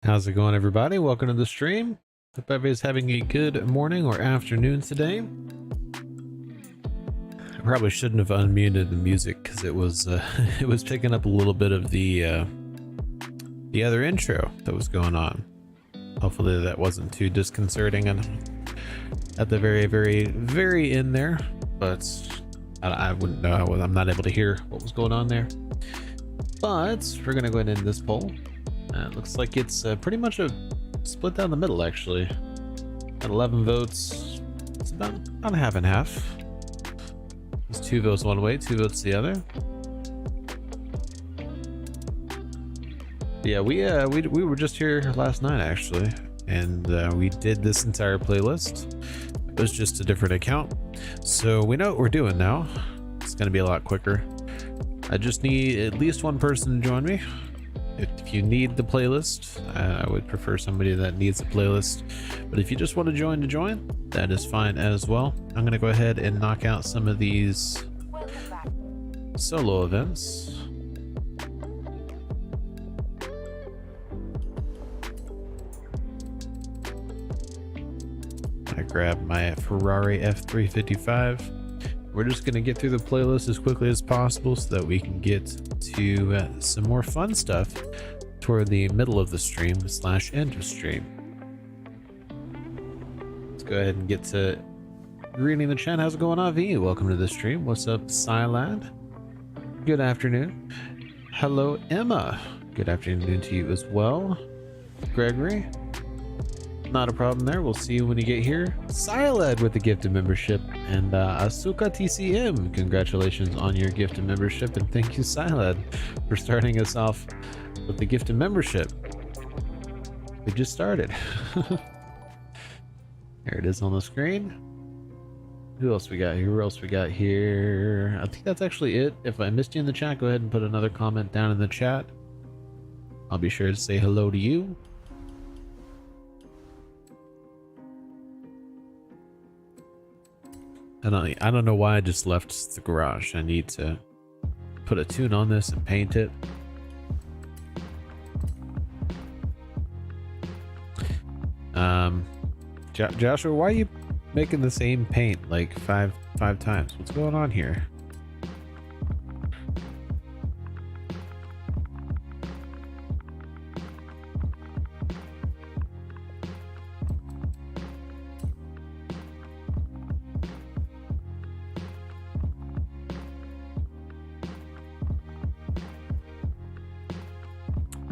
How's it going, everybody? Welcome to the stream. Hope everybody's having a good morning or afternoon today. I probably shouldn't have unmuted the music because it was it was picking up a little bit of the other intro that was going on. Hopefully that wasn't too disconcerting and at the very end there, but I wouldn't know. I'm not able to hear what was going on there. But we're gonna go ahead and end this poll. It looks like it's pretty much a split down the middle, actually. At 11 votes, it's about half and half. There's 2 votes one way, 2 votes the other. Yeah, we were just here last night, actually, and we did this entire playlist. It was just a different account, so we know what we're doing now. It's gonna be a lot quicker. I just need at least one person to join me. If you need the playlist, I would prefer somebody that needs a playlist, but if you just want to join, that is fine as well. I'm going to go ahead and knock out some of these solo events. I grab my Ferrari F355. We're just going to get through the playlist as quickly as possible so that we can get to some more fun stuff toward the middle of the stream / end of stream. Let's go ahead and get to greeting the chat. How's it going on, V? Welcome to the stream. What's up, Silad? Good afternoon. Hello, Emma. Good afternoon to you as well. Gregory. Not a problem there. We'll see you when you get here. Silad with the gifted membership, and Asuka TCM, congratulations on your gifted membership, and thank you, Silad, for starting us off with the gifted membership. We just started. There it is on the screen. Who else we got here? Who else we got here? I think that's actually it. If I missed you in the chat, go ahead and put another comment down in the chat. I'll be sure to say hello to you. I don't know why I just left the garage. I need to put a tune on this and paint it. Joshua, why are you making the same paint like five times? What's going on here?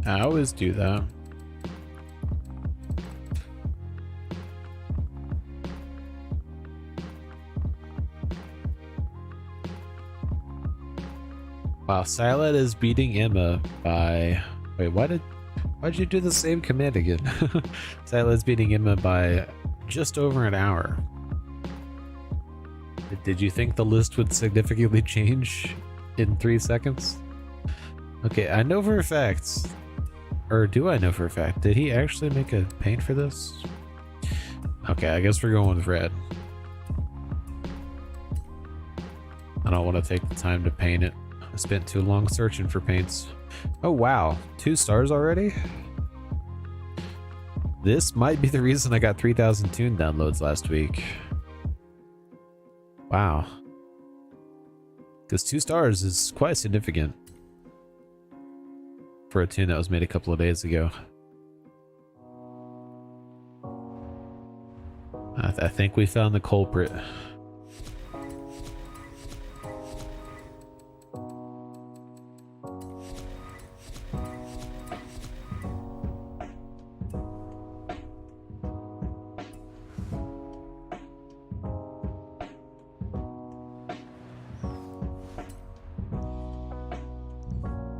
I always do that. Wow, Silent is beating Emma by... Wait, why'd you do the same command again? Silent is beating Emma by just over an hour. Did you think the list would significantly change in 3 seconds? Okay, I know for a fact... Or do I know for a fact? Did he actually make a paint for this? Okay, I guess we're going with red. I don't want to take the time to paint it. I spent too long searching for paints. Oh wow, 2 stars already? This might be the reason I got 3,000 tune downloads last week. Wow. Because 2 stars is quite significant for a tune that was made a couple of days ago. I think we found the culprit.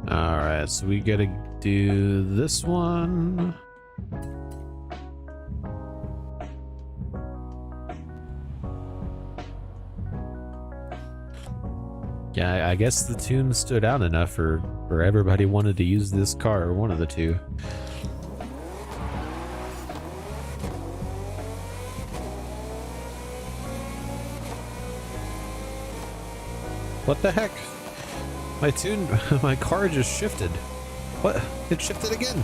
Alright, so we gotta do this one. Yeah, I guess the tune stood out enough for everybody wanted to use this car, or one of the two. What the heck? My car just shifted. What? It shifted again.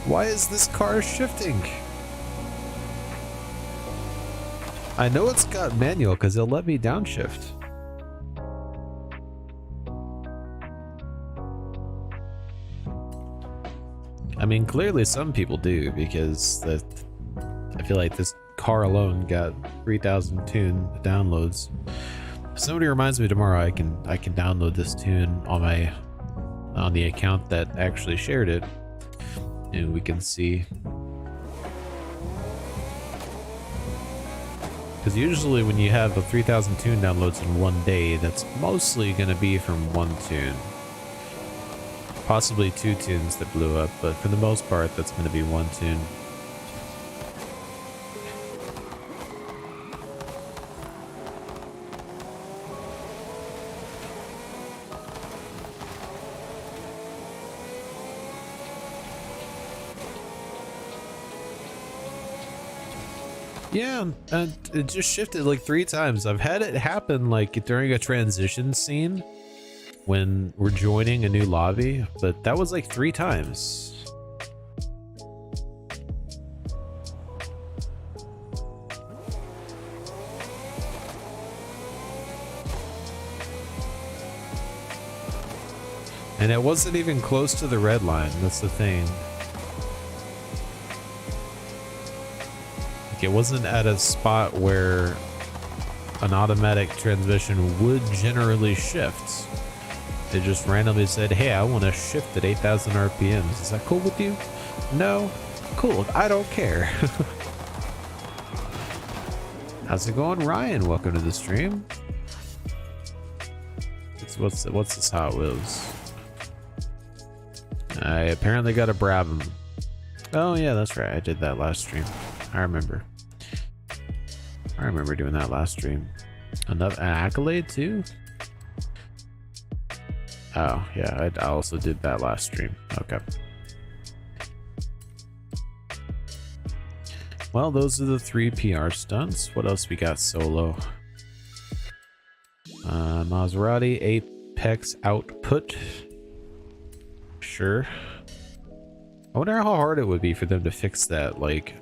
Why is this car shifting? I know it's got manual because it'll let me downshift. I mean, clearly some people do, because I feel like this car alone got 3,000 tune downloads. If somebody reminds me tomorrow, I can download this tune on the account that actually shared it, and we can see. Because usually when you have the 3,000 tune downloads in one day, that's mostly going to be from one tune. Possibly two tunes that blew up, but for the most part, that's going to be one tune. Yeah, and it just shifted like 3 times. I've had it happen like during a transition scene when we're joining a new lobby, but that was like 3 times. And it wasn't even close to the red line, that's the thing. Like, it wasn't at a spot where an automatic transmission would generally shift. It just randomly said, hey, I want to shift at 8,000 RPMs. Is that cool with you? No? Cool, I don't care. How's it going, Ryan? Welcome to the stream. What's this Hot Wheels? I apparently got a Brabham. Oh yeah, that's right. I did that last stream. I remember doing that last stream. An accolade too? Oh yeah, I also did that last stream. Okay. Well, those are the 3 PR stunts. What else we got solo? Maserati Apex output. Sure. I wonder how hard it would be for them to fix that, like,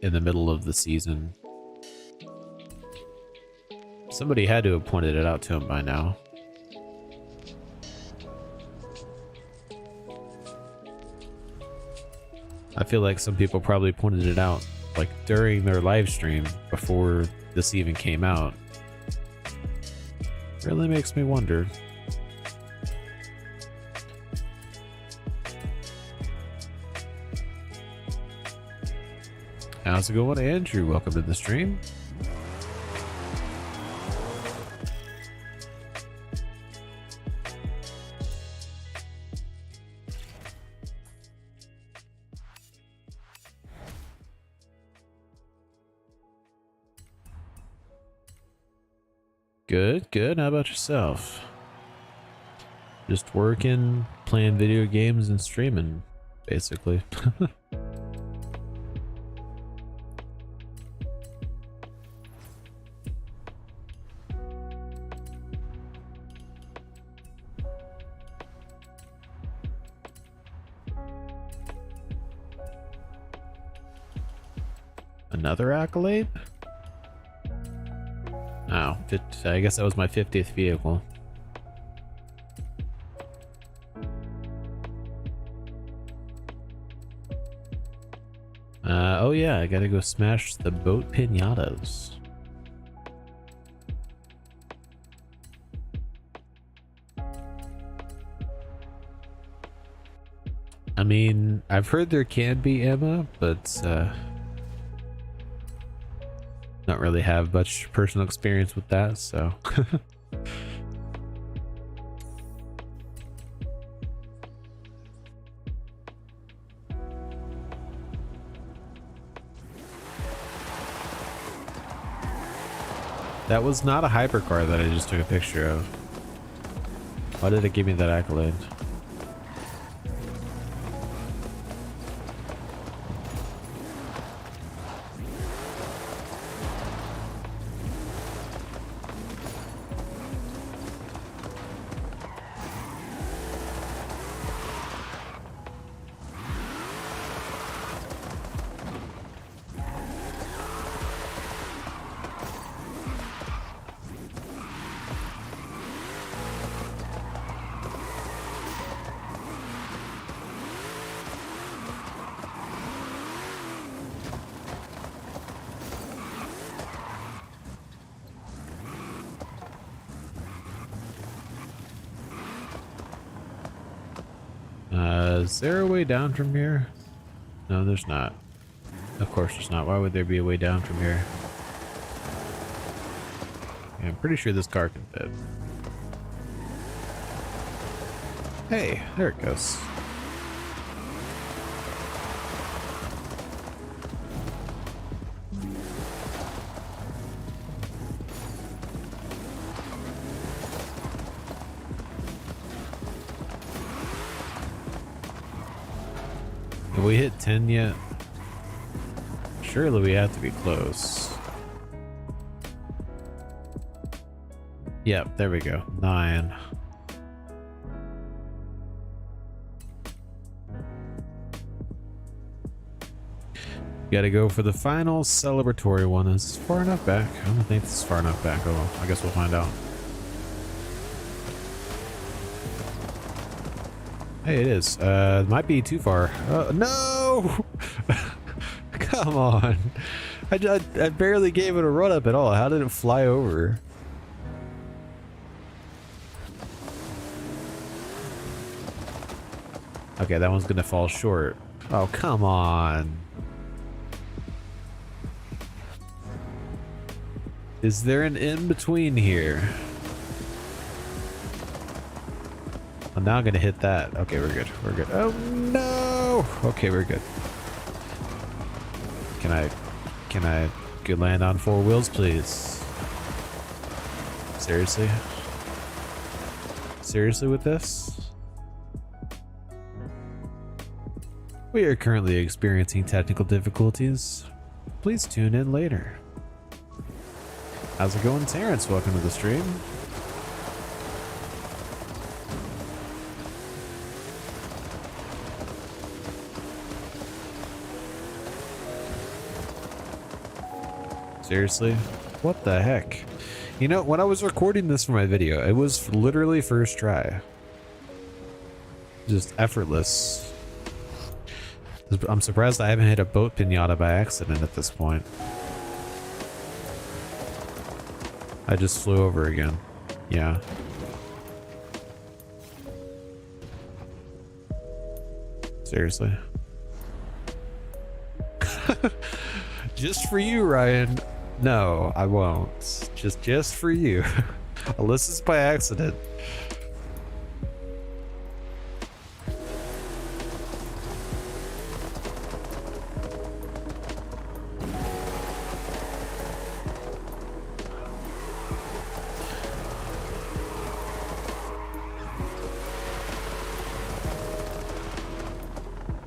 in the middle of the season. Somebody had to have pointed it out to him by now. I feel like some people probably pointed it out, like, during their live stream before this even came out. Really makes me wonder. How's it going, Andrew? Welcome to the stream. Good, good. How about yourself? Just working, playing video games, and streaming, basically. Another accolade? Oh, I guess that was my 50th vehicle. Oh yeah, I gotta go smash the boat pinatas. I mean, I've heard there can be Emma, but not really have much personal experience with that, so. That was not a hypercar that I just took a picture of. Why did it give me that accolade? Is there a way down from here? No, there's not. Of course there's not. Why would there be a way down from here? Yeah, I'm pretty sure this car can fit. Hey, there it goes. Have we hit 10 yet? Surely we have to be close. Yep, there we go. 9. Gotta go for the final celebratory one. Is this far enough back? I don't think this is far enough back. Oh well, I guess we'll find out. Hey, it is. It might be too far. No! Come on. I barely gave it a run up at all. How did it fly over? Okay, that one's gonna fall short. Oh, come on. Is there an in-between here? I'm now gonna hit that. Okay, we're good. We're good. Oh no! Okay, we're good. Can I good land on 4 wheels, please? Seriously? Seriously with this? We are currently experiencing technical difficulties. Please tune in later. How's it going, Terrence? Welcome to the stream. Seriously? What the heck? You know, when I was recording this for my video, it was literally first try. Just effortless. I'm surprised I haven't hit a boat pinata by accident at this point. I just flew over again. Yeah. Seriously? Just for you, Ryan. No, I won't. Just for you. Unless it's by accident.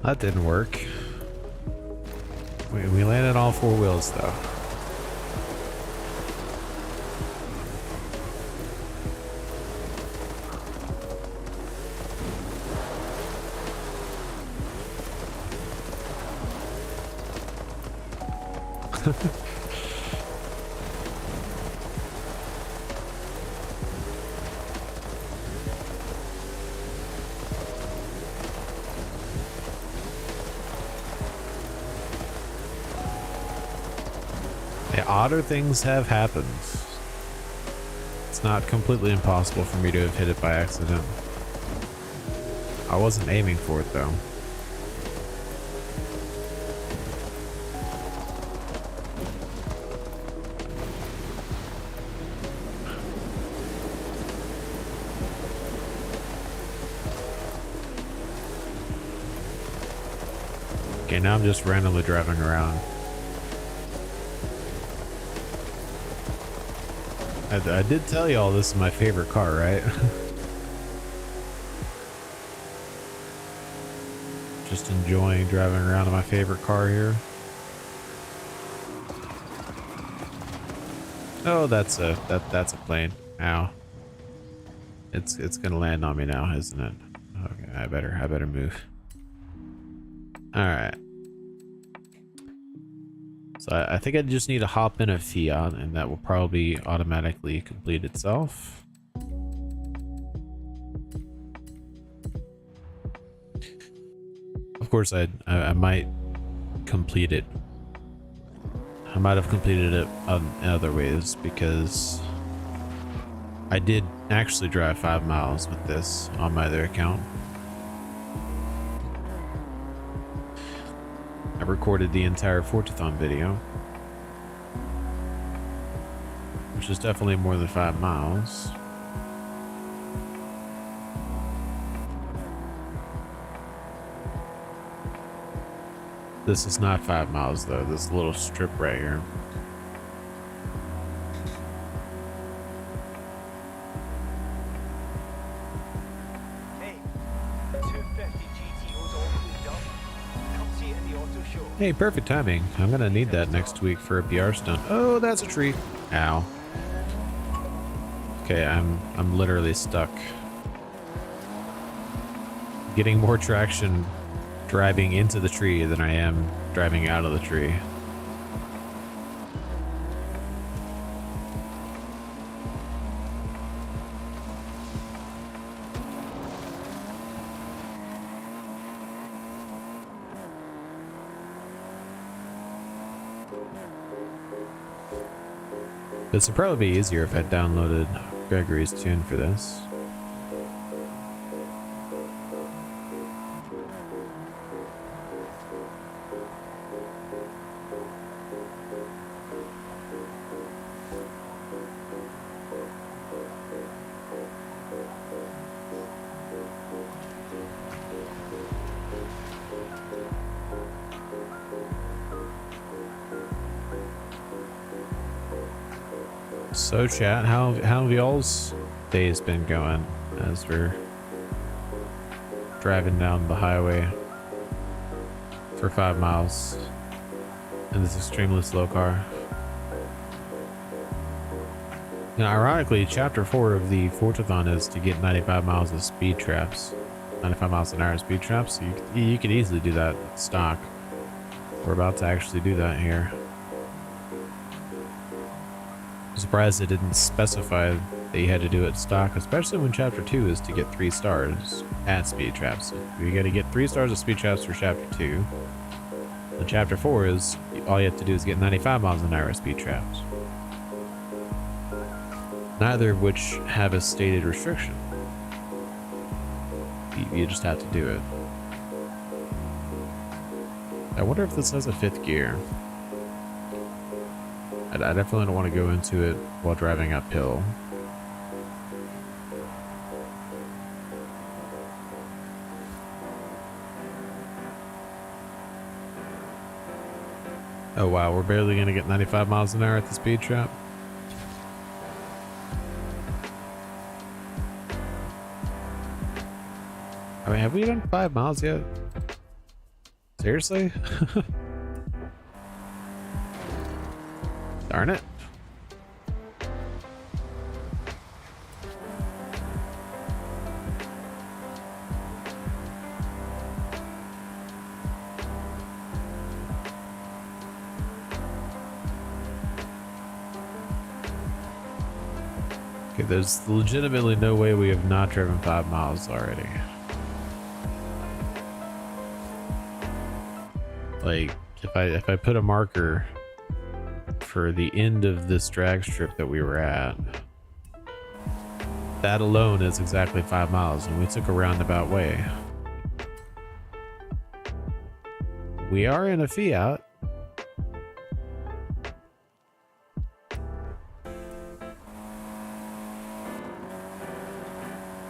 That didn't work. We landed all 4 wheels though. Odder things have happened. It's not completely impossible for me to have hit it by accident. I wasn't aiming for it though. Okay, now I'm just randomly driving around. I did tell y'all this is my favorite car, right? Just enjoying driving around in my favorite car here. Oh, that's a plane. Ow. It's gonna land on me now, isn't it? Okay, I better move. All right. So I think I just need to hop in a Fiat, and that will probably automatically complete itself. Of course, I might complete it. I might have completed it in other ways because I did actually drive 5 miles with this on my other account. I recorded the entire Forzathon video, which is definitely more than 5 miles. This is not 5 miles though, this little strip right here. Hey, perfect timing. I'm gonna need that next week for a PR stunt. Oh, that's a tree. Ow. Okay, I'm literally stuck. Getting more traction driving into the tree than I am driving out of the tree. This would probably be easier if I downloaded Gregory's tune for this. So chat, how have y'all's days been going as we're driving down the highway for 5 miles in this extremely slow car? You know, ironically, chapter 4 of the Forzathon is to get 95 miles of speed traps, 95 miles an hour speed traps. So you could easily do that stock. We're about to actually do that here. I'm surprised it didn't specify that you had to do it stock, especially when chapter 2 is to get 3 stars at speed traps. You got to get 3 stars of speed traps for chapter 2. And chapter 4 is all you have to do is get 95 miles an hour at speed traps. Neither of which have a stated restriction. You just have to do it. I wonder if this has a 5th gear. I definitely don't want to go into it while driving uphill. Oh wow, we're barely going to get 95 miles an hour at the speed trap. I mean, have we done 5 miles yet? Seriously? Darn it. Okay, there's legitimately no way we have not driven 5 miles already. Like, if I put a marker for the end of this drag strip that we were at, that alone is exactly 5 miles, and we took a roundabout way. We are in a Fiat.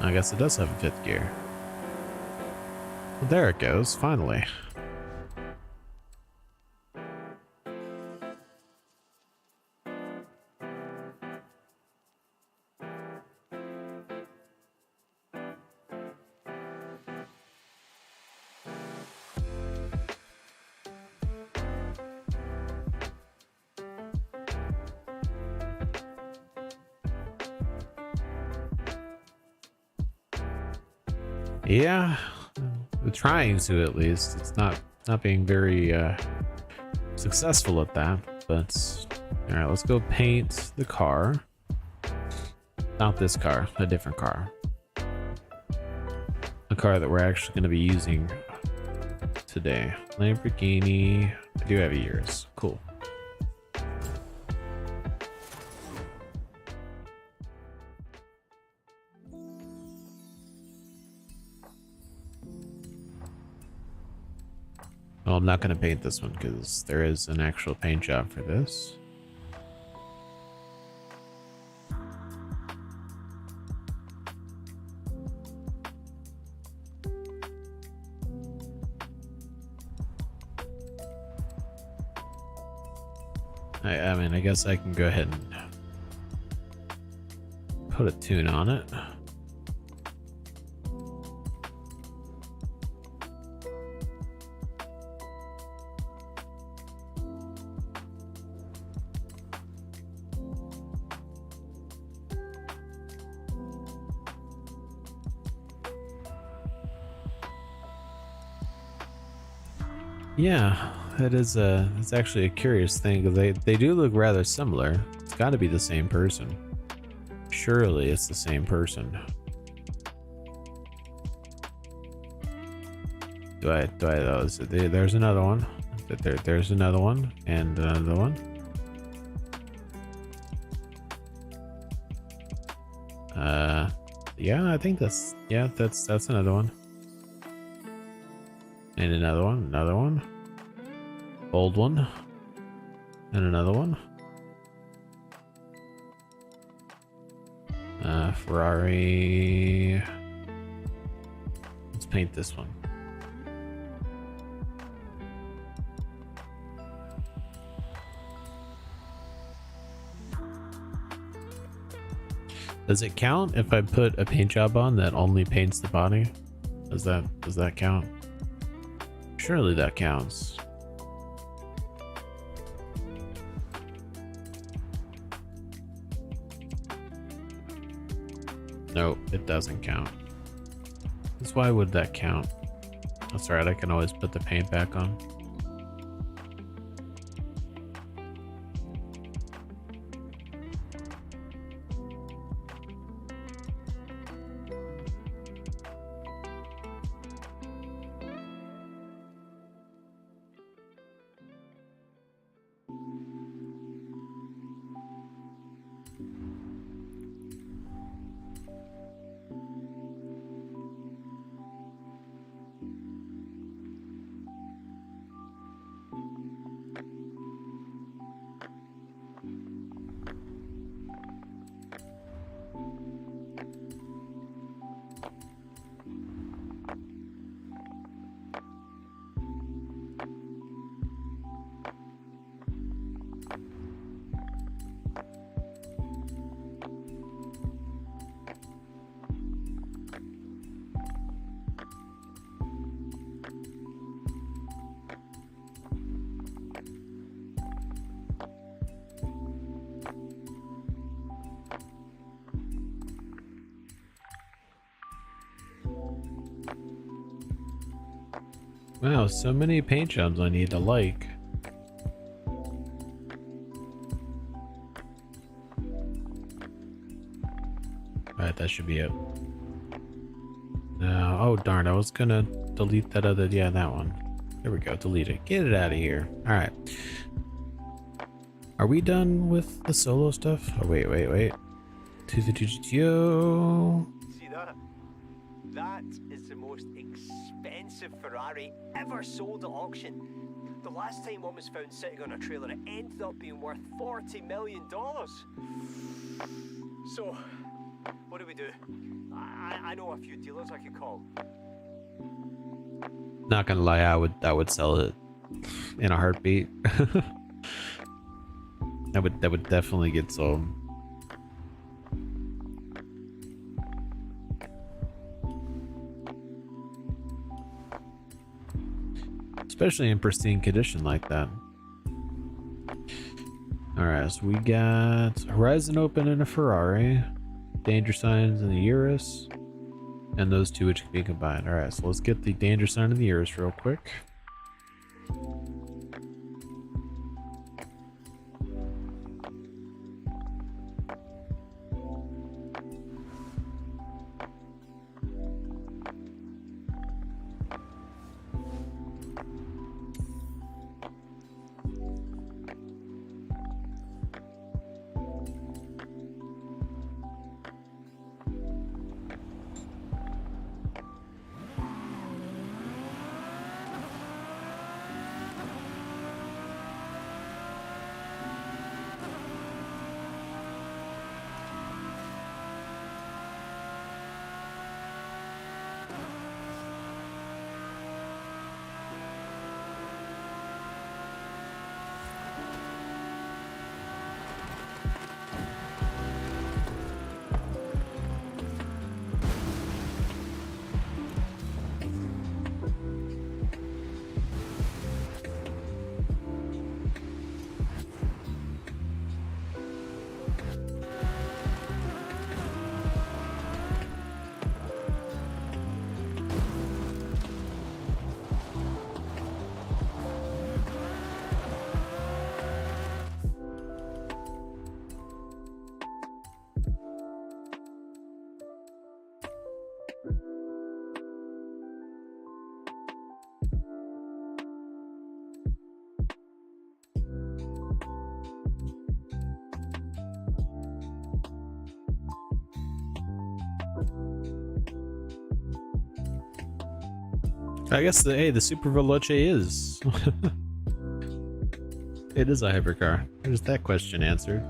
I guess it does have a 5th gear. Well, there it goes, finally. Yeah, we're trying to at least. It's not being very successful at that, but all right, let's go paint the car. Not this car, a different car. A car that we're actually going to be using today. Lamborghini. I do have a Urus. Cool. Well, I'm not going to paint this one because there is an actual paint job for this. I mean, I guess I can go ahead and put a tune on it. Yeah, it's actually a curious thing because they do look rather similar. It's got to be the same person. Surely it's the same person. Oh, there's another one. There's another one and another one. Yeah, I think that's another one. And another one, old one, and another one. Ferrari. Let's paint this one. Does it count if I put a paint job on that only paints the body? Does that count? Surely that counts. Nope, it doesn't count. That's why would that count? That's alright, I can always put the paint back on. Wow, so many paint jobs I need to like. Alright, that should be it. Oh darn, I was gonna delete that other, yeah, that one. There we go, delete it. Get it out of here. Alright. Are we done with the solo stuff? Oh, wait. To the GTO. See that? That is the most expensive Ferrari ever sold at auction. The last time one was found sitting on a trailer, it ended up being worth $40 million. So, what do we do? I know a few dealers I could call. Not gonna lie, I would sell it in a heartbeat. that would definitely get sold. Especially in pristine condition like that. Alright, so we got Horizon Open in a Ferrari, Danger Signs in the Urus, and those two which can be combined. Alright, so let's get the Danger Sign in the Urus real quick. I guess the Super Veloce is. It is a hypercar. There's that question answered.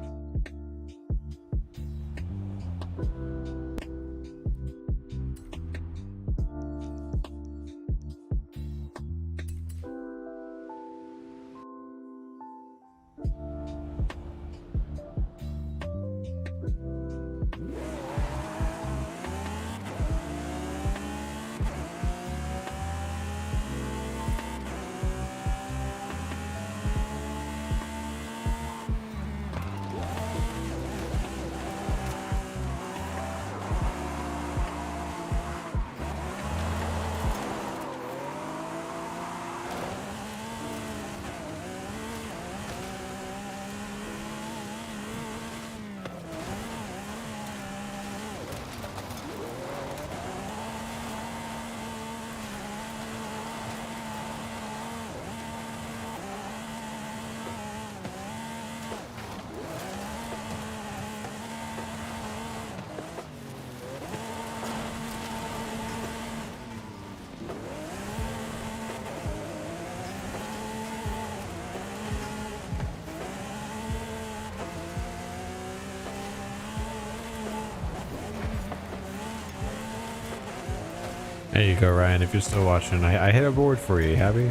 There you go, Ryan. If you're still watching, I hit a board for you. Happy?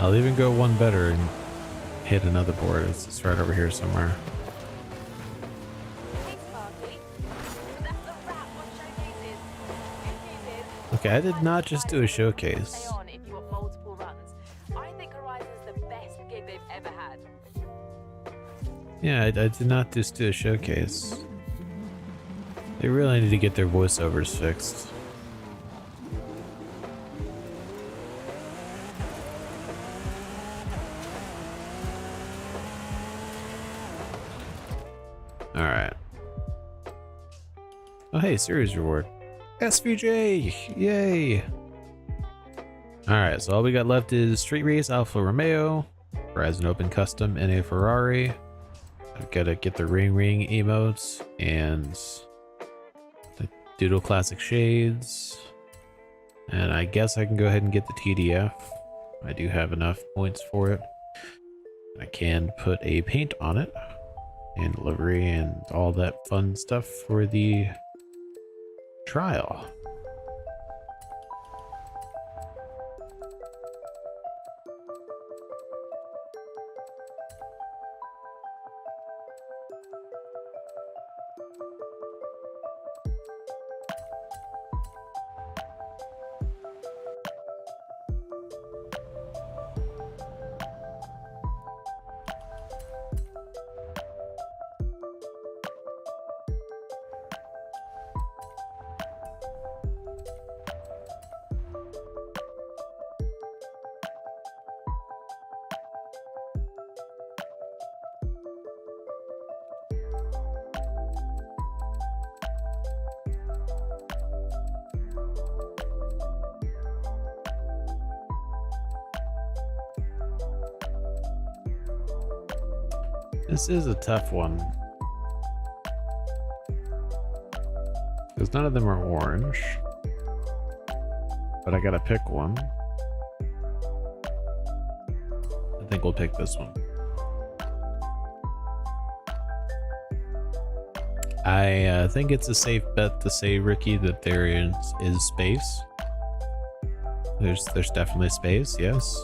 I'll even go one better and hit another board. It's right over here somewhere. Okay, I did not just do a showcase. Yeah, I did not just do a showcase. They really need to get their voiceovers fixed. Alright. Oh hey, series reward. SVJ! Yay! Alright, so all we got left is Street Race, Alfa Romeo, Horizon Open Custom, and a Ferrari. I've got to get the ring ring emotes and the Doodle Classic shades. And I guess I can go ahead and get the TDF. I do have enough points for it. I can put a paint on it and livery and all that fun stuff for the trial. This is a tough one, because none of them are orange, but I gotta pick one. I think we'll pick this one. I think it's a safe bet to say, Ricky, that there is space. There's definitely space, yes.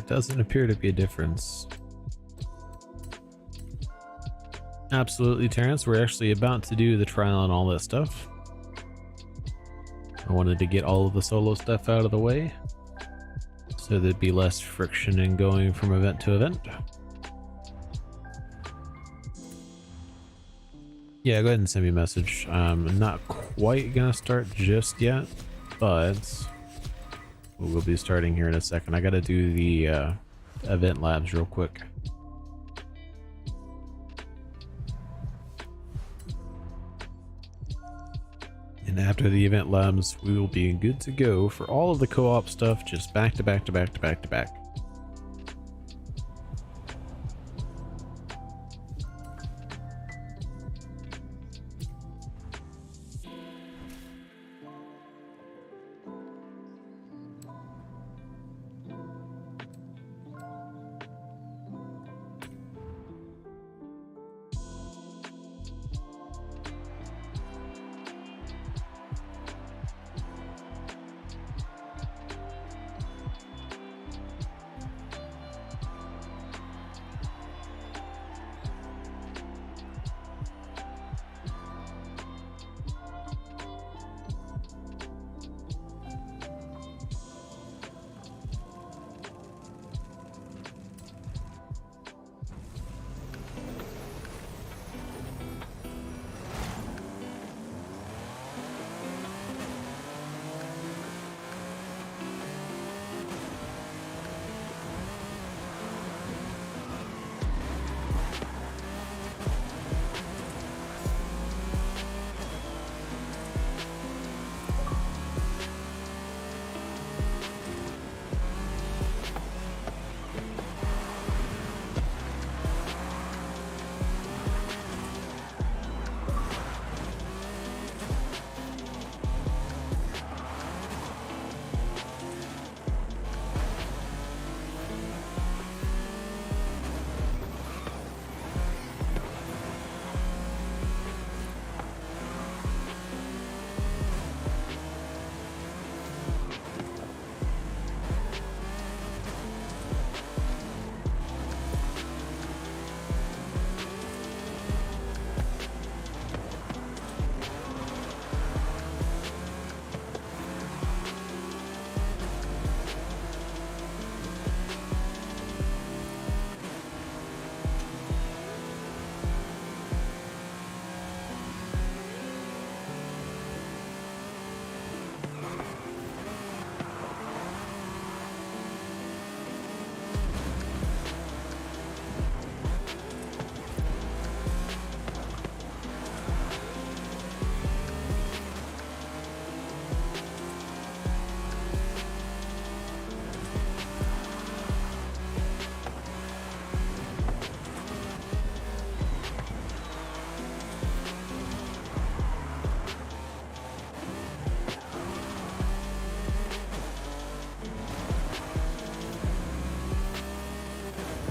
It doesn't appear to be a difference. Absolutely, Terrence. We're actually about to do the trial on all that stuff. I wanted to get all of the solo stuff out of the way, so there'd be less friction in going from event to event. Yeah, go ahead and send me a message. I'm not quite gonna start just yet, but we'll be starting here in a second. I gotta do the event labs real quick. And after the event labs, we will be good to go for all of the co-op stuff, just back to back to back to back to back.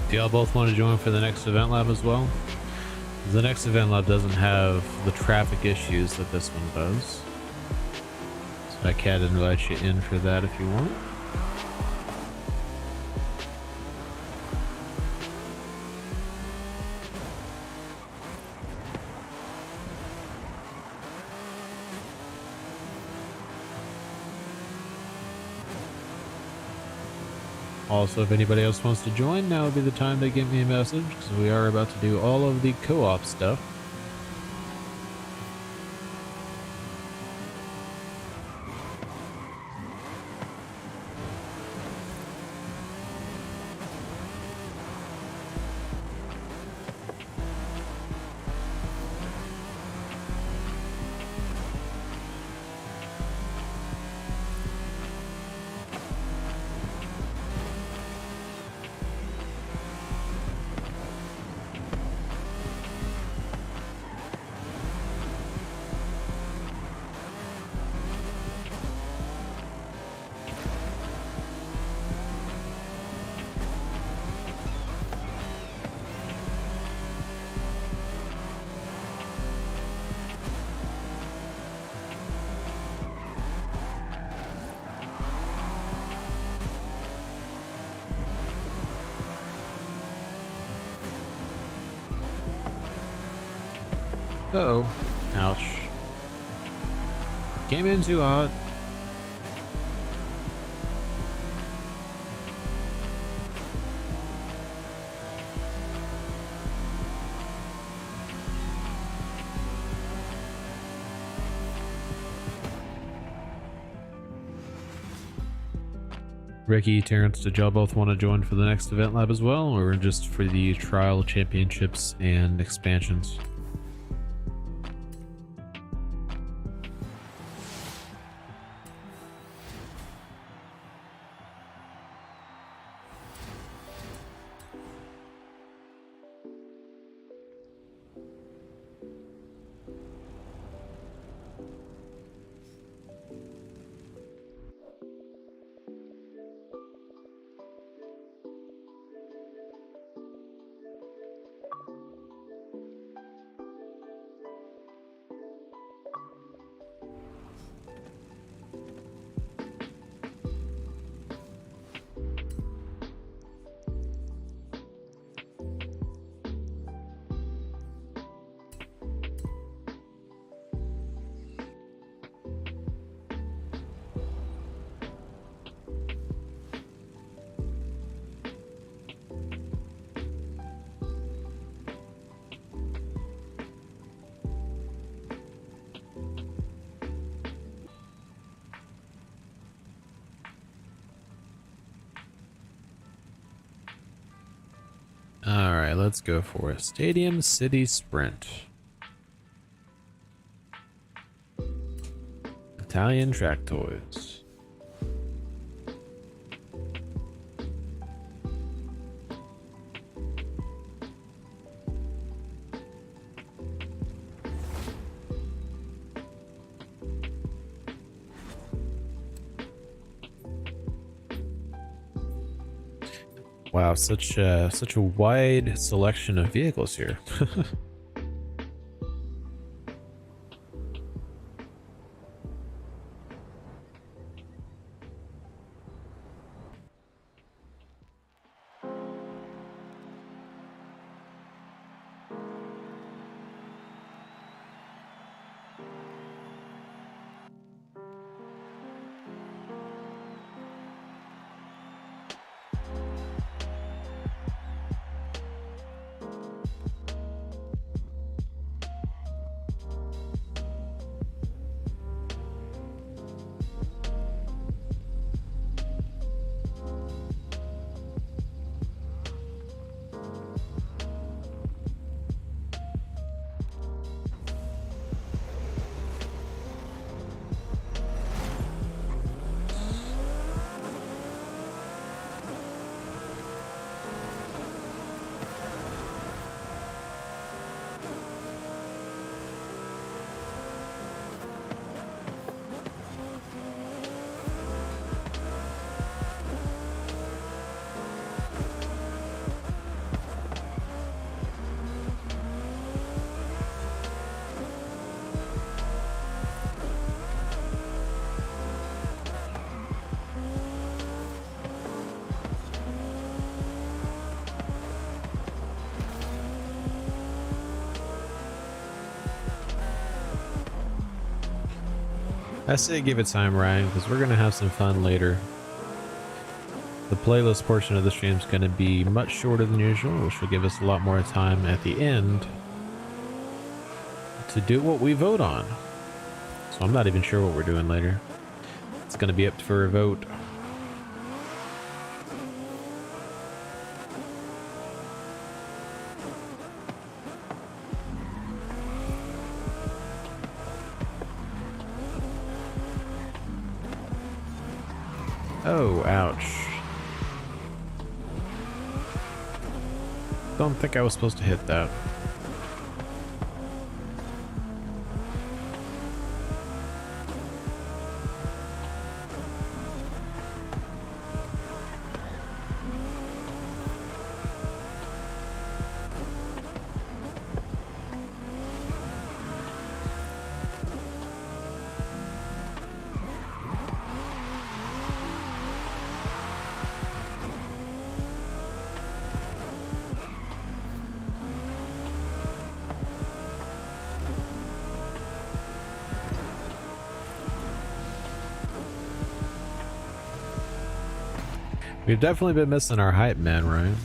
Do y'all both want to join for the next event lab as well? The next event lab doesn't have the traffic issues that this one does. So I can invite you in for that if you want. Also, if anybody else wants to join, now would be the time to give me a message, because we are about to do all of the co-op stuff. Uh-oh. Ouch. Came in too hot. Ricky, Terrence, did y'all both want to join for the next event lab as well, or just for the trial championships and expansions? Alright, let's go for a Stadium City Sprint. Italian track toys. Wow, such a wide selection of vehicles here. I say give it time, Ryan, because we're going to have some fun later. The playlist portion of the stream is going to be much shorter than usual, which will give us a lot more time at the end to do what we vote on. So I'm not even sure what we're doing later. It's going to be up for a vote. Oh, ouch. Don't think I was supposed to hit that. We've definitely been missing our hype man, right?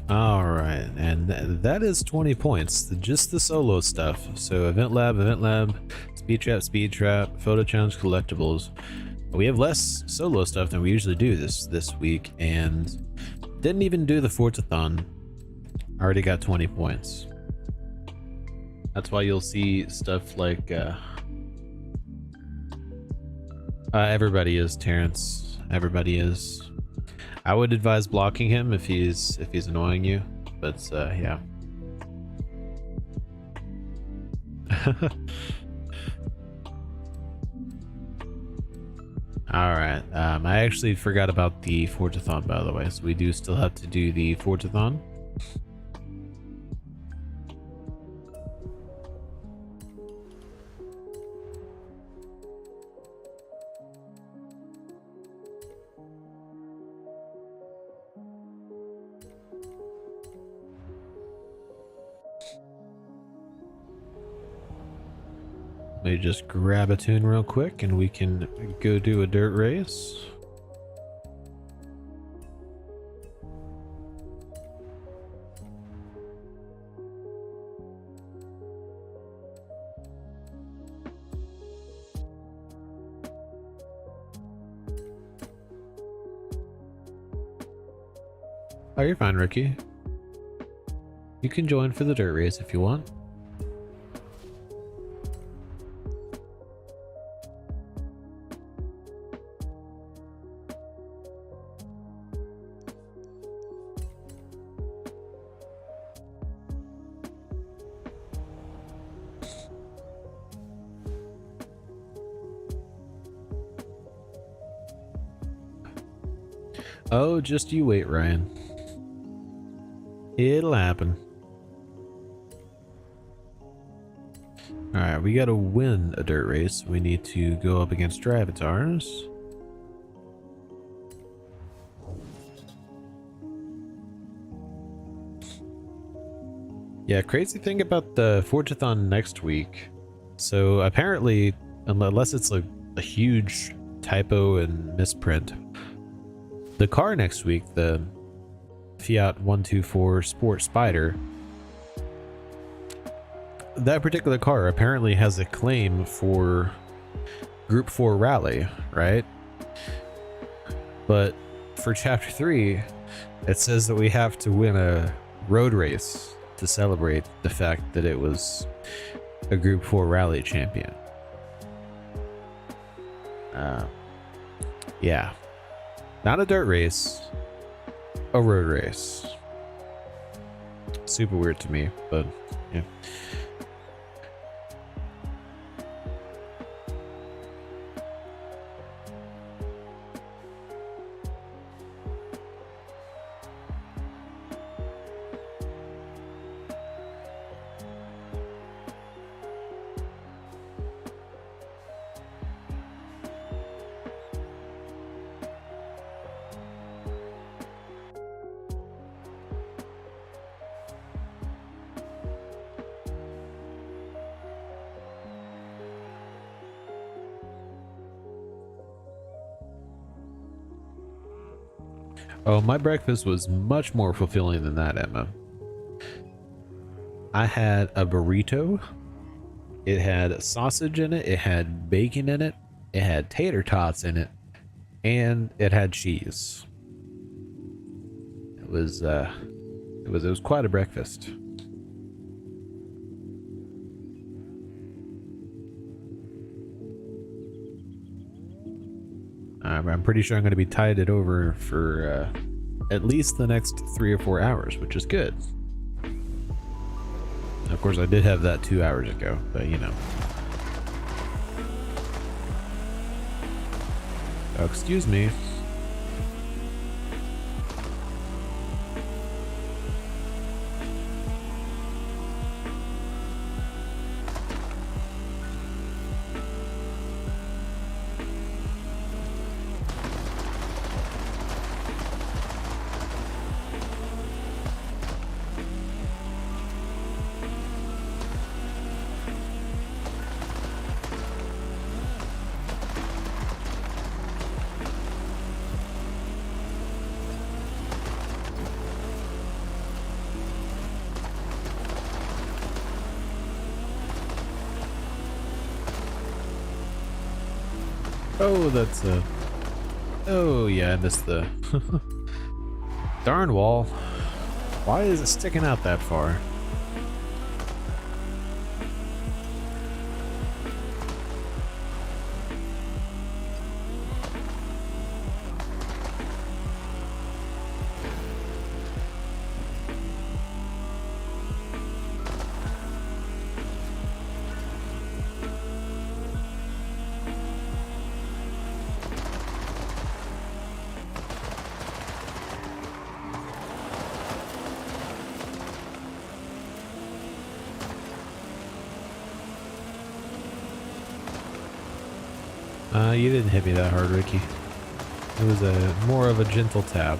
Alright, and that is 20 points, just the solo stuff. So event lab, speed trap, photo challenge, collectibles. We have less solo stuff than we usually do this week, and didn't even do the Forzathon. Already got 20 points. That's why you'll see stuff like everybody is Terrence. Everybody is. I would advise blocking him if he's annoying you, but yeah. Alright, I actually forgot about the Forzathon, by the way, so we do still have to do the Forzathon. Let me just grab a tune real quick and we can go do a dirt race. Oh, you're fine, Ricky. You can join for the dirt race if you want. Oh, just you wait, Ryan. It'll happen. Alright, we gotta win a dirt race. We need to go up against Drivatars. Yeah, crazy thing about the Forzathon next week. So apparently, unless it's like a huge typo and misprint, the car next week, the Fiat 124 Sport Spider, that particular car apparently has a claim for Group 4 Rally, right? But for Chapter 3, it says that we have to win a road race to celebrate the fact that it was a Group 4 Rally champion. Yeah. Not a dirt race, a road race. Super weird to me, but yeah. Oh, my breakfast was much more fulfilling than that, Emma. I had a burrito. It had sausage in it. It had bacon in it. It had tater tots in it, and it had cheese. It was quite a breakfast. I'm pretty sure I'm going to be tided over for at least the next 3 or 4 hours, which is good. Of course, I did have that 2 hours ago, but you know. Oh, excuse me. Oh, that's oh yeah, I missed the darn wall. Why is it sticking out that far? You didn't hit me that hard, Ricky. It was a more of a gentle tap.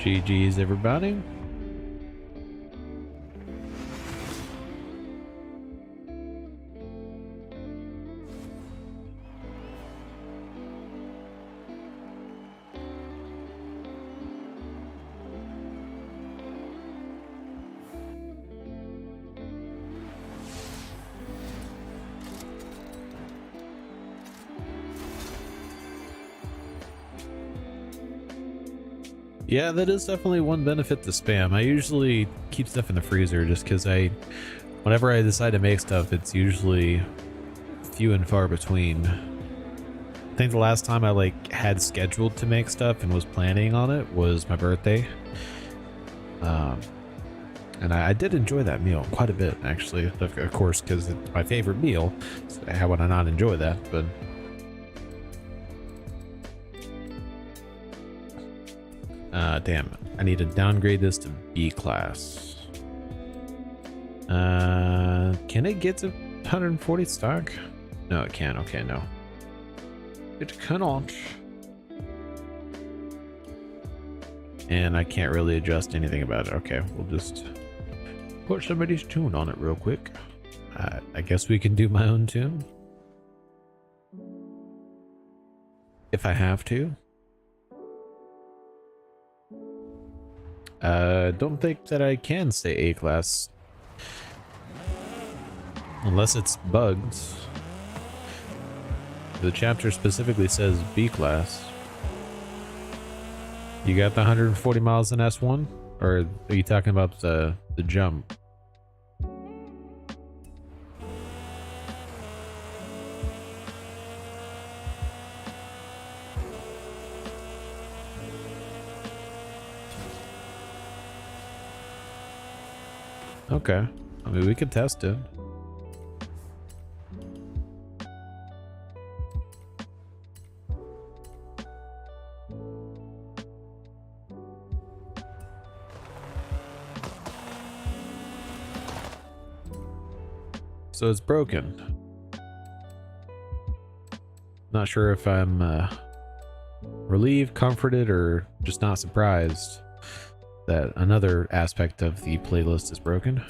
GG's, everybody. Yeah, that is definitely one benefit to spam. I usually keep stuff in the freezer just because whenever I decide to make stuff, it's usually few and far between. I think the last time I had scheduled to make stuff and was planning on it was my birthday. And I did enjoy that meal quite a bit, actually. Of course, because it's my favorite meal. So how would I not enjoy that? But damn, I need to downgrade this to B class. Can it get to 140 stock? No, it can't. Okay, no. It cannot. And I can't really adjust anything about it. Okay, we'll just put somebody's tune on it real quick. I guess we can do my own tune. If I have to. Don't think that I can say A class. Unless it's bugged. The chapter specifically says B class. You got the 140 miles in S1? Or are you talking about the jump? Okay. I mean, we could test it. So it's broken. Not sure if I'm relieved, comforted, or just not surprised that another aspect of the playlist is broken.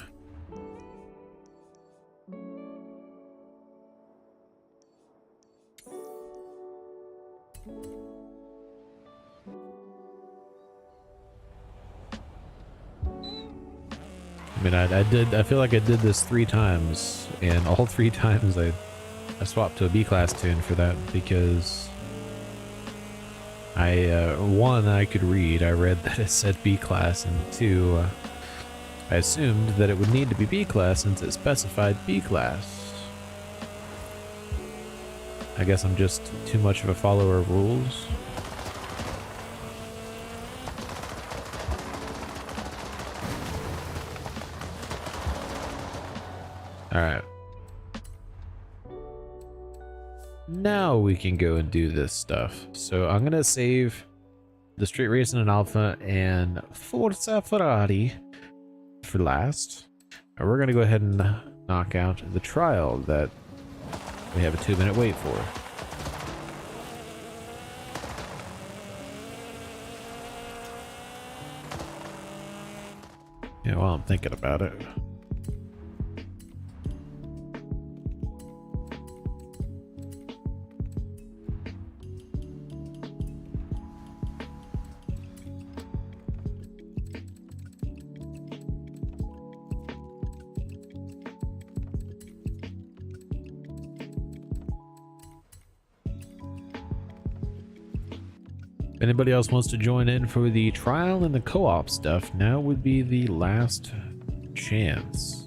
mean, I feel like I did this 3 times, and all 3 times I swapped to a B-class tune for that because one, I could read. I read that it said B-class, and 2, I assumed that it would need to be B-class since it specified B-class. I guess I'm just too much of a follower of rules. Alright. Now we can go and do this stuff. So I'm gonna save the street racing and Alpha and Forza Ferrari for last. And we're gonna go ahead and knock out the trial that we have a 2-minute wait for. Yeah, while I'm thinking about it. If anybody else wants to join in for the trial and the co-op stuff, now would be the last chance.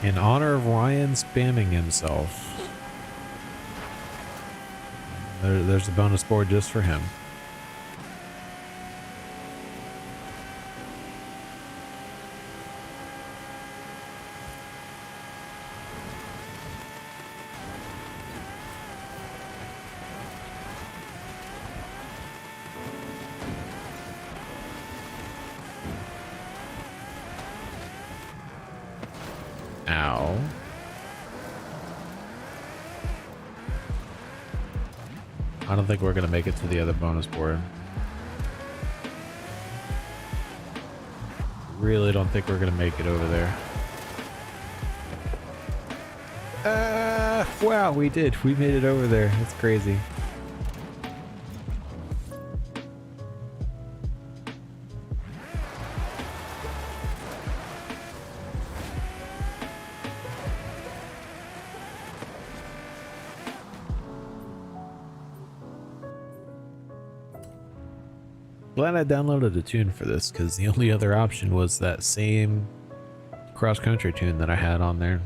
In honor of Ryan spamming himself, there's a bonus board just for him. Ow. I don't think we're gonna make it to the other bonus board. Really don't think we're gonna make it over there. Wow, we did. We made it over there. That's crazy. Glad I downloaded a tune for this, because the only other option was that same cross-country tune that I had on there.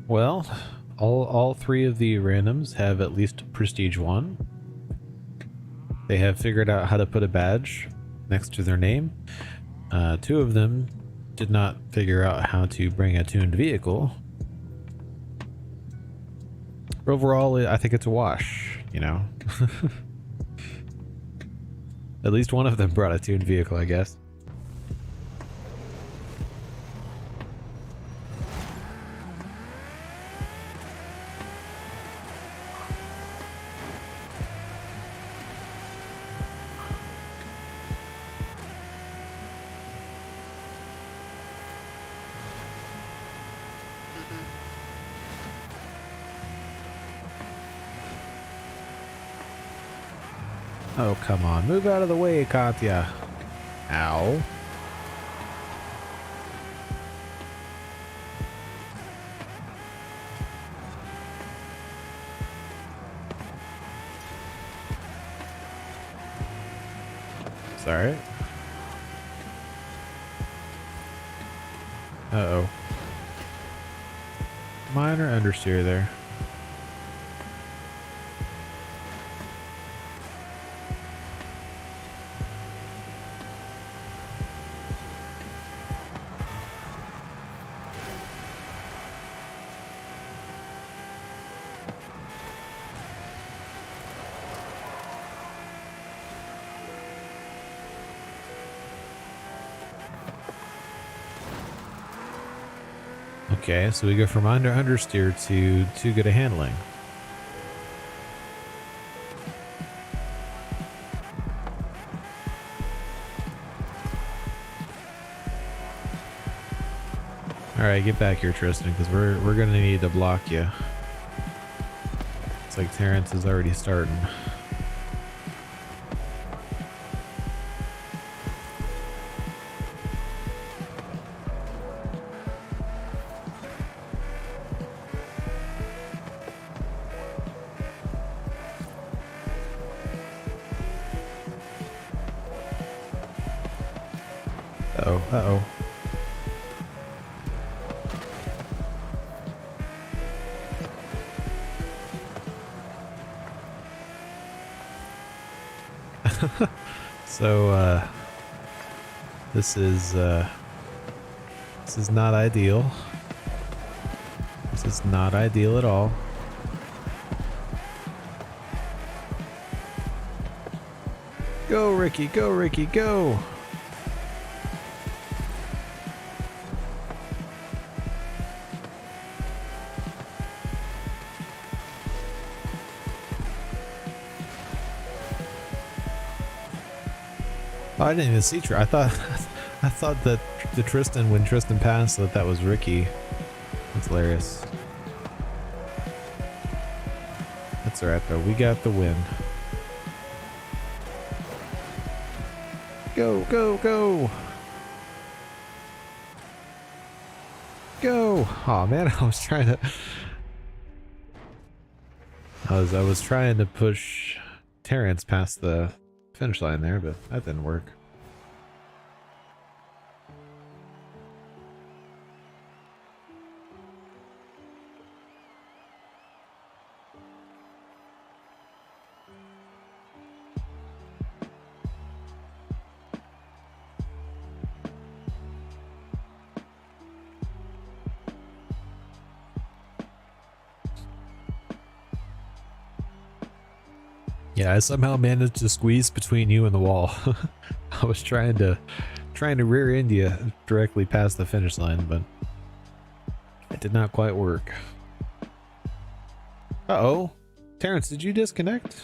Well, all 3 of the randoms have at least Prestige 1. They have figured out how to put a badge next to their name. 2 of them did not figure out how to bring a tuned vehicle. Overall, I think it's a wash, you know? At least one of them brought a tuned vehicle, I guess. Oh, come on. Move out of the way, Katya. Ow. Sorry. Uh-oh. Minor understeer there. Okay, so we go from understeer to too good at handling. All right, get back here, Tristan, because we're gonna need to block you. It's like Terrence is already starting. Uh-oh, uh-oh. So, this is not ideal. This is not ideal at all. Go, Ricky, go, Ricky, go! Oh, I didn't even see I thought that the Tristan, when Tristan passed, that was Ricky. That's hilarious. That's alright though, we got the win. Go, go, go! Go! Aw, man, I was trying to... I was trying to push Terrence past the finish line there, but that didn't work. Yeah, I somehow managed to squeeze between you and the wall. I was trying to rear end you directly past the finish line, but it did not quite work. Uh-oh. Terrence, did you disconnect?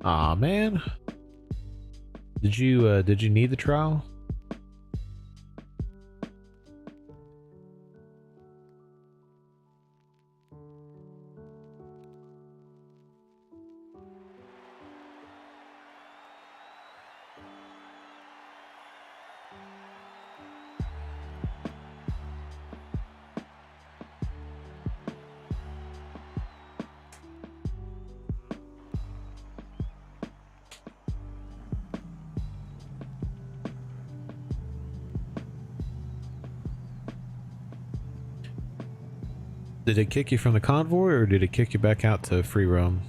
Aw, man. Did you need the trial? Did it kick you from the convoy, or did it kick you back out to free roam,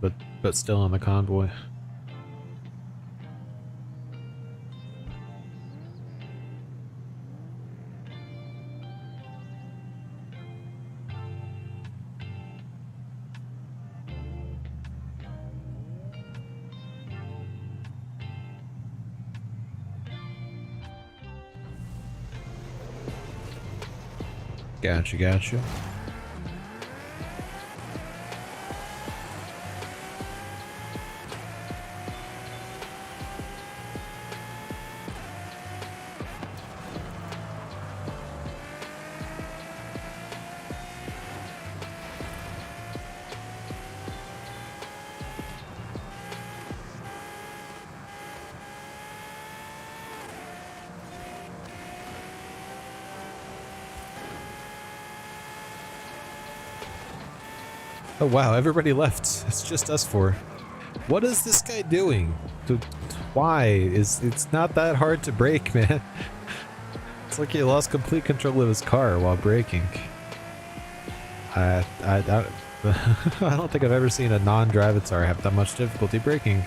but still on the convoy? Gotcha, gotcha. Oh wow, everybody left. It's just us four. What is this guy doing? Why? It's not that hard to brake, man. It's like he lost complete control of his car while braking. I don't think I've ever seen a non-Drivatar have that much difficulty braking.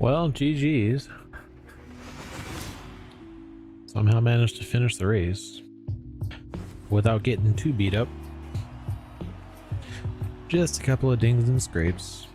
Well, GG's. Somehow managed to finish the race without getting too beat up. Just a couple of dings and scrapes.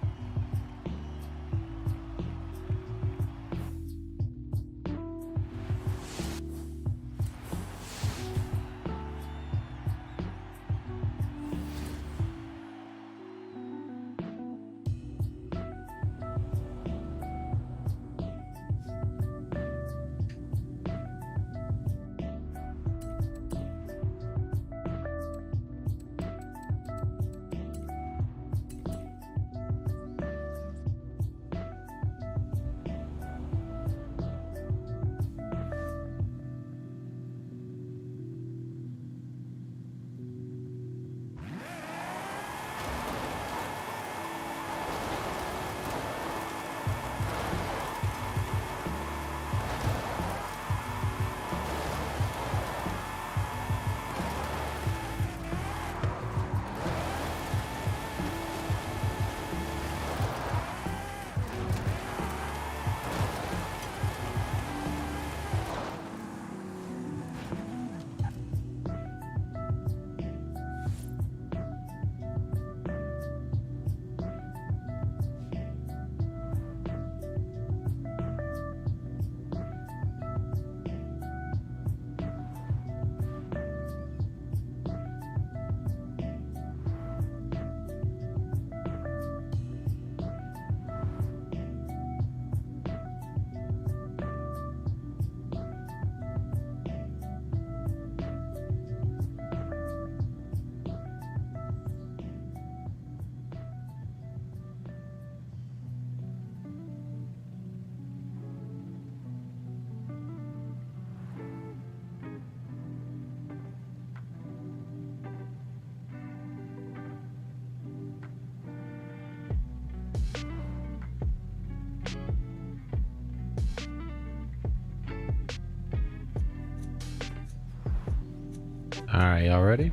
Alright, y'all ready?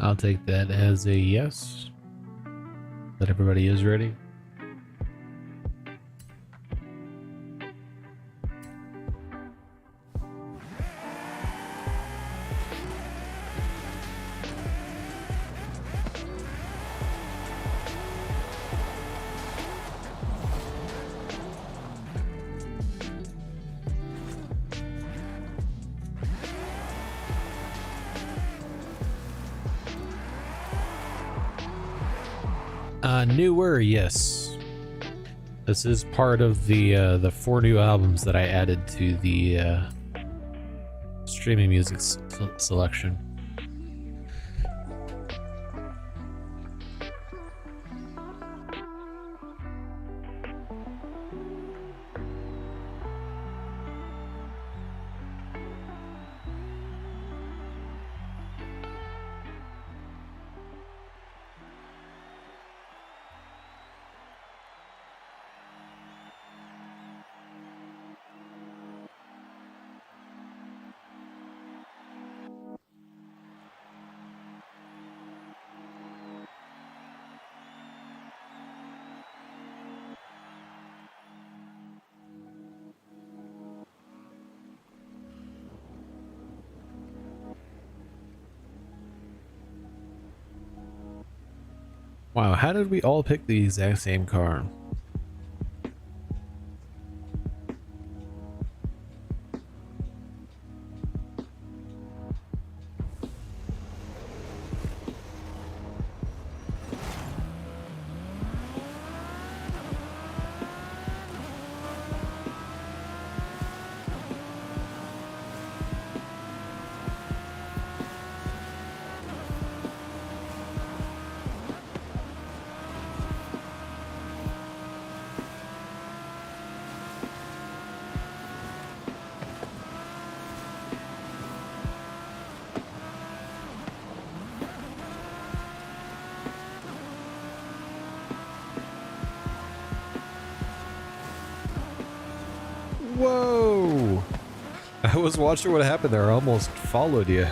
I'll take that as a yes. That everybody is ready. Newer, yes. This is part of the 4 new albums that I added to the streaming music selection. Wow, how did we all pick the exact same car? Whoa! I was watching what happened there. I almost followed you.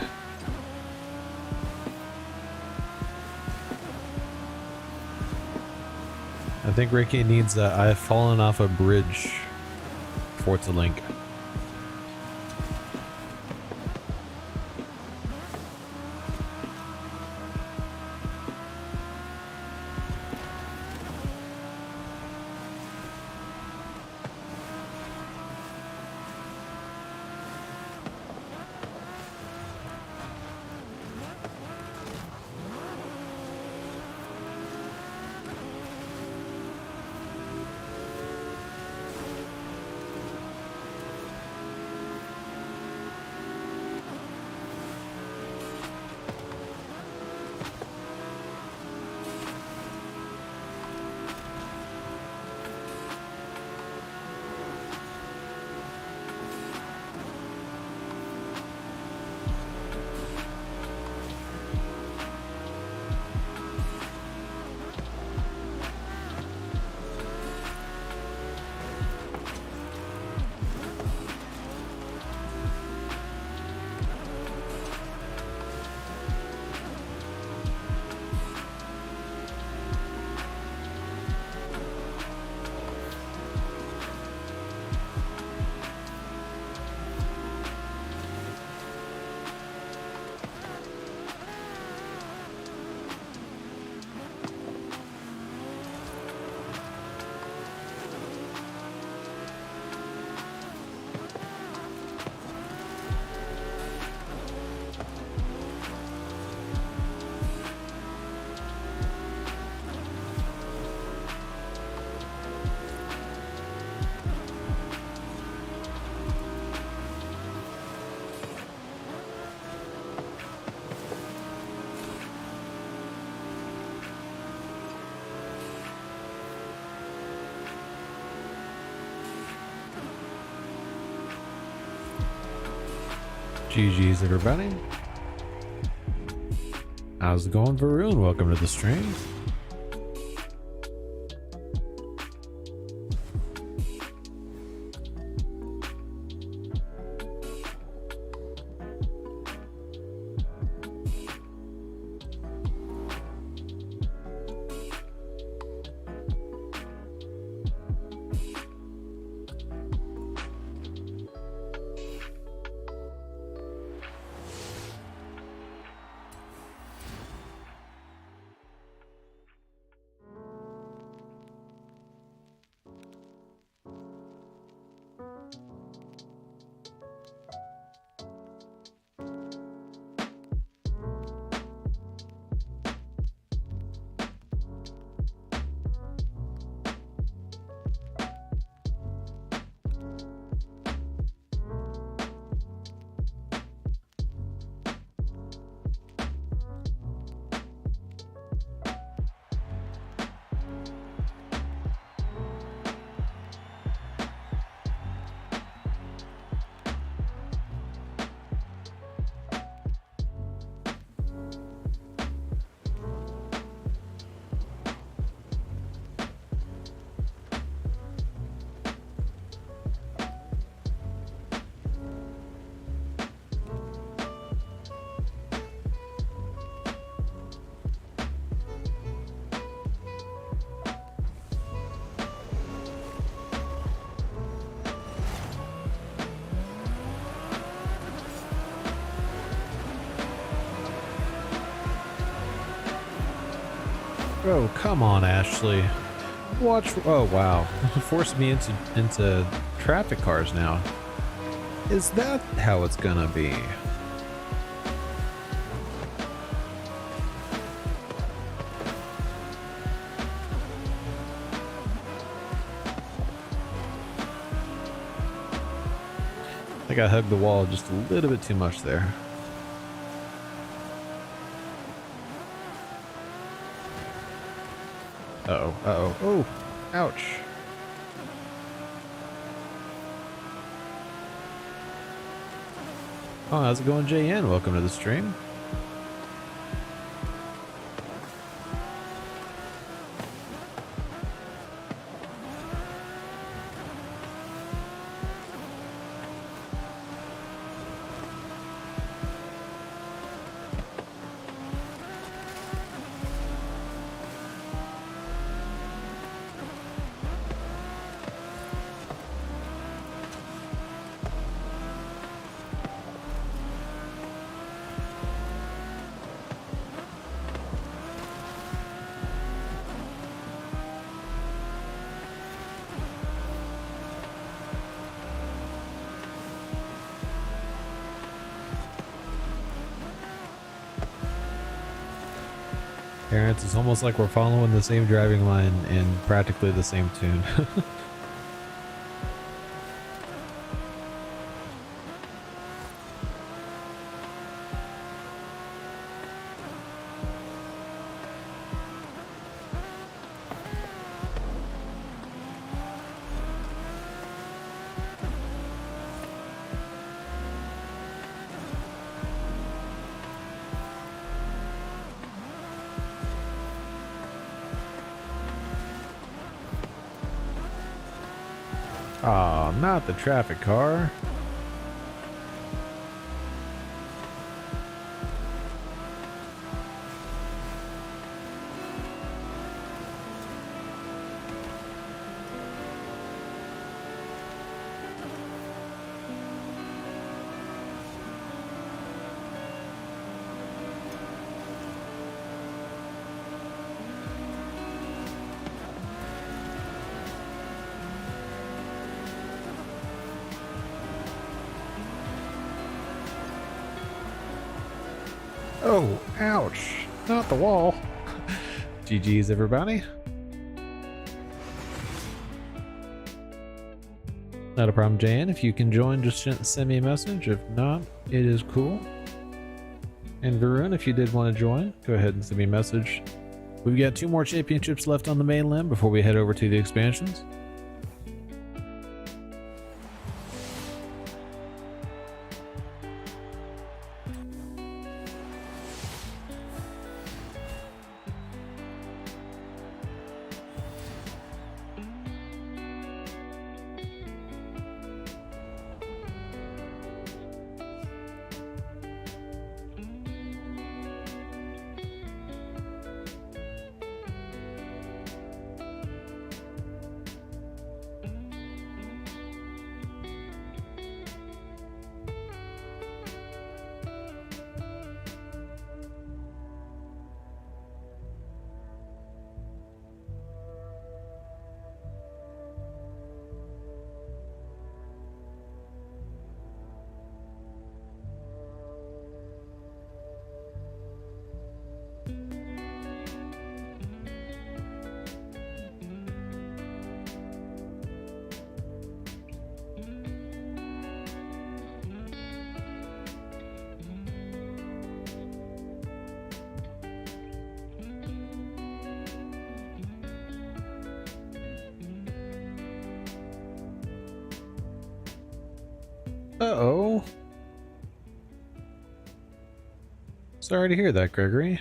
I think Ricky needs a I've fallen off a bridge Forza link. GG's everybody. How's it going, Varun? Welcome to the stream. Oh, come on, Ashley. Watch. Oh, wow. Forced me into traffic cars now. Is that how it's gonna be? I think I hugged the wall just a little bit too much there. Uh-oh, uh-oh. Oh, ouch. Oh, how's it going, JN? Welcome to the stream. Parents, it's almost like we're following the same driving line and practically the same tune. Aw, not the traffic car. Oh, ouch. Not the wall. GG's, everybody. Not a problem, Jan. If you can join, just send me a message. If not, it is cool. And Varun, if you did want to join, go ahead and send me a message. We've got 2 more championships left on the mainland before we head over to the expansions. Uh-oh. Sorry to hear that, Gregory.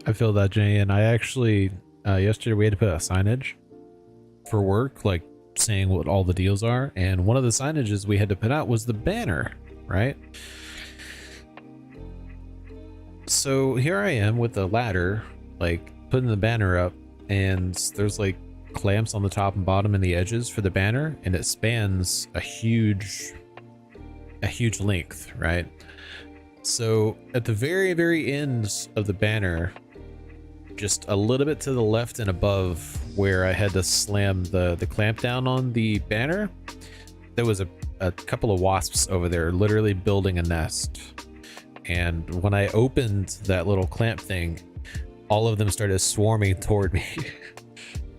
I feel that, Jay, and I actually, yesterday we had to put a signage for work, like saying what all the deals are, and one of the signages we had to put out was the banner, right? So here I am with the ladder, like putting the banner up, and there's like clamps on the top and bottom and the edges for the banner, and it spans a huge length, right? So at the very, very ends of the banner, just a little bit to the left and above where I had to slam the clamp down on the banner, there was a couple of wasps over there literally building a nest. And when I opened that little clamp thing, all of them started swarming toward me.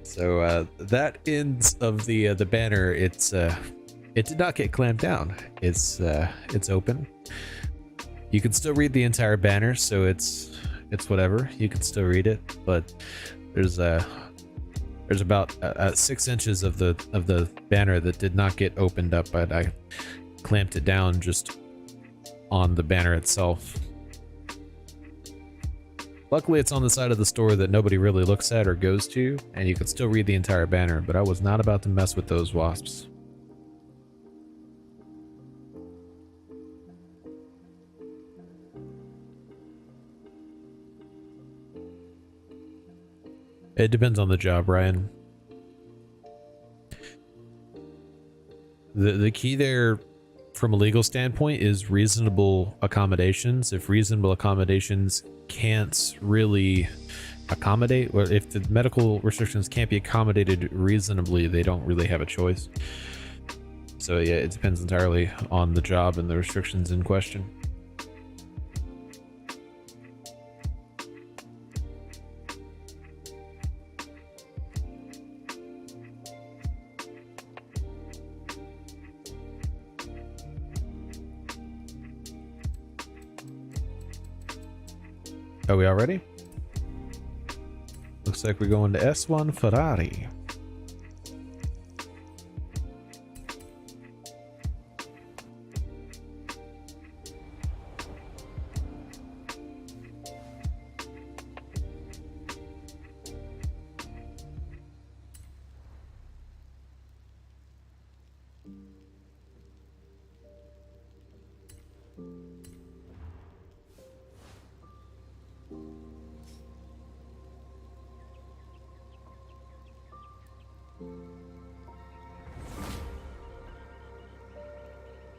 So that ends of the banner, it did not get clamped down. It's open. You can still read the entire banner, so it's whatever. You can still read it, but there's about 6 inches of the banner that did not get opened up, but I clamped it down just on the banner itself. Luckily, it's on the side of the store that nobody really looks at or goes to, and you can still read the entire banner, but I was not about to mess with those wasps. It depends on the job, Ryan. The key there from a legal standpoint is reasonable accommodations. If reasonable accommodations can't really accommodate, or if the medical restrictions can't be accommodated reasonably, they don't really have a choice. So yeah, it depends entirely on the job and the restrictions in question. Are we all ready? Looks like we're going to S1 Ferrari.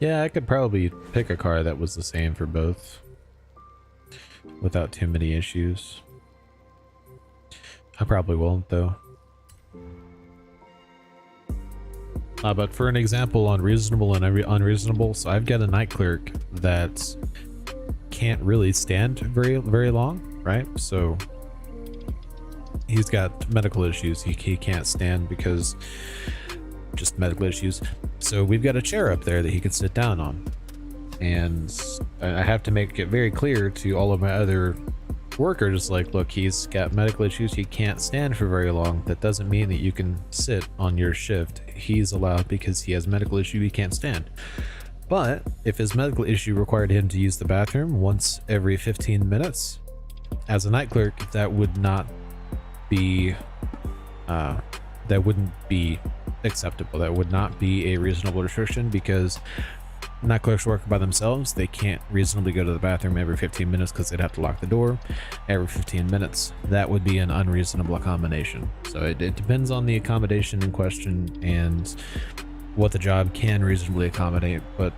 Yeah, I could probably pick a car that was the same for both without too many issues. I probably won't though. But for an example on reasonable and unreasonable, so I've got a night clerk that can't really stand very long, right? So he's got medical issues. He can't stand because just medical issues. So we've got a chair up there that he can sit down on, and I have to make it very clear to all of my other workers, like, look, he's got medical issues, he can't stand for very long. That doesn't mean that you can sit on your shift. He's allowed because he has medical issue, he can't stand. But if his medical issue required him to use the bathroom once every 15 minutes, as a night clerk, that would not be that wouldn't be acceptable. That would not be a reasonable restriction, because night clerks work by themselves. They can't reasonably go to the bathroom every 15 minutes because they'd have to lock the door every 15 minutes. That would be an unreasonable accommodation. So it depends on the accommodation in question and what the job can reasonably accommodate, but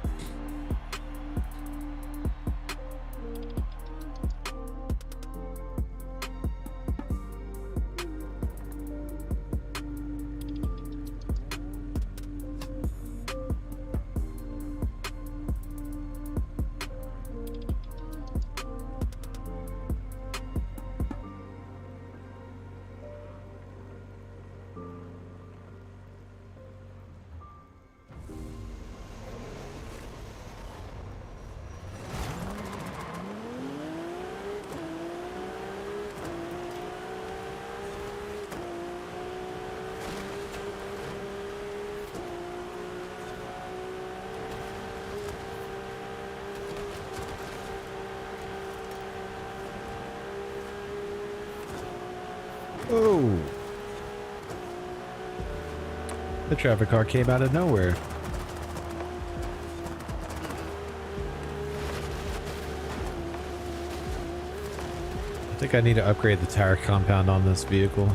oh, the traffic car came out of nowhere. I think I need to upgrade the tire compound on this vehicle.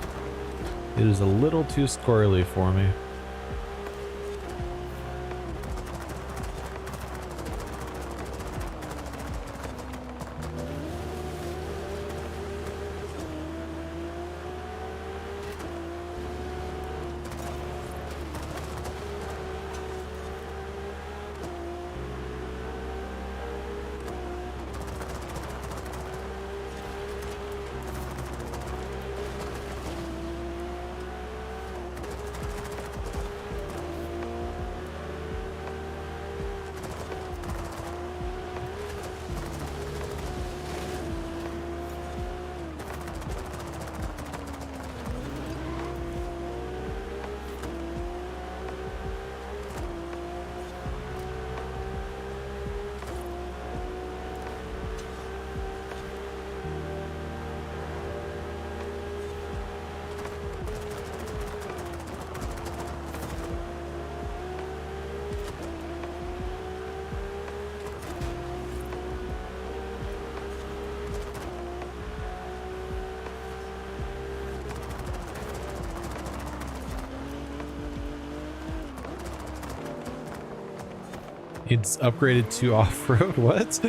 It is a little too squirrely for me. It's upgraded to off-road. What?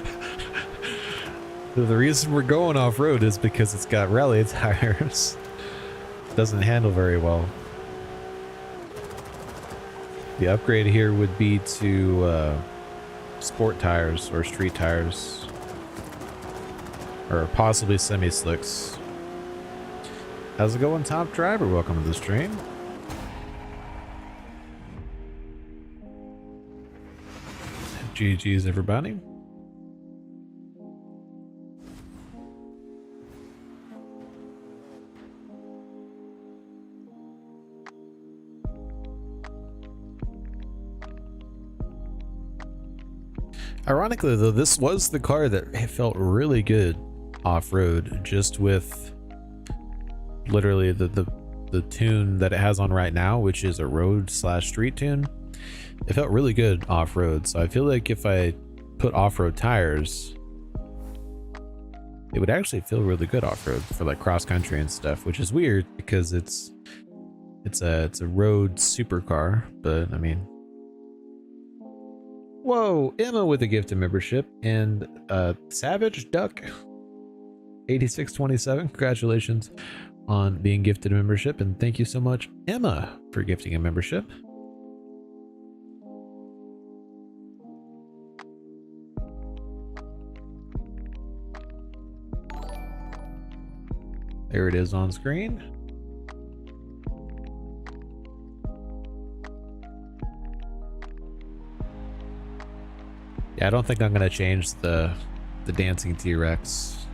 The reason we're going off-road is because it's got rally tires. Doesn't handle very well. The upgrade here would be to sport tires or street tires, or possibly semi-slicks. How's it going, Top Driver? Welcome to the stream. GG's, everybody. Ironically, though, this was the car that felt really good off-road, just with literally the tune that it has on right now, which is a road/street tune. It felt really good off-road, so I feel like if I put off-road tires, it would actually feel really good off-road for like cross-country and stuff, which is weird because it's a road supercar, but I mean. Whoa, Emma with a gifted membership, and Savage Duck 8627, congratulations on being gifted a membership, and thank you so much, Emma, for gifting a membership. There it is on screen. Yeah, I don't think I'm gonna change the dancing T-Rex.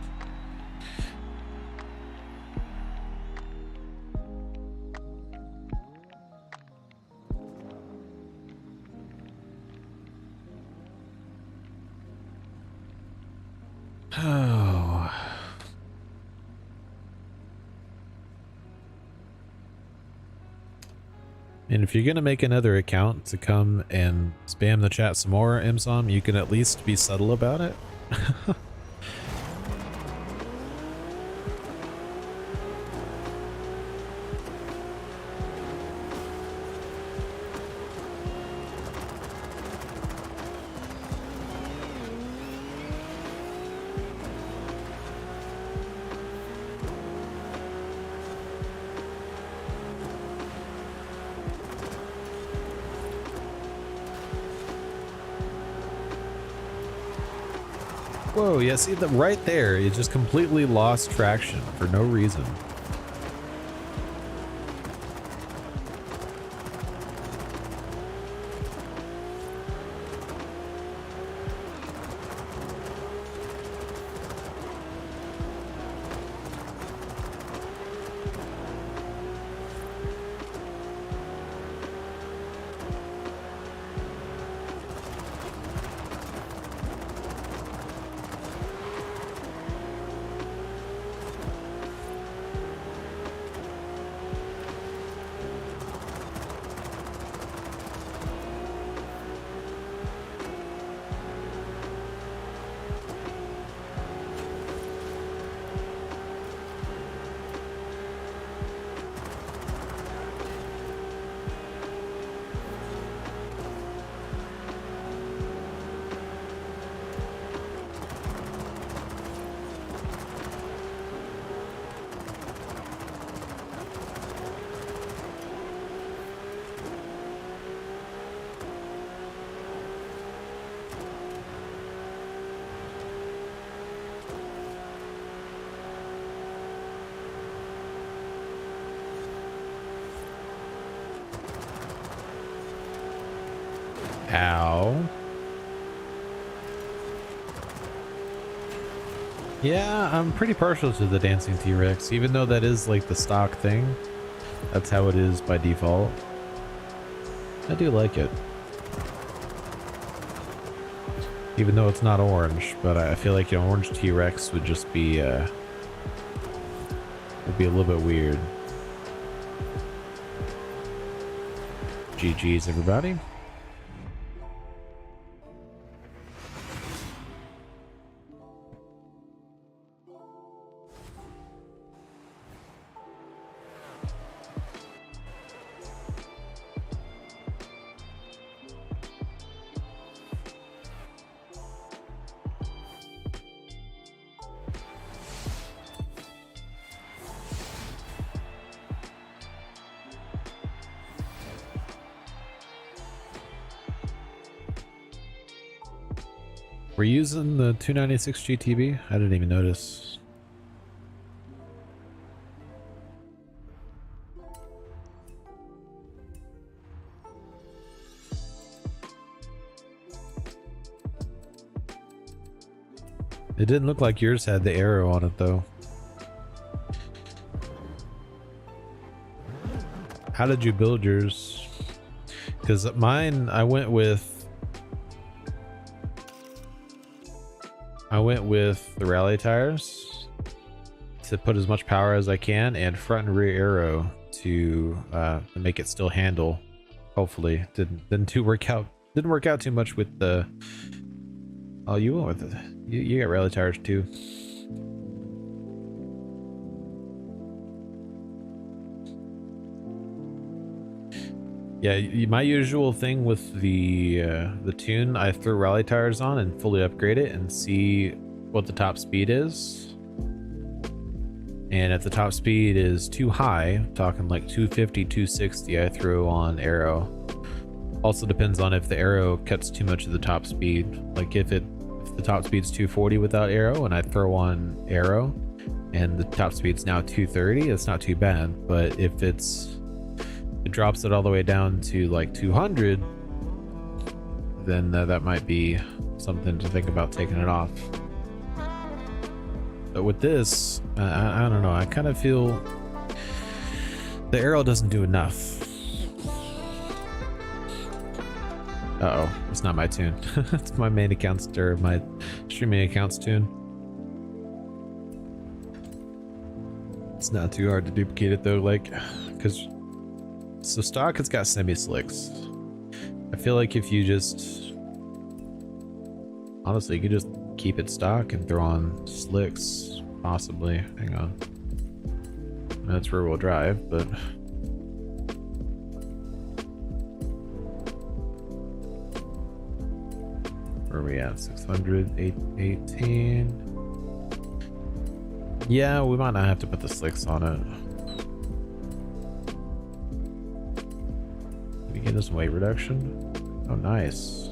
Oh. And if you're gonna make another account to come and spam the chat some more, Imsom, you can at least be subtle about it. Whoa, yeah, see that right there, it just completely lost traction for no reason. Ow. Yeah, I'm pretty partial to the dancing T-Rex, even though that is like the stock thing. That's how it is by default. I do like it. Even though it's not orange, but I feel like an orange T-Rex would just be, would be a little bit weird. GG's, everybody. We're using the 296 GTB? I didn't even notice. It didn't look like yours had the arrow on it though. How did you build yours? Because mine, I went with the rally tires to put as much power as I can, and front and rear arrow to make it still handle. Hopefully, didn't work out too much with the. Oh, you went with it. You got rally tires too. Yeah, my usual thing with the tune, I throw rally tires on and fully upgrade it and see what the top speed is. And if the top speed is too high, talking like 250, 260, I throw on arrow. Also depends on if the arrow cuts too much of the top speed. Like if the top speed's 240 without arrow and I throw on arrow and the top speed's now 230, it's not too bad. But if it drops it all the way down to like 200, then that might be something to think about taking it off. But with this, I don't know, I kind of feel the arrow doesn't do enough. Uh-oh, it's not my tune. It's my main account's, or my streaming account's tune. It's not too hard to duplicate it though, like, because so stock, it's got semi-slicks. I feel like if you just, honestly, you could just keep it stock and throw on slicks, possibly. Hang on. That's rear-wheel drive, but where are we at? 600, 818. Yeah, we might not have to put the slicks on it. Did we get us weight reduction? Oh, nice.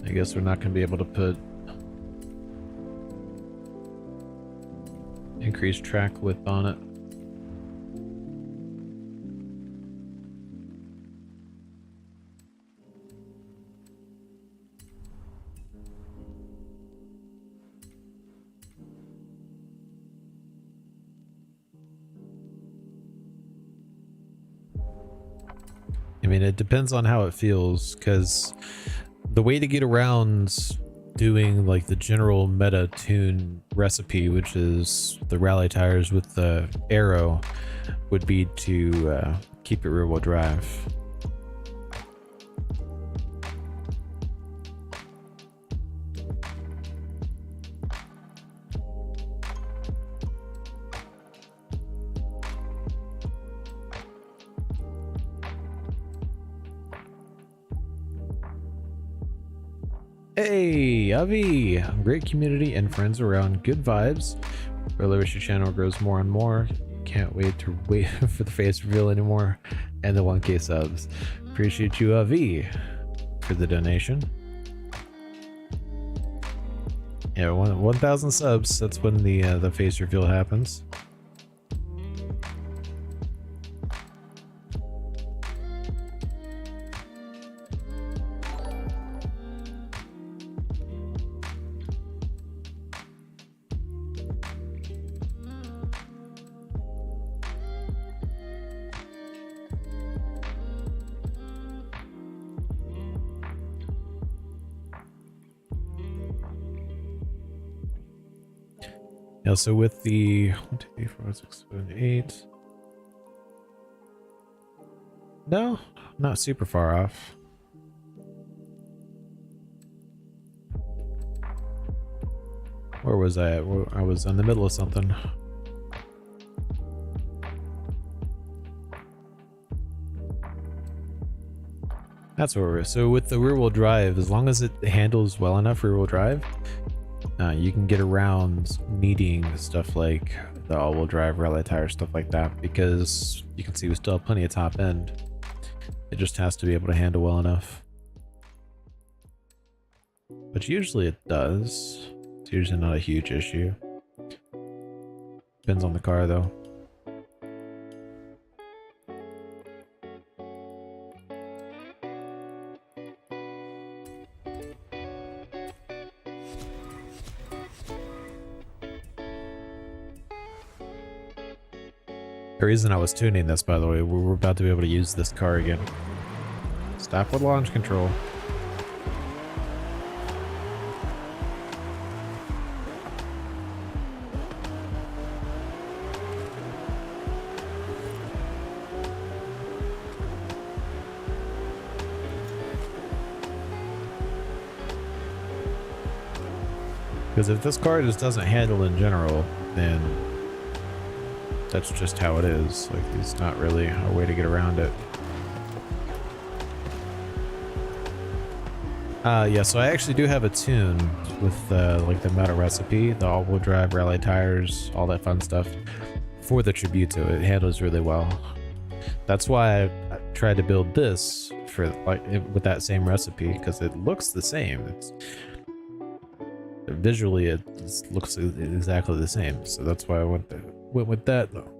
I guess we're not going to be able to put increased track width on it. I mean, it depends on how it feels, because the way to get around doing like the general meta tune recipe, which is the rally tires with the arrow, would be to keep it rear wheel drive. Hey, Avi! Great community and friends around, good vibes. Really wish your channel grows more and more. Can't wait for the face reveal anymore. And the 1K subs. Appreciate you, V, for the donation. Yeah, 1,000 subs. That's when the face reveal happens. Yeah, so with the 1, 2, 3, 4, 5, 6, 7, 8. No, not super far off. Where was I at? I was in the middle of something. That's where we're. So with the rear-wheel drive, as long as it handles well enough rear-wheel drive, you can get around needing stuff like the all-wheel drive, rally tire, stuff like that, because you can see we still have plenty of top end. It just has to be able to handle well enough. But usually it does. It's usually not a huge issue. Depends on the car though. The reason I was tuning this, by the way, we're about to be able to use this car again. Stop with launch control. Because if this car just doesn't handle in general, then that's just how it is. Like, it's not really a way to get around it. Yeah, so I actually do have a tune with like the meta recipe, the all-wheel drive, rally tires, all that fun stuff for the Tributo. It handles really well. That's why I tried to build this for like with that same recipe, because it looks the same. It's visually it looks exactly the same, so that's why I went with that though.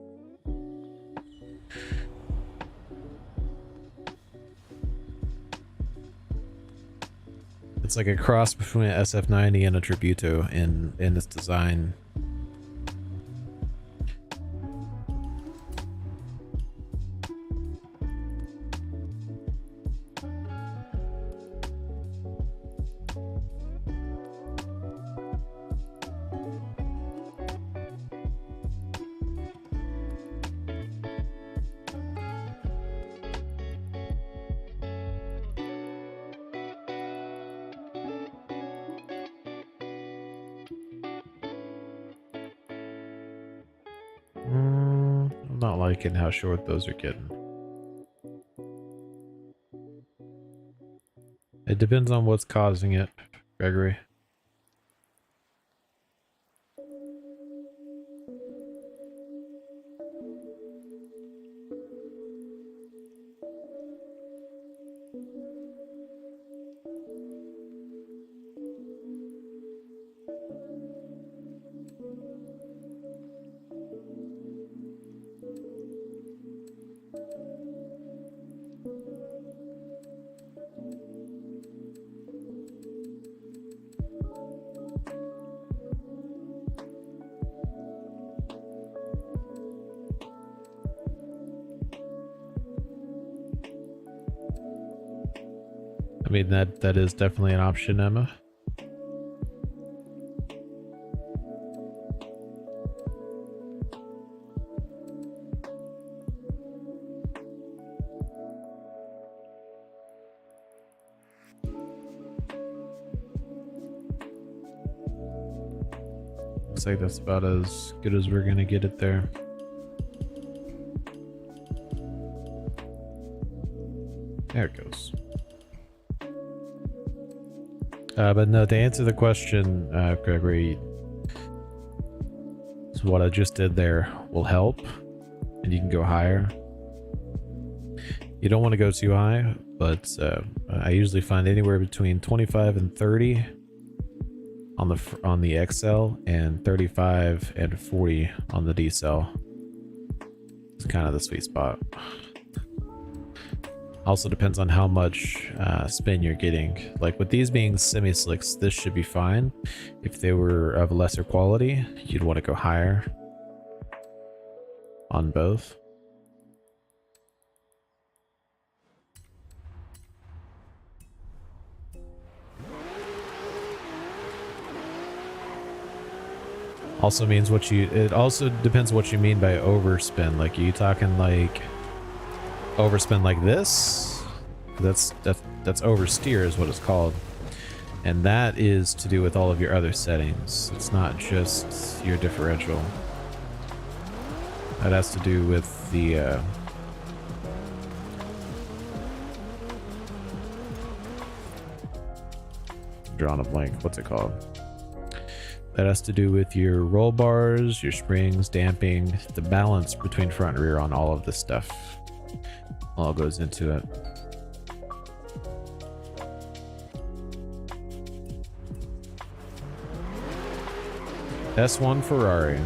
It's like a cross between an SF90 and a Tributo in its design. I'm not liking how short those are getting. It depends on what's causing it, Gregory. I mean, that is definitely an option, Emma. Looks like that's about as good as we're gonna get it there. There it goes. But no, to answer the question, Gregory, so what I just did there will help. and you can go higher. You don't want to go too high, but I usually find anywhere between 25 and 30 on the XL and 35 and 40 on the decel. It's kind of the sweet spot. Also depends on how much spin you're getting. Like with these being semi-slicks, this should be fine. If they were of lesser quality, you'd want to go higher on both. Also means it also depends what you mean by overspin. Like, are you talking like overspin like this? That's oversteer is what it's called. And that is to do with all of your other settings. It's not just your differential. That has to do with the drawing a blank. What's it called? That has to do with your roll bars, your springs, damping, the balance between front and rear on all of this stuff. All goes into it. S1 Ferrari.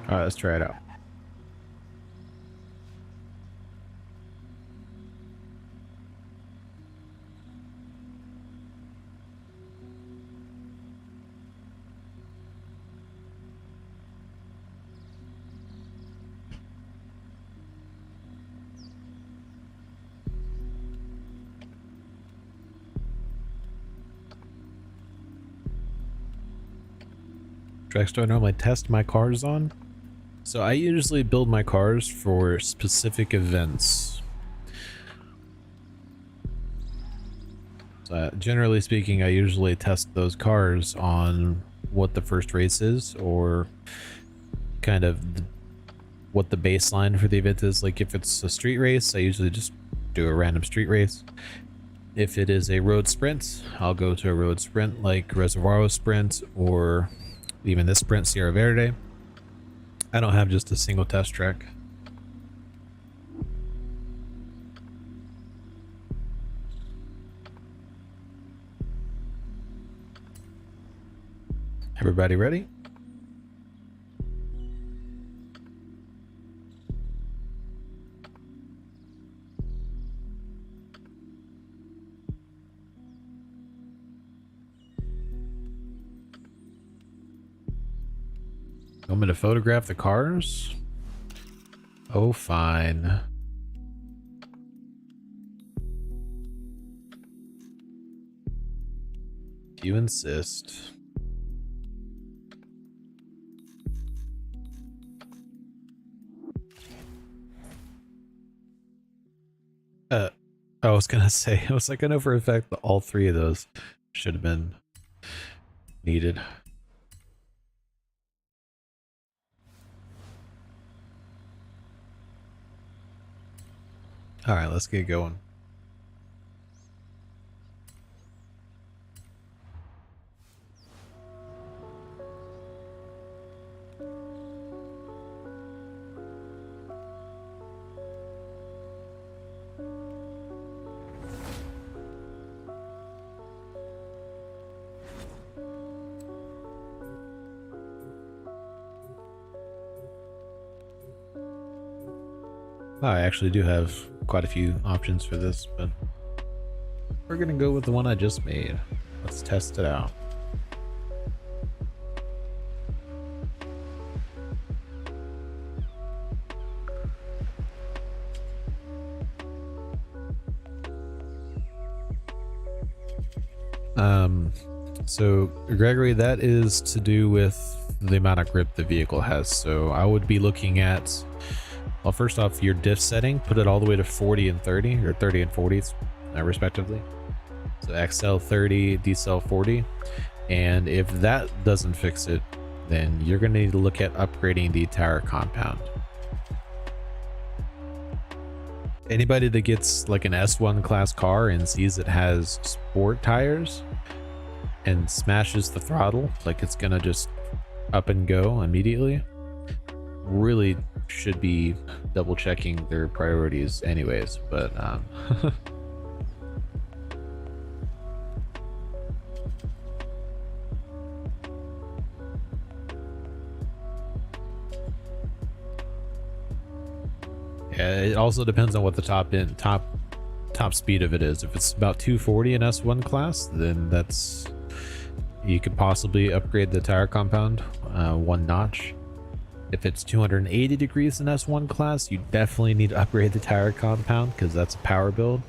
All right, let's try it out. Tracks do I normally test my cars on? So I usually build my cars for specific events. So generally speaking, I usually test those cars on what the first race is, or kind of what the baseline for the event is. Like if it's a street race, I usually just do a random street race. If it is a road sprint, I'll go to a road sprint like Reservoir Sprint, or even this sprint, Sierra Verde. I don't have just a single test track. Everybody ready? Want me to photograph the cars? Oh, fine. If you insist. I was gonna say, I was like, I know for a fact that all three of those should have been needed. All right, let's get going. I actually do have quite a few options for this, but we're gonna go with the one I just made. Let's test it out. So Gregory, that is to do with the amount of grip the vehicle has. So I would be looking at, well, first off, your diff setting, put it all the way to 40 and 30, or 30 and 40 respectively. So XL 30, decel 40. And if that doesn't fix it, then you're going to need to look at upgrading the tire compound. Anybody that gets like an S1 class car and sees it has sport tires and smashes the throttle like it's gonna just up and go immediately, really should be double checking their priorities anyways. But yeah, it also depends on what the top speed of it is. If it's about 240 in S1 class, then you could possibly upgrade the tire compound one notch. If it's 280 degrees in S1 class, you definitely need to upgrade the tire compound because that's a power build.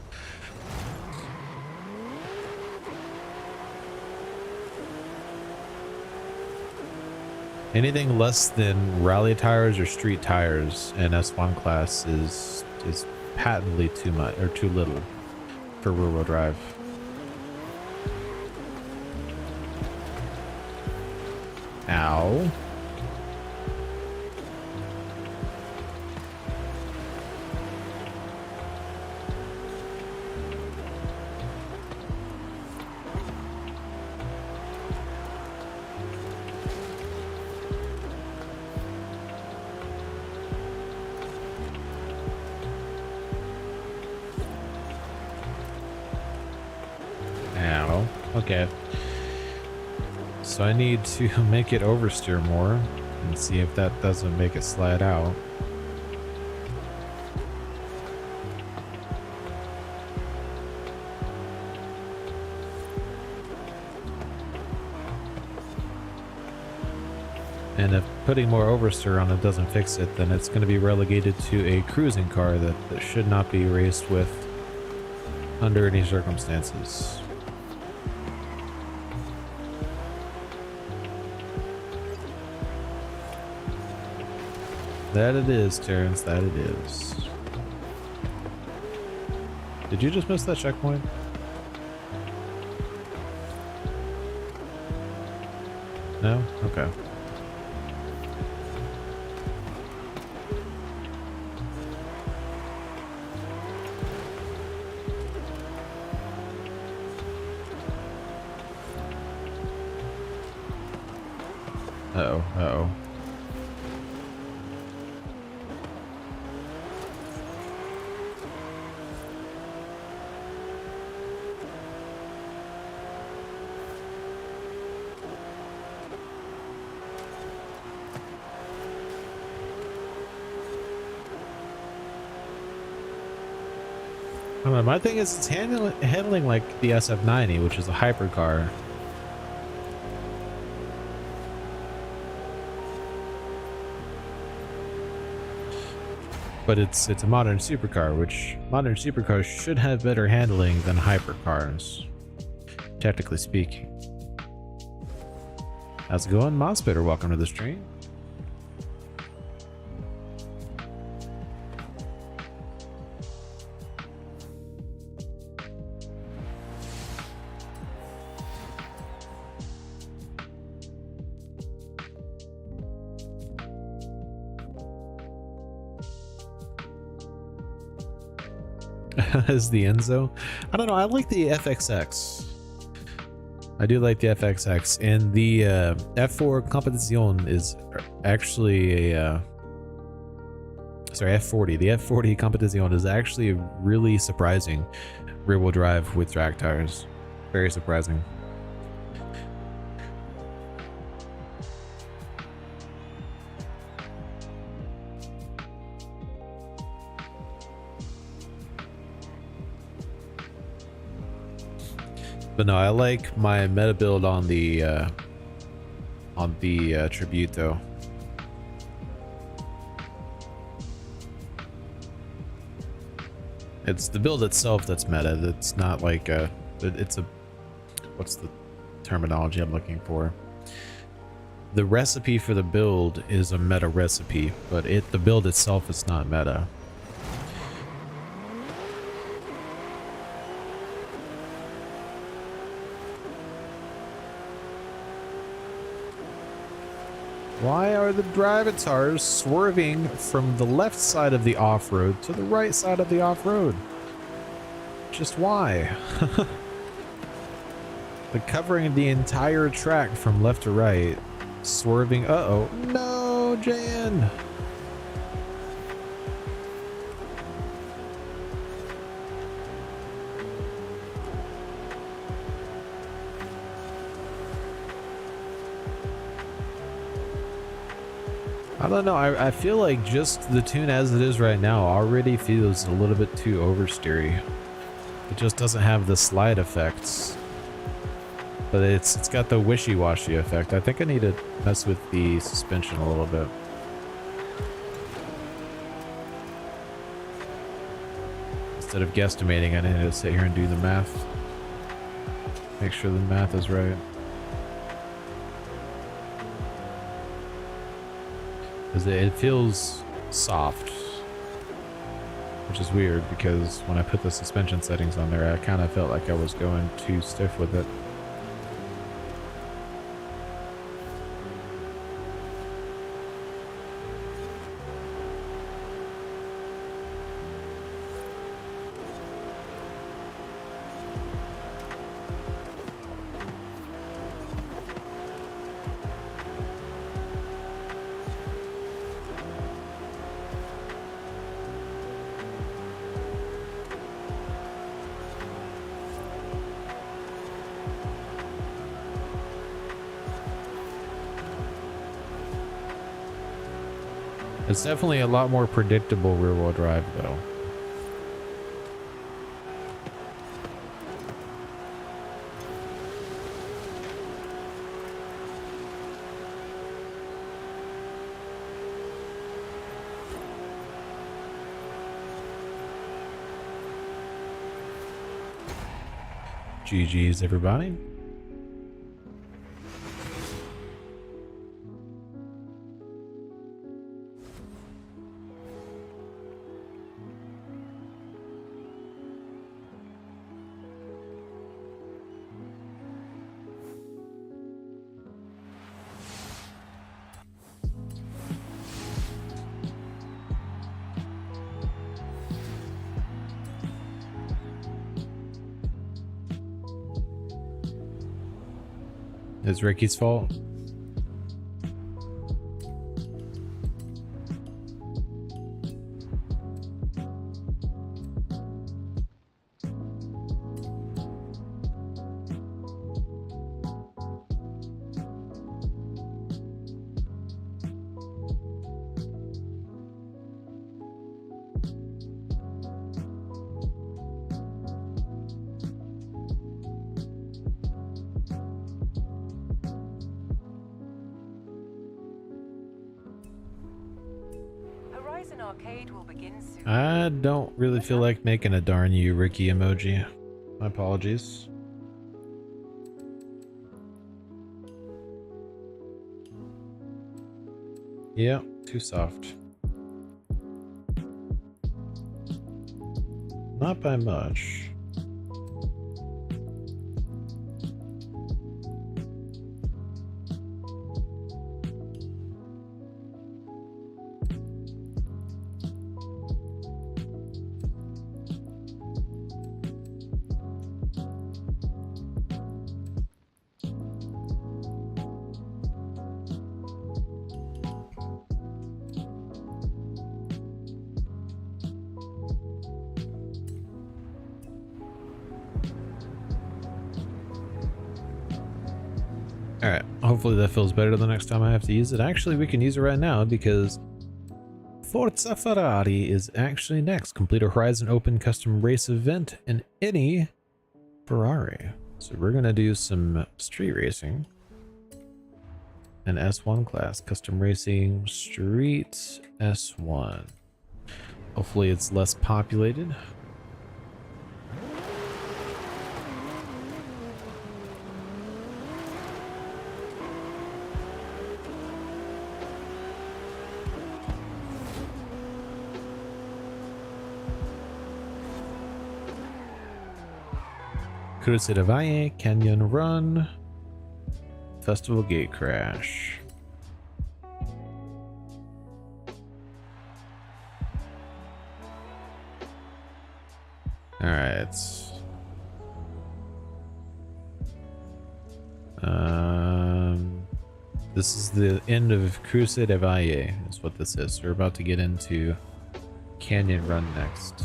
Anything less than rally tires or street tires in S1 class is patently too much or too little for rear-wheel drive. Ow. Ow. Okay. So I need to make it oversteer more and see if that doesn't make it slide out. And if putting more oversteer on it doesn't fix it, then it's going to be relegated to a cruising car that should not be raced with under any circumstances. That it is, Terrence, that it is. Did you just miss that checkpoint? No? Okay. Uh-oh, uh-oh. I don't know, my thing is it's handling like the SF90, which is a hypercar. But it's a modern supercar, which modern supercars should have better handling than hypercars, technically speaking. How's it going, Mospitter? Welcome to the stream. As the Enzo, I don't know. I like the FXX. I do like the FXX, and the F4 Competition is actually a sorry, F40. The F40 Competition is actually a really surprising rear-wheel drive with drag tires. Very surprising. But no, I like my meta build on the Tributo. It's the build itself that's meta. It's not like it's a, what's the terminology I'm looking for? The recipe for the build is a meta recipe, but the build itself is not meta. Why are the drivatars swerving from the left side of the off-road to the right side of the off-road? Just why? They're covering the entire track from left to right, swerving. Uh-oh. No, JN! I don't know, I feel like just the tune as it is right now already feels a little bit too oversteery. It just doesn't have the slide effects. But it's got the wishy-washy effect. I think I need to mess with the suspension a little bit. Instead of guesstimating, I need to sit here and do the math. Make sure the math is right. Because it feels soft, which is weird because when I put the suspension settings on there, I kind of felt like I was going too stiff with it. It's definitely a lot more predictable rear-wheel drive, though. GG's, everybody. It's Ricky's fault. I don't really feel like making a darn you Ricky emoji. My apologies. Yeah, too soft. Not by much. Alright, hopefully that feels better the next time I have to use it. Actually, we can use it right now because Forza Ferrari is actually next. Complete a Horizon Open custom race event in any Ferrari. So we're gonna do some street racing. An S1 class, custom racing, street S1. Hopefully it's less populated. Cruce de Valle, Canyon Run, Festival Gate Crash. Alright. This is the end of Cruce de Valle, is what this is. We're about to get into Canyon Run next.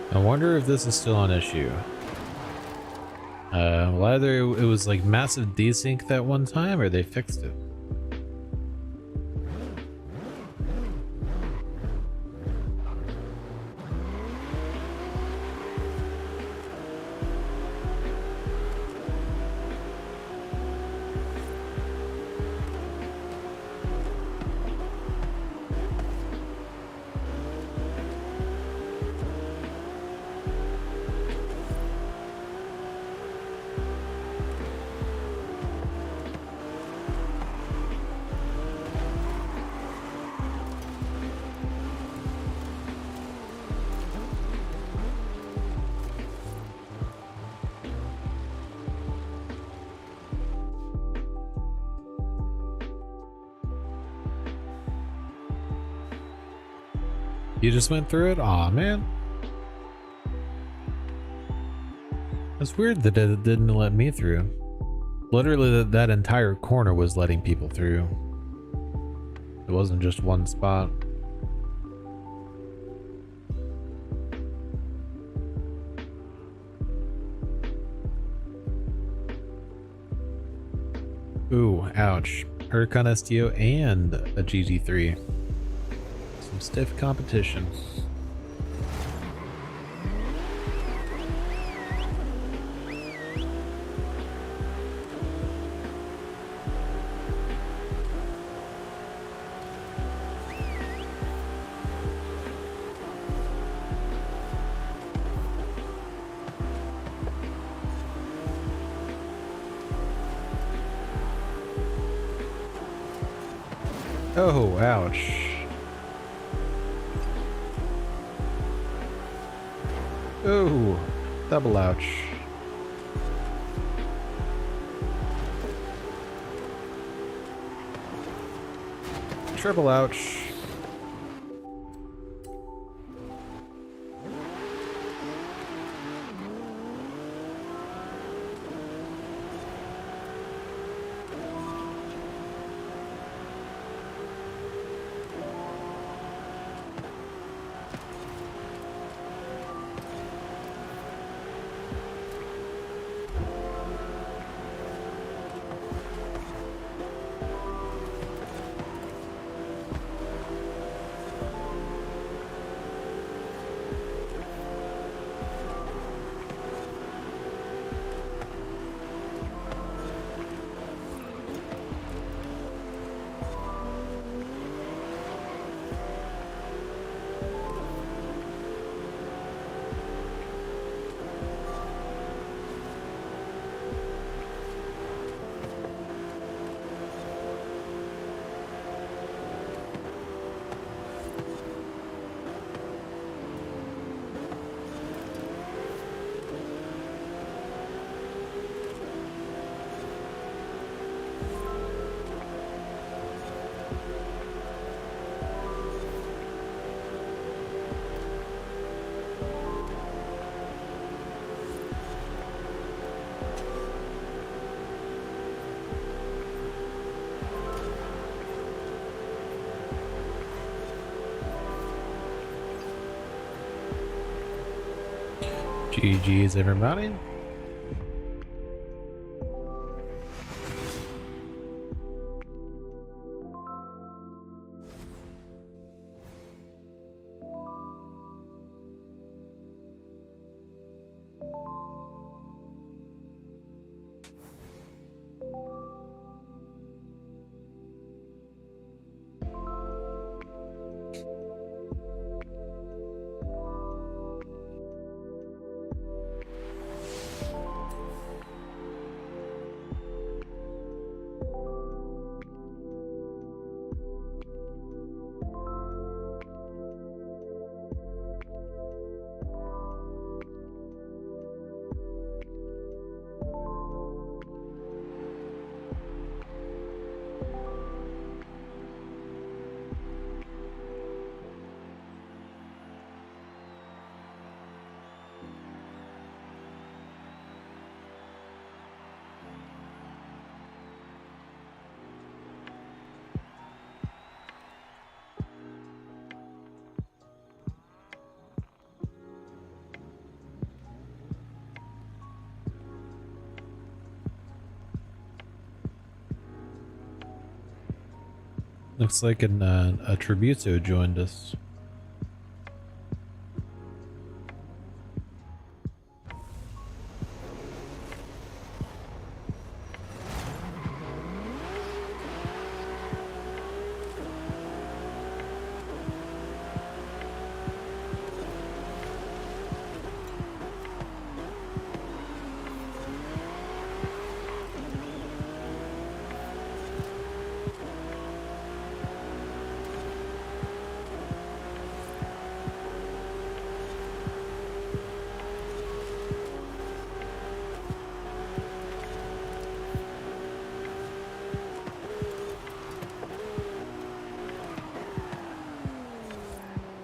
I wonder if this is still an issue. Well, either it was like massive desync that one time or they fixed it. You just went through it? Aw, man. It's weird that it didn't let me through. Literally, that entire corner was letting people through. It wasn't just one spot. Ooh, ouch. Huracan STO and a GT3. Some stiff competition. Oh, ouch. Oh, double ouch. Triple ouch. GG's, everybody. Looks like a Tributo joined us.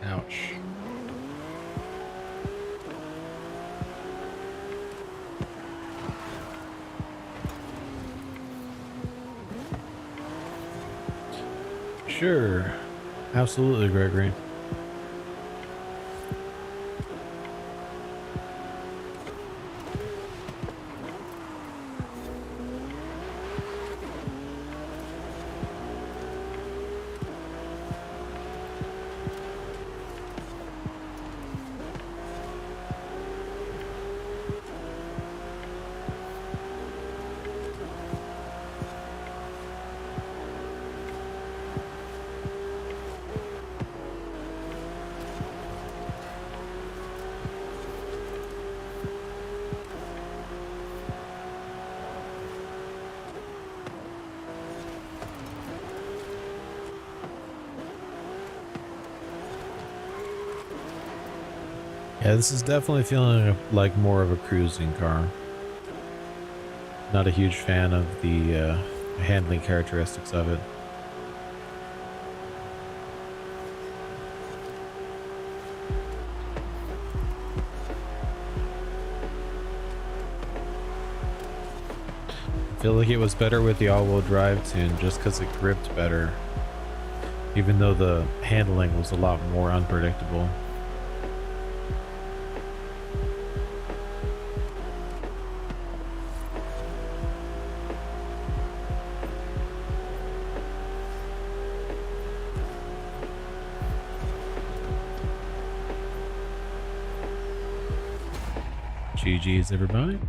Ouch. Sure. Absolutely, Gregory. Yeah, this is definitely feeling like more of a cruising car. Not a huge fan of the handling characteristics of it. I feel like it was better with the all-wheel drive tune just because it gripped better, even though the handling was a lot more unpredictable. GG's, everybody.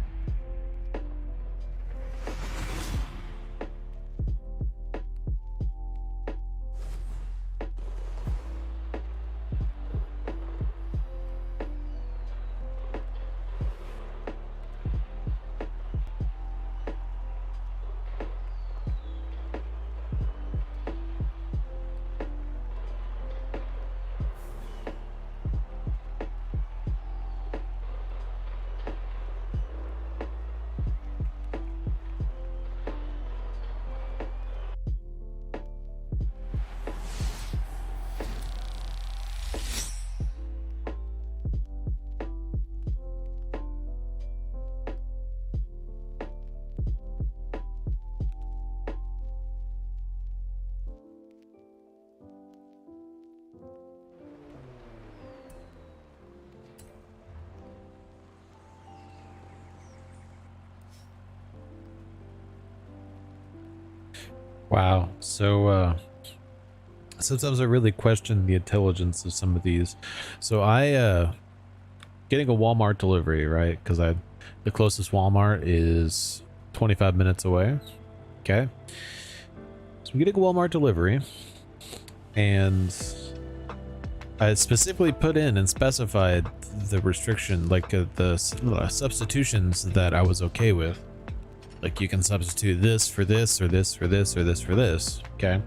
Wow. So sometimes I really question the intelligence of some of these. So getting a Walmart delivery, right? Because the closest Walmart is 25 minutes away. Okay. So I'm getting a Walmart delivery, and I specifically put in and specified the restriction, like the substitutions that I was okay with. Like, you can substitute this for this, or this for this, or this for this. Okay.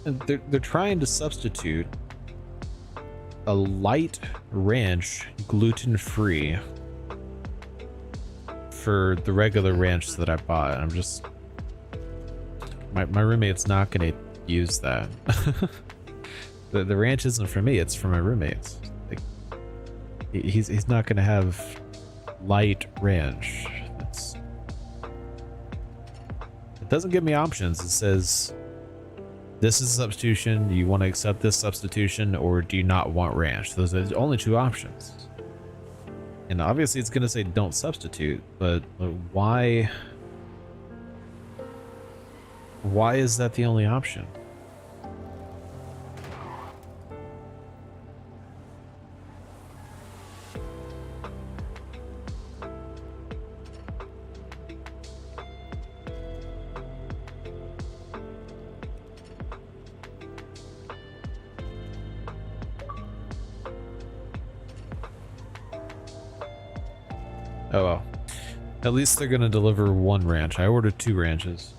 And they're trying to substitute a light ranch, gluten-free, for the regular ranch that I bought. I'm just, my roommate's not gonna use that. The ranch isn't for me, it's for my roommates. Like, he's not gonna have light ranch. It doesn't give me options. It says this is a substitution, do you want to accept this substitution, or do you not want ranch? Those are the only two options. And obviously it's gonna say don't substitute, but why is that the only option? Oh well. At least they're gonna deliver one ranch. I ordered 2 ranches.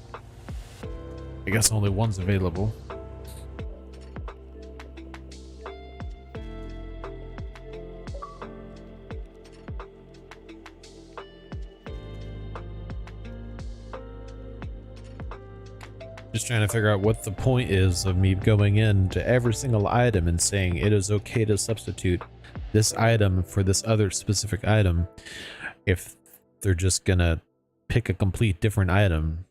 I guess only one's available. Just trying to figure out what the point is of me going into every single item and saying it is okay to substitute this item for this other specific item, if they're just gonna pick a complete different item.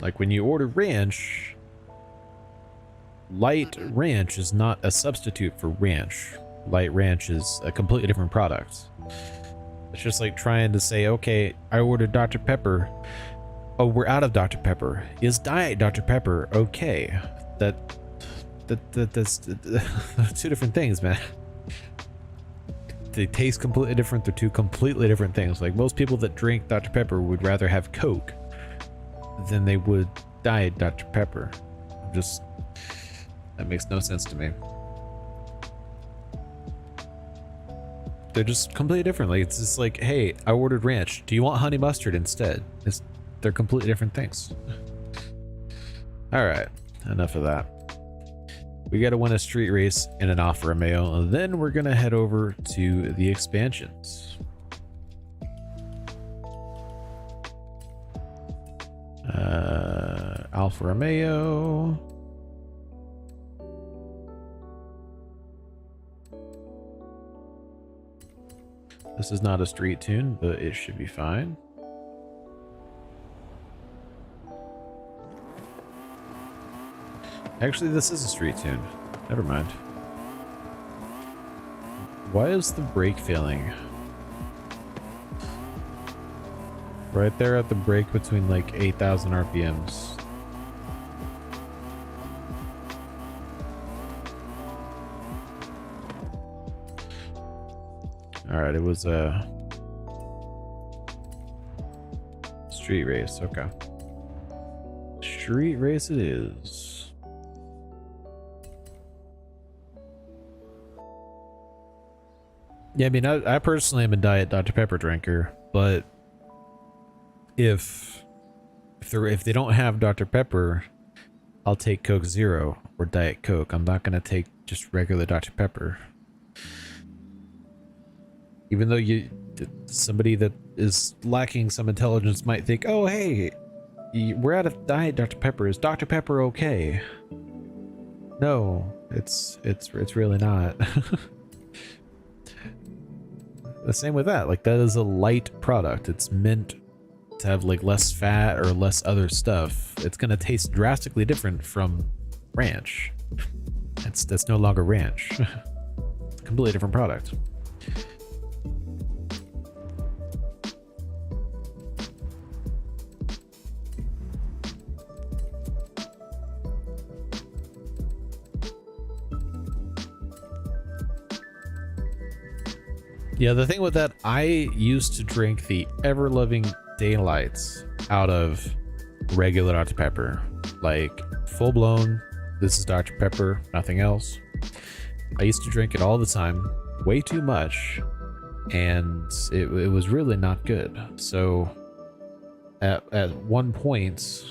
Like, when you order ranch, light ranch is not a substitute for ranch. Light ranch is a completely different product. It's just like trying to say, okay, I ordered Dr. Pepper. Oh, we're out of Dr. Pepper. Is Diet Dr. Pepper okay? That's 2 different things, man. They taste completely different. They're 2 completely different things. Like, most people that drink Dr. Pepper would rather have Coke than they would Diet Dr. Pepper. That makes no sense to me. They're just completely different. Like, it's just like, hey, I ordered ranch. Do you want honey mustard instead? They're completely different things. All right, enough of that. We got to win a street race and an Alfa Romeo, and then we're gonna head over to the expansions. Alfa Romeo. This is not a street tune, but it should be fine. Actually, this is a street tune. Never mind. Why is the brake failing? Right there at the brake between like 8,000 RPMs. Alright, it was a street race. Okay. Street race it is. Yeah, I mean, I personally am a Diet Dr. Pepper drinker, but if they don't have Dr. Pepper, I'll take Coke Zero or Diet Coke. I'm not gonna take just regular Dr. Pepper. Even though somebody that is lacking some intelligence might think, oh hey, we're out of Diet Dr. Pepper. Is Dr. Pepper okay? No, it's really not. The same with that. Like, that is a light product. It's meant to have like less fat or less other stuff. It's gonna taste drastically different from ranch. That's no longer ranch. It's a completely different product. Yeah, the thing with that, I used to drink the ever-loving daylights out of regular Dr. Pepper. Like, full-blown, this is Dr. Pepper, nothing else. I used to drink it all the time, way too much, and it was really not good. So, at one point,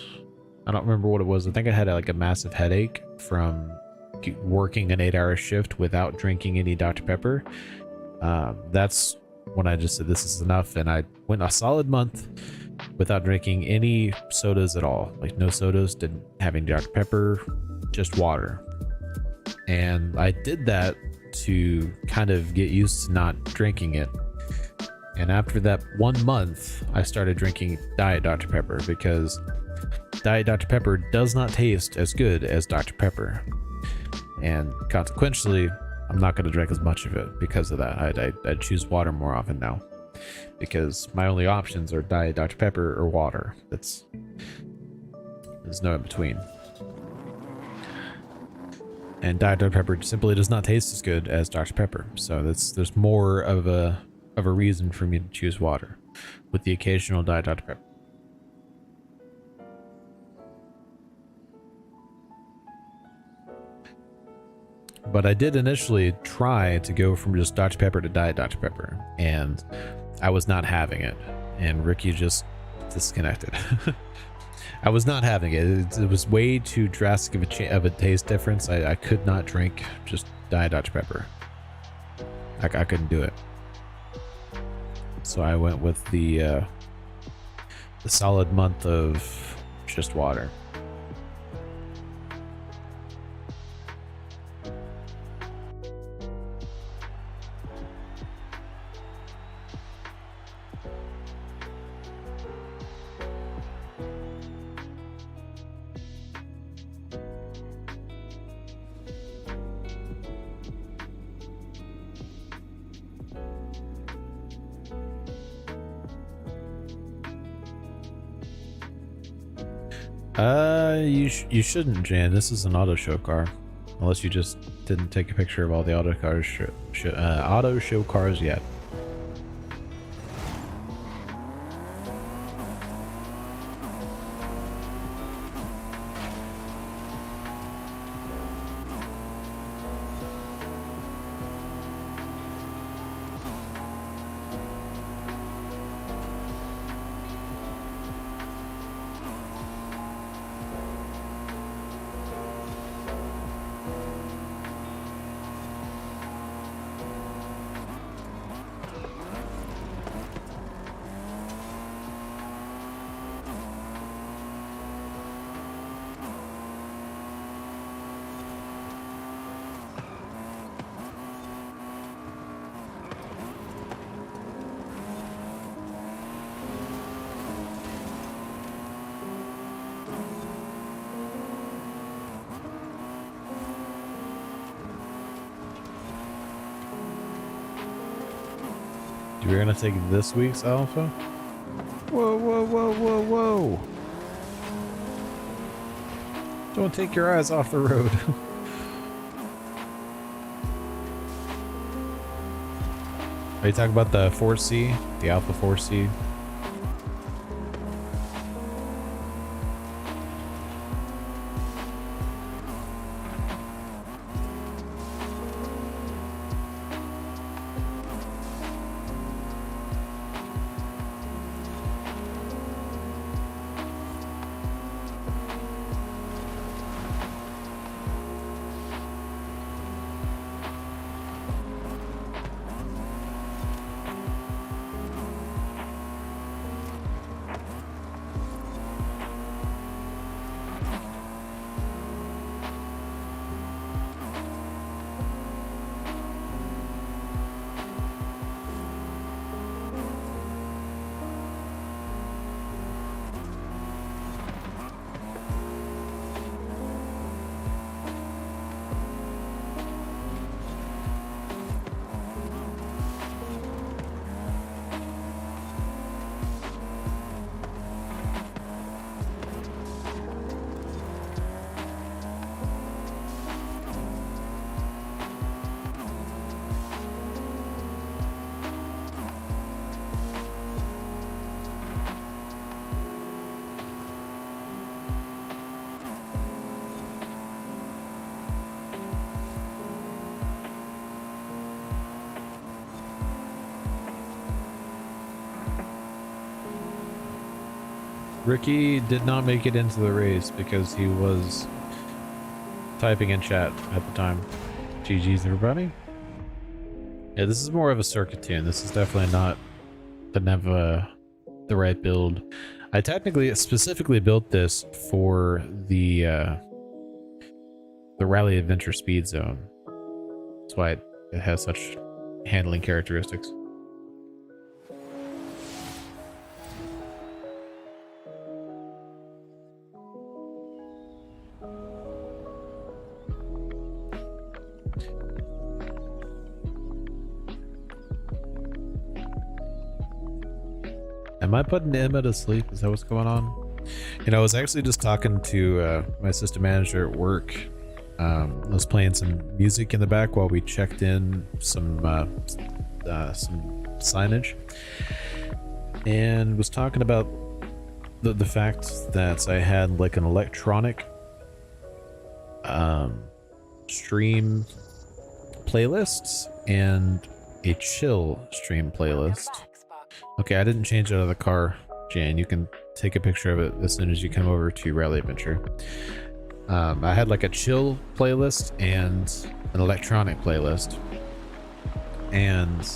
I don't remember what it was, I think I had like a massive headache from working an 8-hour shift without drinking any Dr. Pepper. That's when I just said this is enough, and I went a solid month without drinking any sodas at all. Like no sodas, didn't have any Dr. Pepper, just water. And I did that to kind of get used to not drinking it. And after that 1 month, I started drinking Diet Dr. Pepper, because Diet Dr. Pepper does not taste as good as Dr. Pepper. And consequently, I'm not going to drink as much of it because of that. I choose water more often now, because my only options are Diet Dr. Pepper or water. There's no in between. And Diet Dr. Pepper simply does not taste as good as Dr. Pepper. So there's more of a reason for me to choose water, with the occasional Diet Dr. Pepper. But I did initially try to go from just Dr. Pepper to Diet Dr. Pepper, and I was not having it. And Ricky just disconnected. I was not having it. It was way too drastic of a taste difference. I could not drink just Diet Dr. Pepper. I couldn't do it. So I went with the solid month of just water. You shouldn't, Jan. This is an auto show car, unless you just didn't take a picture of all the auto show cars yet. We're gonna take this week's Alpha. Whoa, whoa, whoa, whoa, whoa! Don't take your eyes off the road. Are you talking about the 4C? The Alpha 4C? Ricky did not make it into the race because he was typing in chat at the time. GG's everybody. Yeah, this is more of a circuit tune. This is definitely not the right build. I technically specifically built this for the Rally Adventure Speed Zone. That's why it has such handling characteristics. Am I putting Emma to sleep? Is that what's going on? You know, I was actually just talking to my assistant manager at work. I was playing some music in the back while we checked in some signage, and was talking about the fact that I had like an electronic stream playlist and a chill stream playlist. Okay, I didn't change it out of the car, Jane. You can take a picture of it as soon as you come over to Rally Adventure. I had like a chill playlist and an electronic playlist, and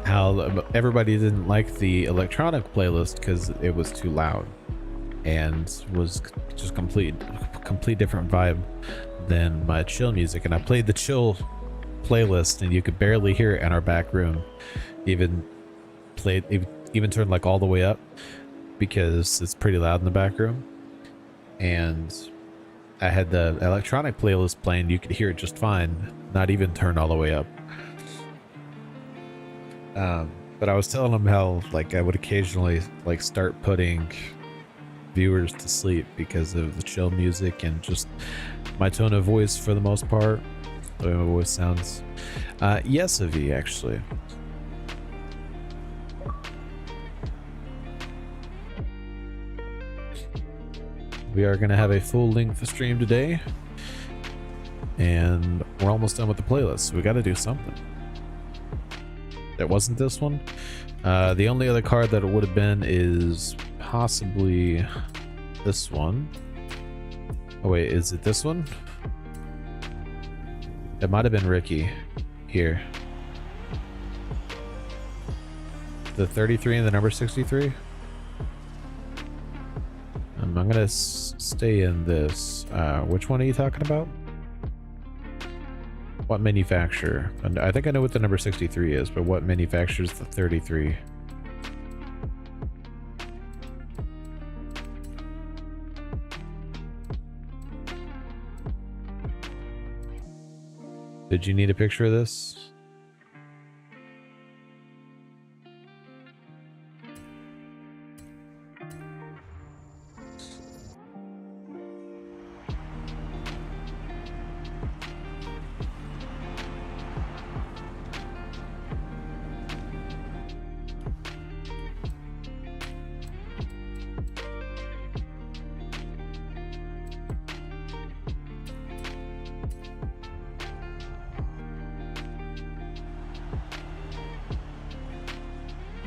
how everybody didn't like the electronic playlist because it was too loud and was just complete different vibe than my chill music. And I played the chill playlist and you could barely hear it in our back room. Even turned like all the way up because it's pretty loud in the back room. And I had the electronic playlist playing. You could hear it just fine, not even turned all the way up. But I was telling them how like I would occasionally like start putting viewers to sleep because of the chill music and just my tone of voice for the most part. The way my voice sounds. Yes, Avi, actually. We are going to have a full-length stream today, and we're almost done with the playlist, so we got to do something. That wasn't this one. The only other card that it would have been is possibly this one. Oh wait, is it this one? It might have been Ricky here. The 33 and the number 63. I'm gonna stay in this. Which one are you talking about? What manufacturer? And I think I know what the number 63 is, but what manufacturer is the 33? Did you need a picture of this?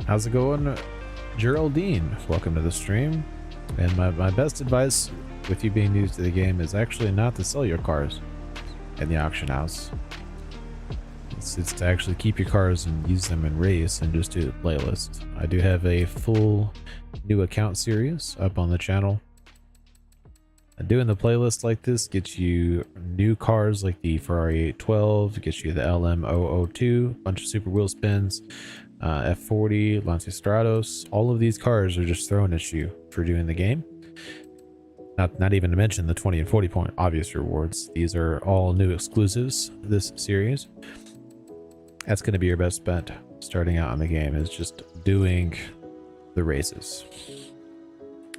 How's it going, Geraldine? Welcome to the stream. And my best advice with you being new to the game is actually not to sell your cars in the auction house. It's to actually keep your cars and use them in race and just do the playlist. I do have a full new account series up on the channel. Doing the playlist like this gets you new cars like the Ferrari 812, gets you the LM002, bunch of super wheel spins, F40, Lancia Stratos. All of these cars are just thrown at you for doing the game. Not even to mention the 20 and 40 point obvious rewards. These are all new exclusives this series. That's going to be your best bet starting out in the game, is just doing the races.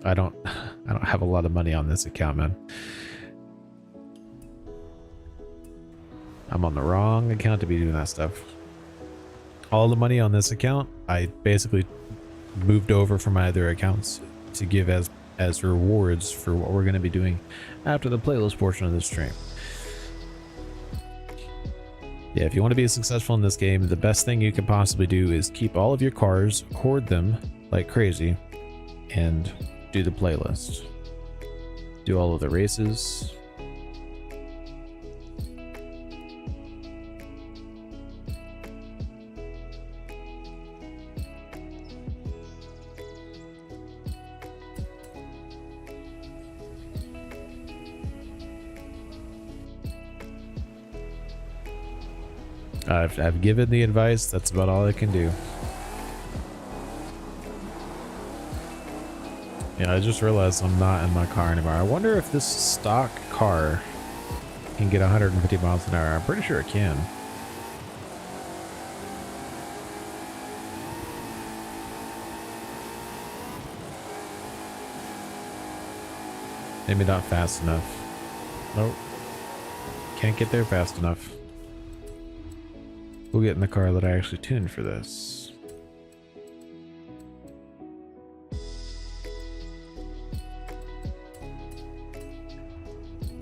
I don't have a lot of money on this account, man. I'm on the wrong account to be doing that stuff. All the money on this account, I basically moved over from my other accounts to give as rewards for what we're going to be doing after the playlist portion of the stream. Yeah, if you want to be successful in this game, the best thing you can possibly do is keep all of your cars, hoard them, like crazy and do the playlist. Do all of the races. I've given the advice. That's about all I can do. Yeah, I just realized I'm not in my car anymore. I wonder if this stock car can get 150 miles an hour. I'm pretty sure it can. Maybe not fast enough. Nope. Can't get there fast enough. We'll get in the car that I actually tuned for this.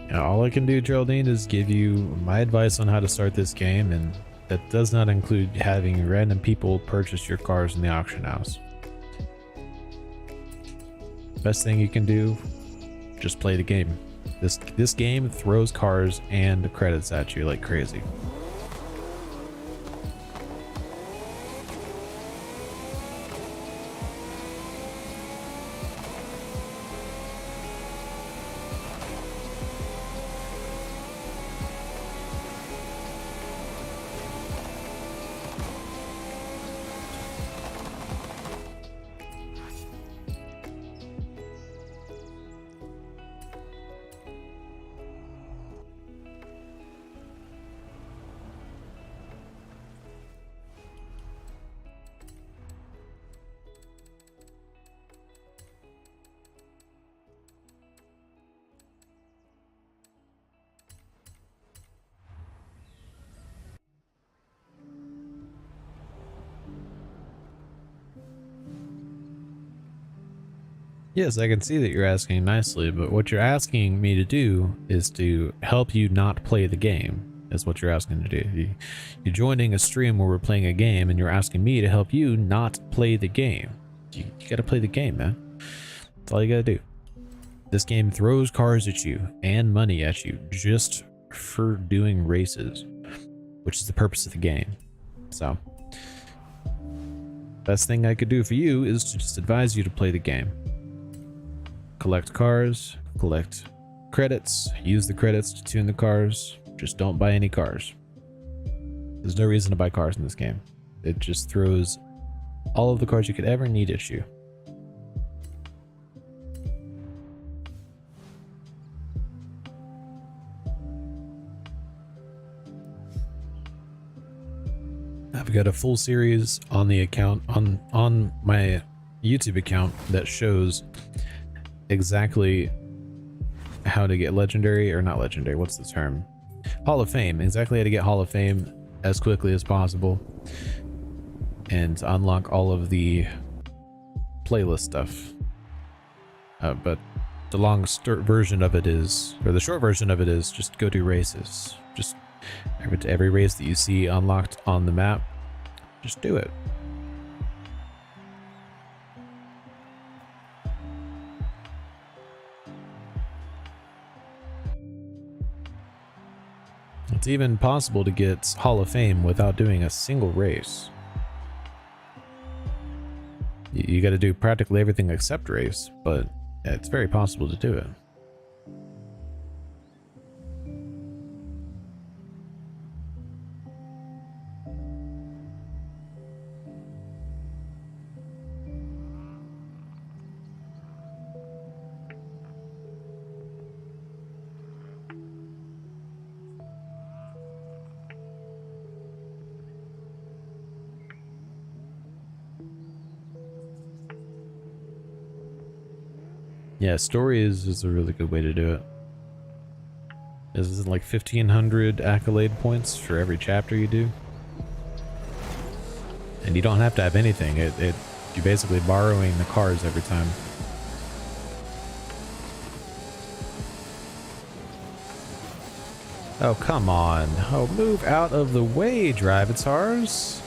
Now, all I can do, Geraldine, is give you my advice on how to start this game, and that does not include having random people purchase your cars in the auction house. Best thing you can do, just play the game. This game throws cars and credits at you like crazy. Yes, I can see that you're asking nicely, but what you're asking me to do is to help you not play the game. That's what you're asking to do. You're joining a stream where we're playing a game, and you're asking me to help you not play the game. You gotta play the game, man. That's all you gotta do. This game throws cars at you and money at you just for doing races, which is the purpose of the game. So, best thing I could do for you is to just advise you to play the game. Collect cars, collect credits, use the credits to tune the cars. Just don't buy any cars. There's no reason to buy cars in this game. It just throws all of the cars you could ever need at you. I've got a full series on the account, on my YouTube account, that shows exactly how to get legendary, or not legendary, what's the term? Hall of Fame. Exactly how to get Hall of Fame as quickly as possible and unlock all of the playlist stuff. But the long version of it is, or the short version of it is, just go do races. Just every race that you see unlocked on the map, just do it. It's even possible to get Hall of Fame without doing a single race. You got to do practically everything except race, but it's very possible to do it. Yeah, story is a really good way to do it. This is like 1,500 accolade points for every chapter you do. And you don't have to have anything. You're basically borrowing the cars every time. Oh, come on. Oh, move out of the way, Drive-It's-Ours.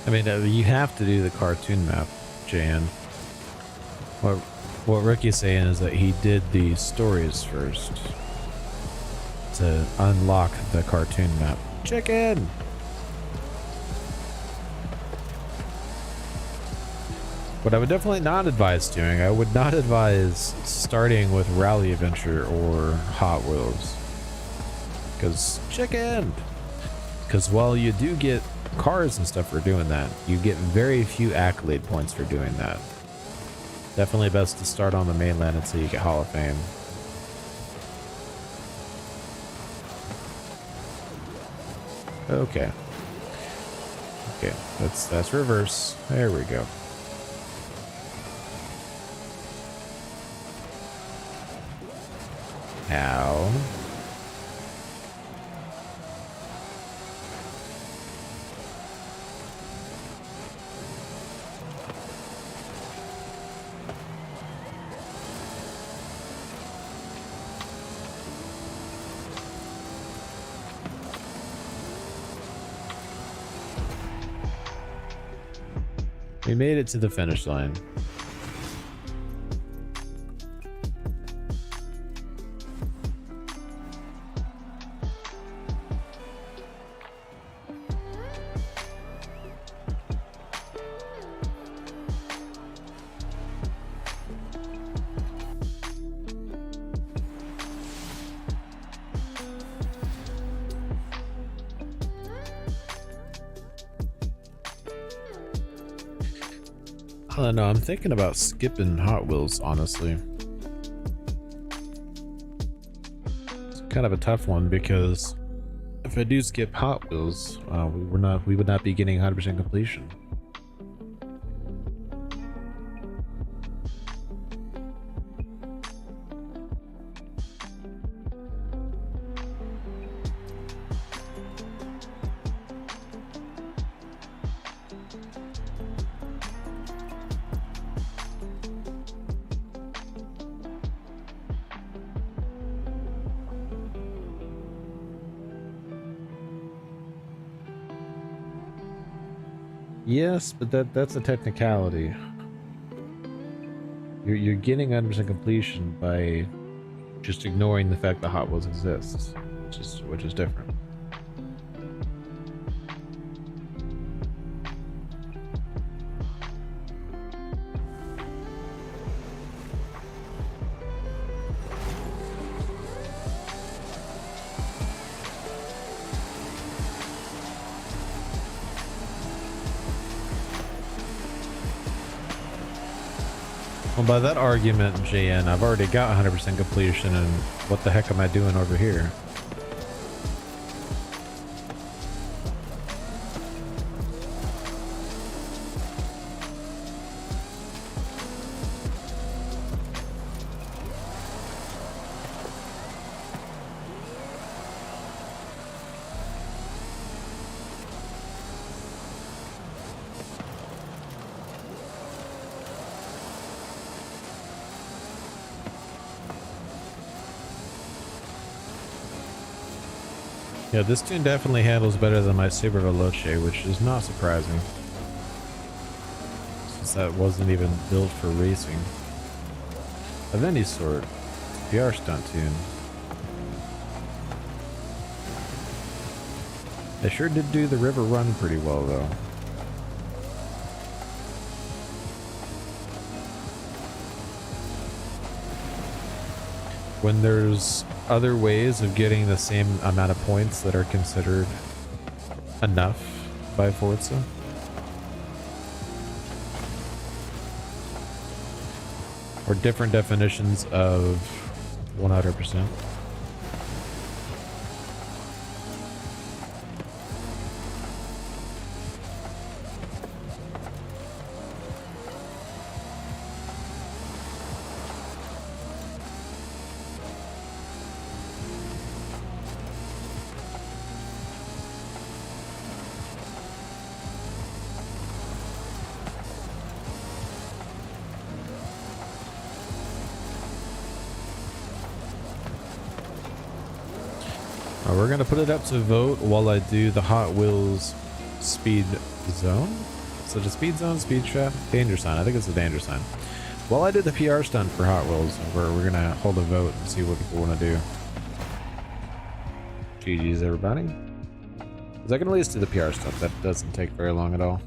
I mean, you have to do the cartoon map, Jan. What Ricky's saying is that he did the stories first to unlock the cartoon map. Chicken! What I would definitely not advise doing, I would not advise starting with Rally Adventure or Hot Wheels. Because chicken! Because while you do get cars and stuff for doing that, you get very few accolade points for doing that. Definitely best to start on the mainland until you get Hall of Fame. Okay. Okay, that's reverse. There we go. Ow. We made it to the finish line. I don't know, I'm thinking about skipping Hot Wheels, honestly. It's kind of a tough one because if I do skip Hot Wheels, we would not be getting 100% completion. Yes, but that's a technicality. You're getting 100% completion by just ignoring the fact that Hot Wheels exists, which is different. Well, by that argument, JN, I've already got 100% completion, and what the heck am I doing over here? Yeah, this tune definitely handles better than my Sabre Veloce, which is not surprising, since that wasn't even built for racing of any sort. PR stunt tune. They sure did do the river run pretty well, though. When there's other ways of getting the same amount of points that are considered enough by Forza. Or different definitions of 100%. We're gonna put it up to vote while I do the Hot Wheels speed zone. So the speed zone, speed trap, danger sign. I think it's a danger sign. Well, I did the PR stunt for Hot Wheels, where we're gonna hold a vote and see what people want to do. GG's everybody. Because I can at least do the PR stunt. That doesn't take very long at all.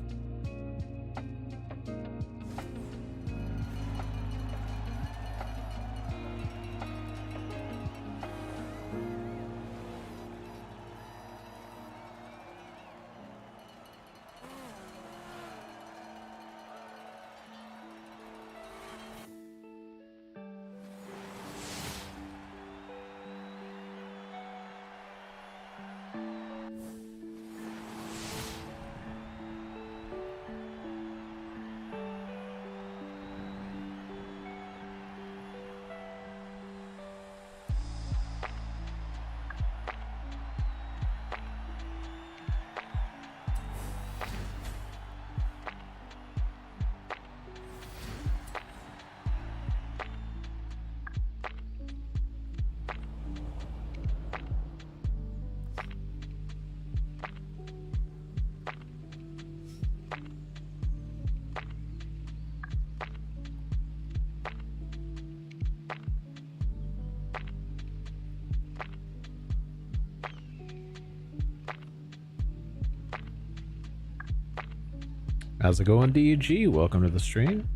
How's it going, DG? Welcome to the stream.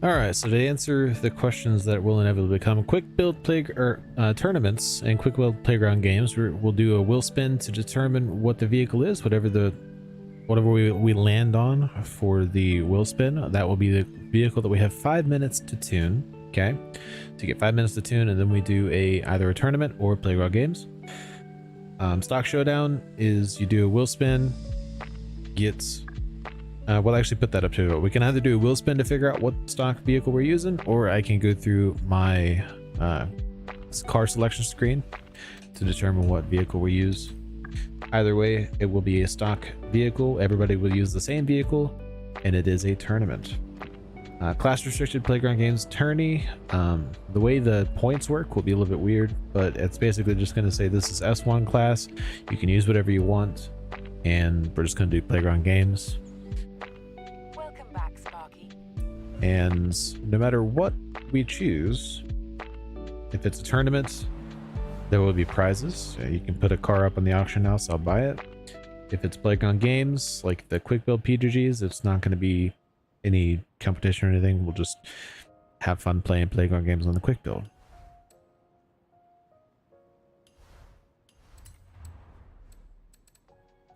Alright, so to answer the questions that will inevitably come, quick build tournaments and quick build playground games, we'll do a wheel spin to determine what the vehicle is, whatever we land on for the wheel spin. That will be the vehicle that we have 5 minutes to tune. Okay, so you get 5 minutes to tune, and then we do either a tournament or playground games. Stock Showdown is you do a wheel spin, we'll actually put that up to it. We can either do a wheel spin to figure out what stock vehicle we're using, or I can go through my car selection screen to determine what vehicle we use. Either way, it will be a stock vehicle. Everybody will use the same vehicle, and it is a tournament. Class restricted playground games tourney. The way the points work will be a little bit weird, but it's basically just going to say this is S1 class. You can use whatever you want, and we're just going to do playground games. Welcome back, Sparky. And no matter what we choose, if it's a tournament, there will be prizes. You can put a car up on the auction house, I'll buy it. If it's playground games, like the quick build PGGs, it's not going to be any competition or anything. We'll just have fun playing playground games on the quick build.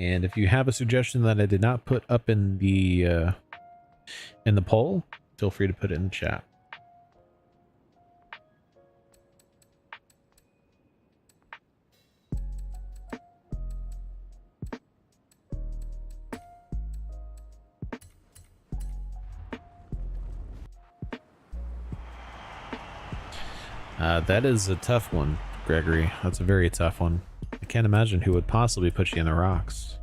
And if you have a suggestion that I did not put up in the poll, feel free to put it in the chat. That is a tough one, Gregory. That's a very tough one. I can't imagine who would possibly put you in the rocks.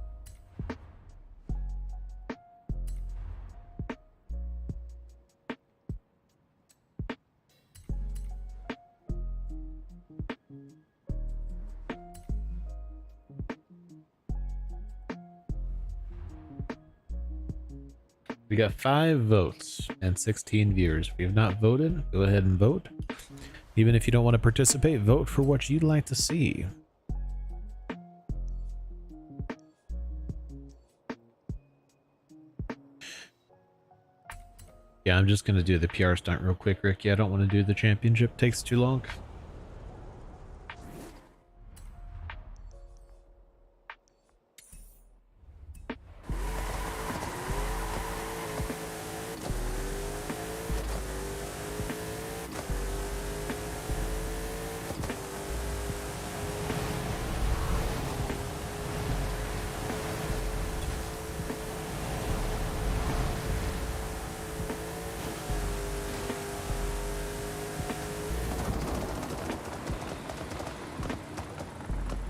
We got 5 votes and 16 viewers. If you have not voted, go ahead and vote. Even if you don't want to participate, vote for what you'd like to see. Yeah, I'm just going to do the PR stunt real quick, Ricky. I don't want to do the championship. It takes too long.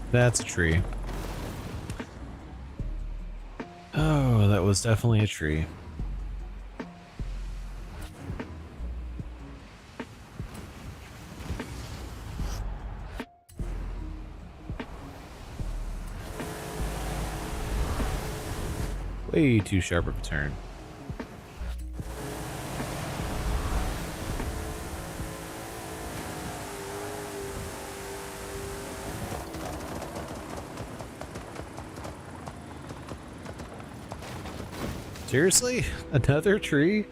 That's a tree. Oh, that was definitely a tree. way too sharp of a turn. Seriously? Another tree?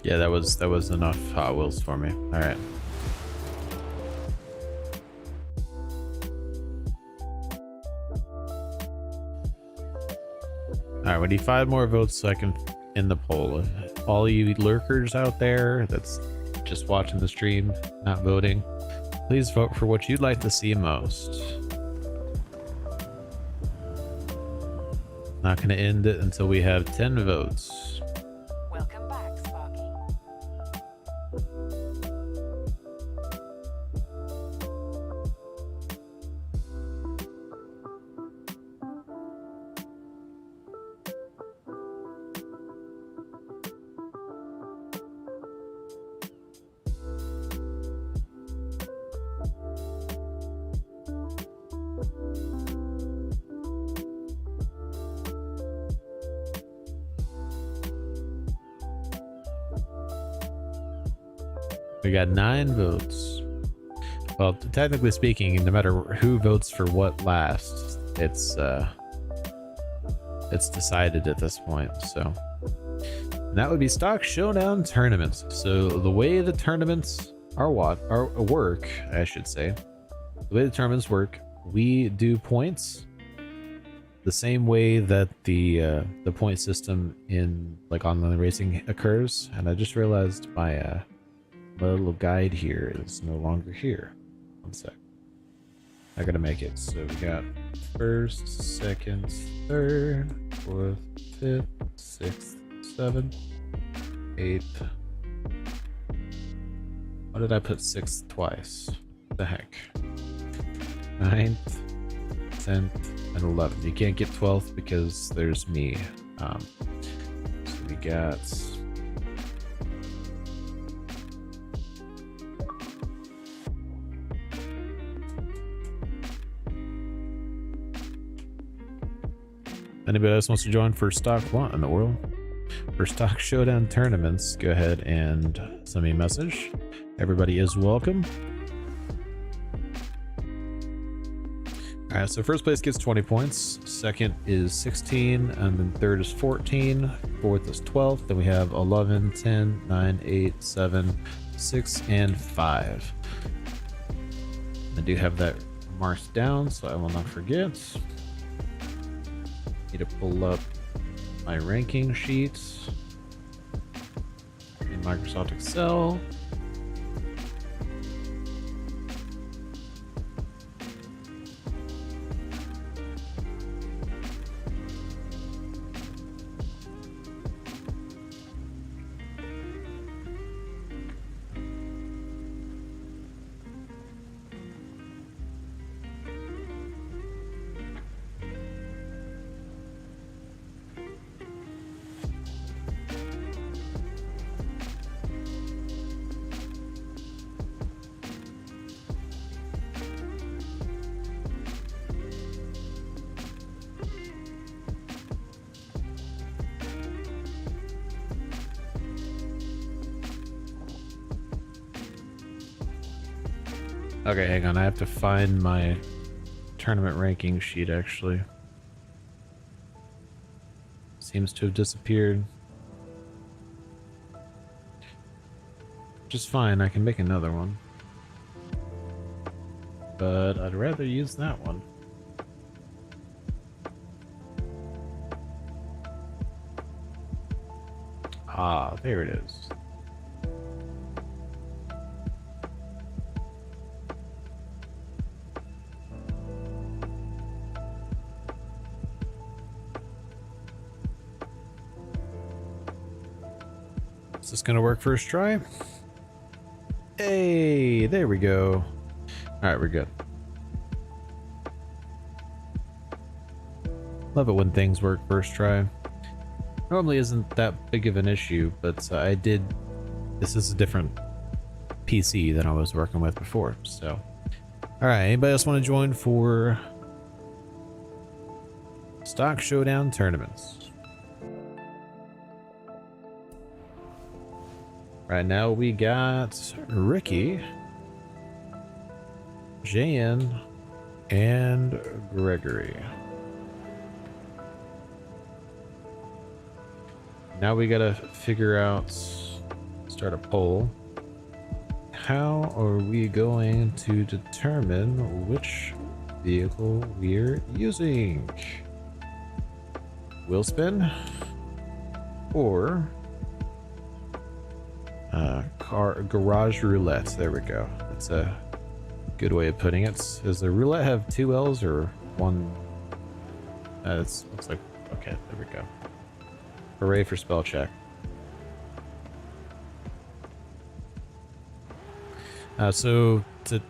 Yeah, that was enough Hot Wheels for me. All right. All right, we need 5 more votes so I can end the poll. All you lurkers out there that's just watching the stream, not voting, please vote for what you'd like to see most. Not going to end it until we have 10 votes. Welcome back, Sparky. We got 9 votes. Well, technically speaking, no matter who votes for what last, it's decided at this point. So and that would be stock showdown tournaments. So the way the tournaments work, I should say, the way the tournaments work, we do points the same way that the point system in like online racing occurs. And I just realized my little guide here is no longer here. One sec. I gotta make it. So we got first, second, third, fourth, fifth, sixth, seventh, eighth. Why did I put sixth twice? What the heck? 9th, 10th, and 11th. You can't get 12th because there's me. So we got. Anybody else wants to join for stock what in the world? For stock showdown tournaments, go ahead and send me a message. Everybody is welcome. Alright, so first place gets 20 points, second is 16, and then third is 14, fourth is 12, then we have 11, 10, 9, 8, 7, 6, and 5. I do have that marked down, so I will not forget. Need to pull up my ranking sheets in Microsoft Excel. Okay, hang on. I have to find my tournament ranking sheet, actually. Seems to have disappeared. Just fine. I can make another one. But I'd rather use that one. Ah, there it is. this gonna work first try? Hey, there we go. Alright, we're good. Love it when things work first try. Normally isn't that big of an issue, but this is a different PC than I was working with before, so. Alright, anybody else want to join for stock showdown tournaments? Right now we got Ricky, JN, and Gregory. Now we gotta figure out, start a poll. How are we going to determine which vehicle we're using? Wheel spin or garage roulette? There we go. That's a good way of putting it. Does the roulette have 2 L's or 1? It looks like, okay, there we go. Hooray for spell check. So to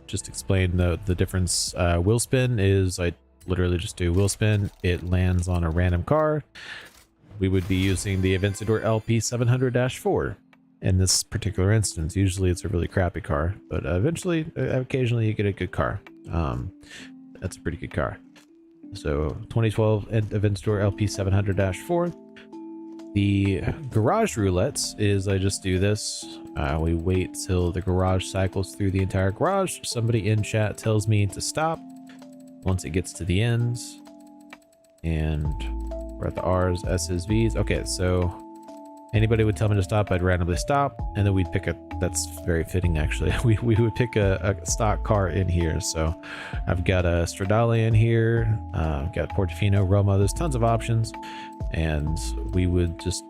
just explain the difference, wheel spin is I literally just do wheel spin. It lands on a random car. We would be using the Aventador LP 700-4 in this particular instance. Usually it's a really crappy car, but occasionally you get a good car. That's a pretty good car. So 2012 Aventador LP 700-4. The garage roulettes is I just do this. We wait till the garage cycles through the entire garage. Somebody in chat tells me to stop once it gets to the ends. And we're at the R's, S's, V's. Okay, so anybody would tell me to stop, I'd randomly stop, and then we'd pick that's very fitting actually. We would pick a stock car in here. So I've got a Stradale in here, I've got Portofino, Roma, there's tons of options. And we would just,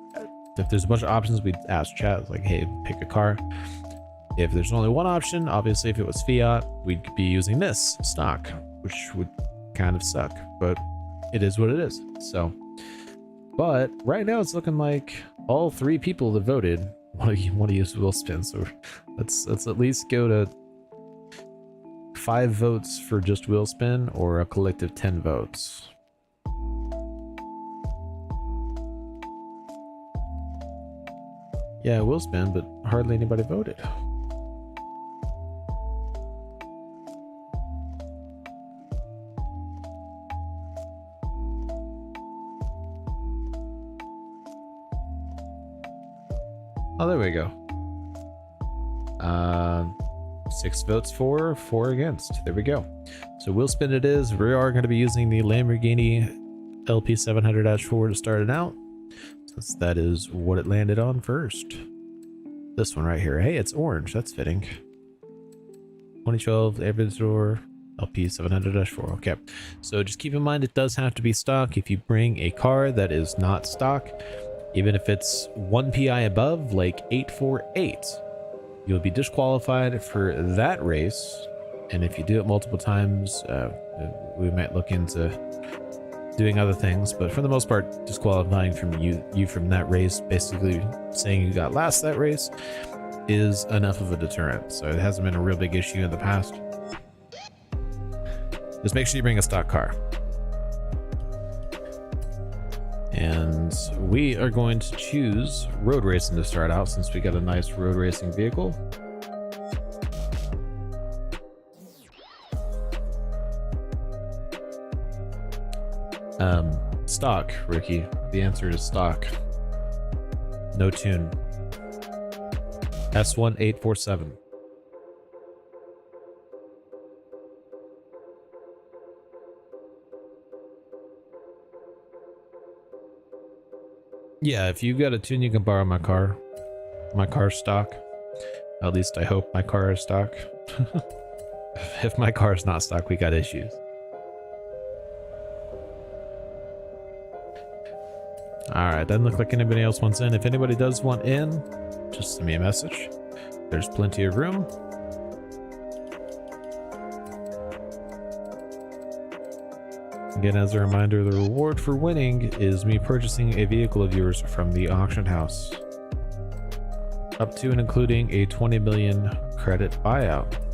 if there's a bunch of options, we'd ask chat like, hey, pick a car. If there's only one option, obviously if it was Fiat, we'd be using this stock, which would kind of suck, but it is what it is. So, but right now it's looking like all 3 people that voted want to use wheel spin. So let's at least go to 5 votes for just wheel spin or a collective 10 votes. Yeah, wheel spin, but hardly anybody voted. Oh, there we go. 6 votes for, 4 against. There we go. So wheel spin it is. We are going to be using the Lamborghini LP 700-4 to start it out. Since that is what it landed on first. This one right here. Hey, it's orange. That's fitting. 2012 Aventador LP 700-4. Okay. So just keep in mind it does have to be stock. If you bring a car that is not stock, even if it's 1 PI above, like 848, you'll be disqualified for that race. And if you do it multiple times, we might look into doing other things, but for the most part, disqualifying from you from that race, basically saying you got last that race, is enough of a deterrent. So it hasn't been a real big issue in the past. Just make sure you bring a stock car. And we are going to choose road racing to start out, since we got a nice road racing vehicle. Stock, Ricky. The answer is stock. No tune. S1847. Yeah, if you've got a tune, you can borrow my car. My car's stock. At least I hope my car is stock. If my car is not stock, we got issues. Alright, doesn't look like anybody else wants in. If anybody does want in, just send me a message. There's plenty of room. Again, as a reminder, the reward for winning is me purchasing a vehicle of yours from the auction house. Up to and including a 20 million credit buyout.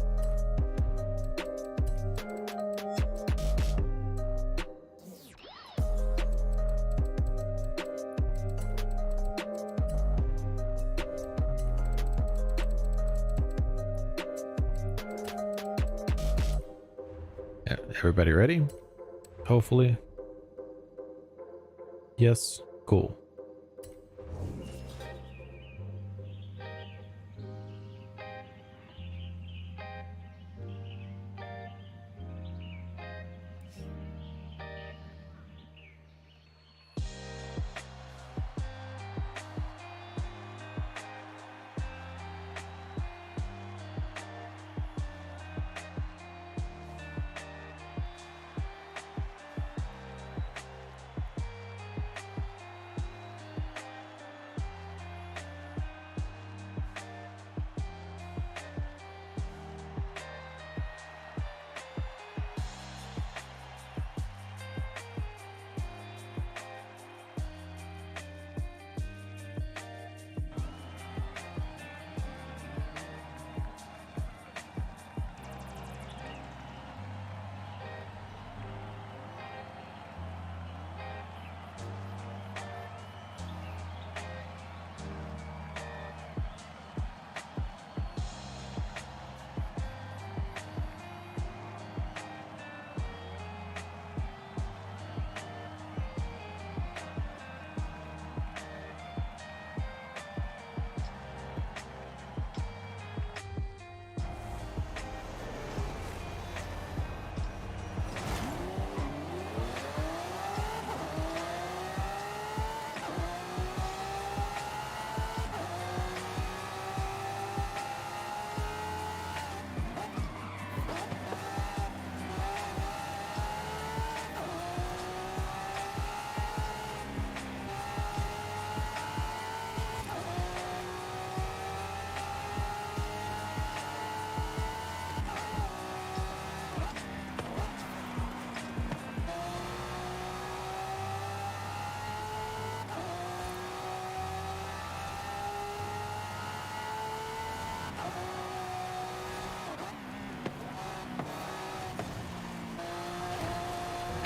Everybody ready? Hopefully. Yes. Cool.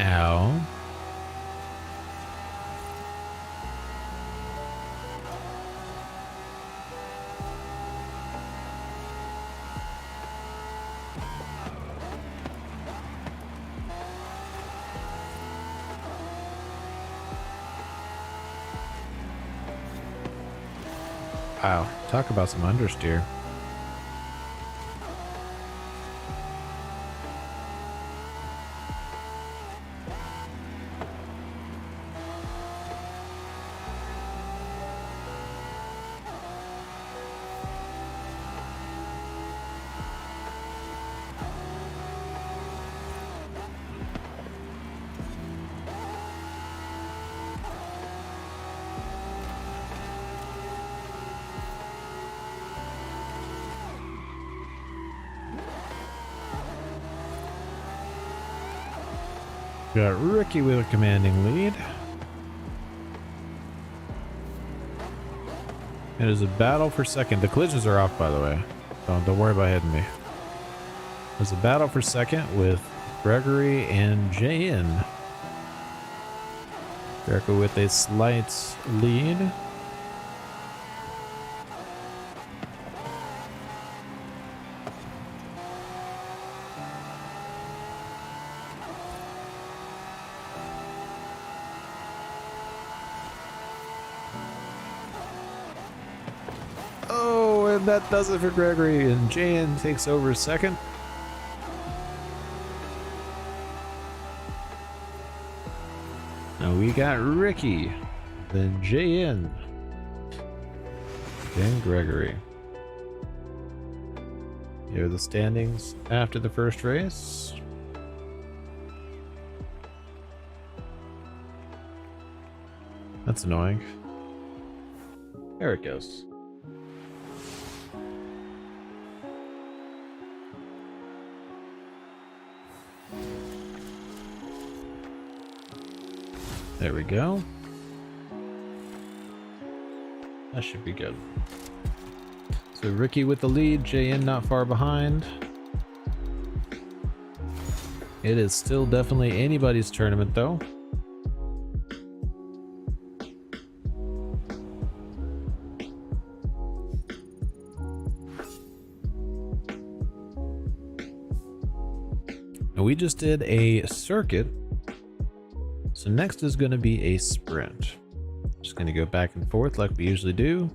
Ow. Wow, talk about some understeer. Got Ricky with a commanding lead. It is a battle for second. The collisions are off, by the way. Don't worry about hitting me. There's a battle for second with Gregory and JN. Gregory with a slight lead. That does it for Gregory, and JN takes over second. Now we got Ricky, then JN, then Gregory. Here are the standings after the first race. That's annoying. There it goes. There we go. That should be good. So Ricky with the lead, JN not far behind. It is still definitely anybody's tournament though. And we just did a circuit. So next is going to be a sprint. Just going to go back and forth like we usually do.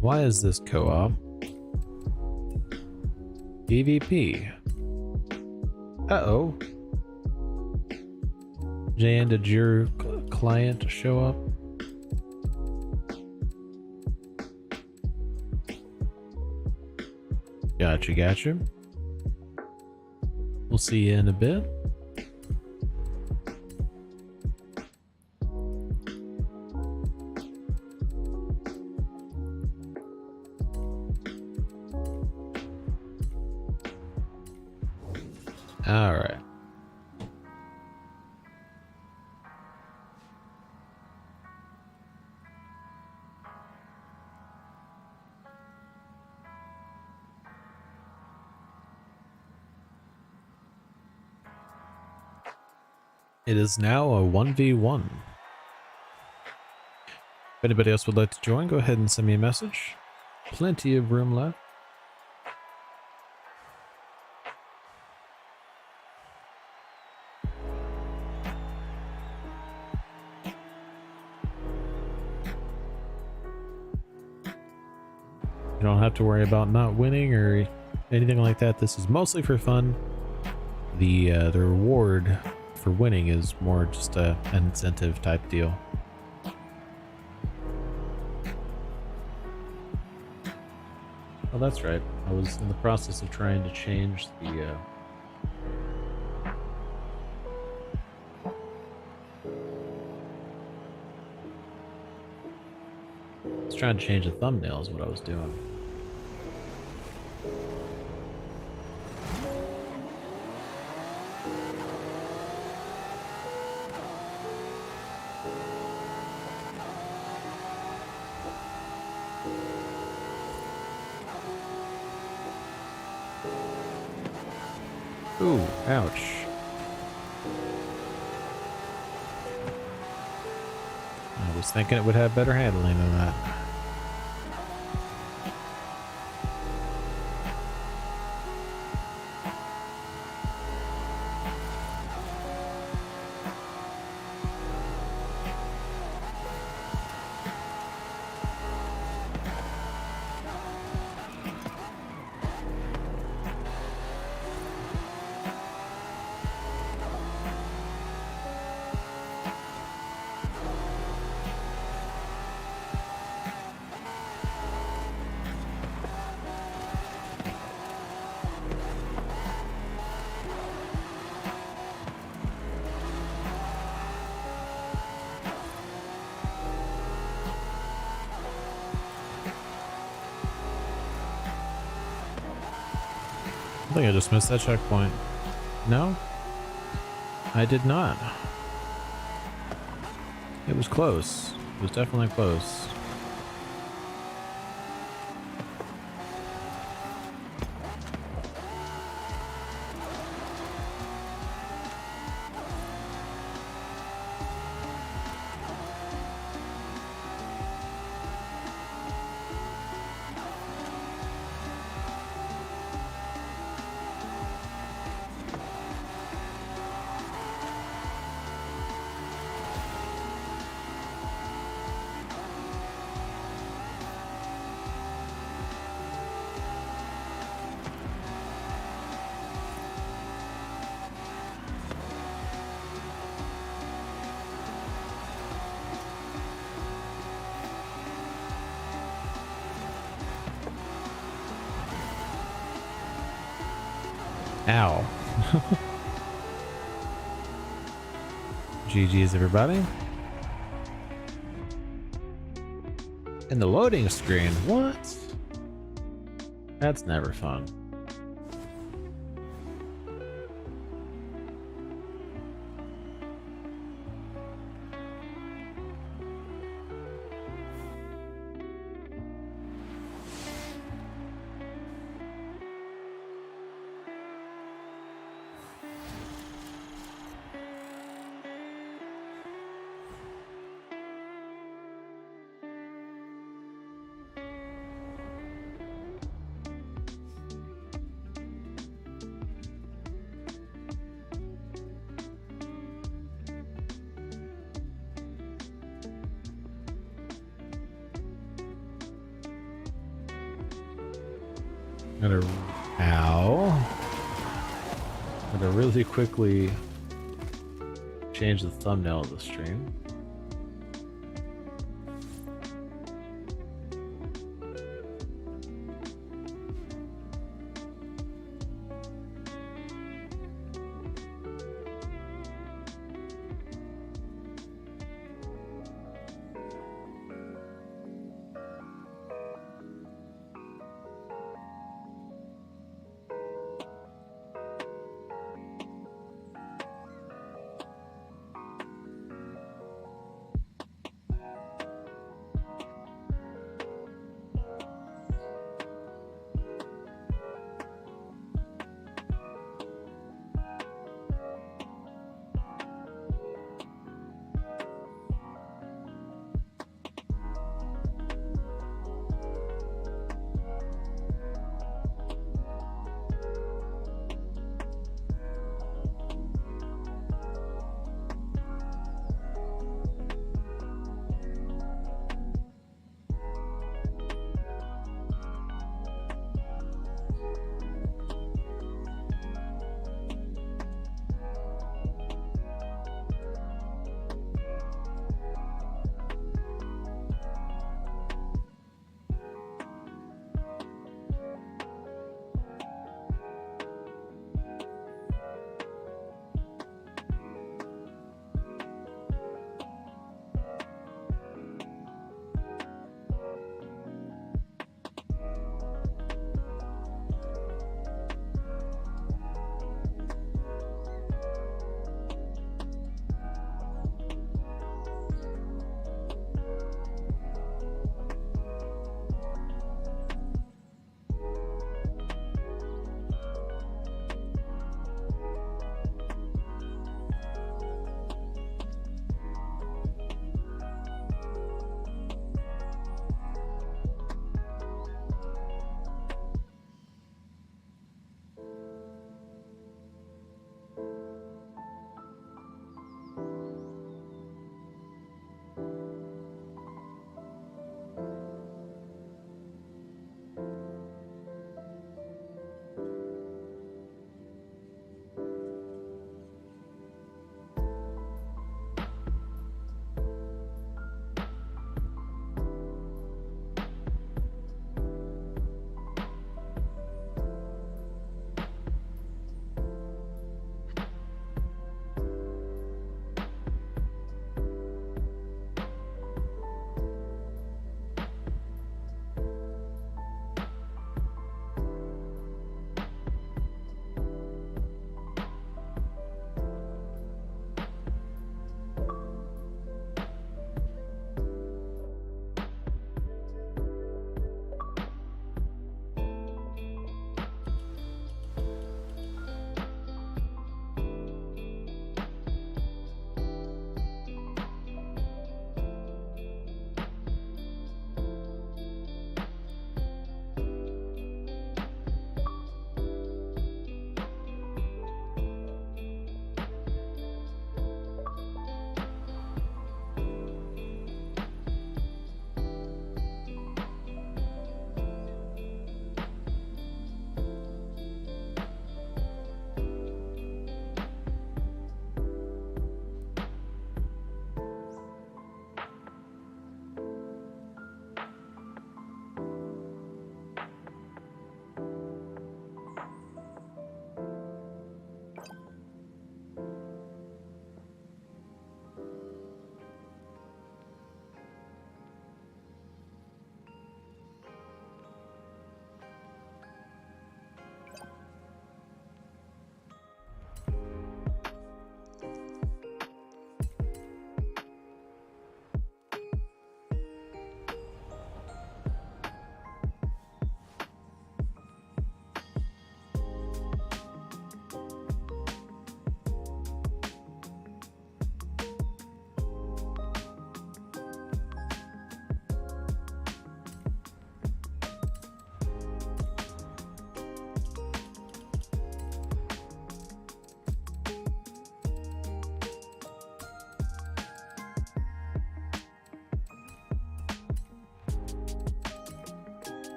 Why is this co-op? PvP. Uh-oh. Jan, did your client show up? Gotcha. We'll see you in a bit. All right. It is now a 1v1. If anybody else would like to join, go ahead and send me a message. Plenty of room left. You don't have to worry about not winning or anything like that. This is mostly for fun. The reward for winning is more just an incentive type deal. Oh, that's right. I was in the process of trying to change the trying to change the thumbnail is what I was doing. Ooh, ouch. I was thinking it would have better handling than that. I think I just missed that checkpoint. No? I did not. It was close. It was definitely close. Ow. GG's, everybody. And the loading screen, what? That's never fun. Gotta really quickly change the thumbnail of the stream.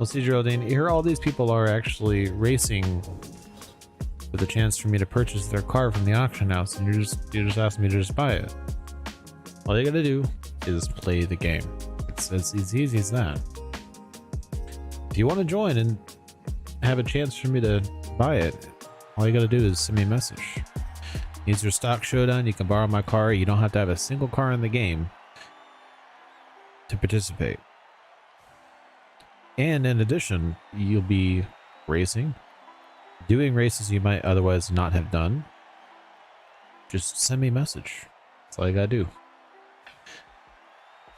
Well, see, Geraldine, here all these people are actually racing for the chance for me to purchase their car from the auction house, and you're just asking me to just buy it. All you gotta do is play the game. It's as easy as that. If you want to join and have a chance for me to buy it, all you gotta do is send me a message. Use your stock Showdown. You can borrow my car. You don't have to have a single car in the game to participate. And in addition, you'll be racing, doing races you might otherwise not have done. Just send me a message. That's all you gotta do.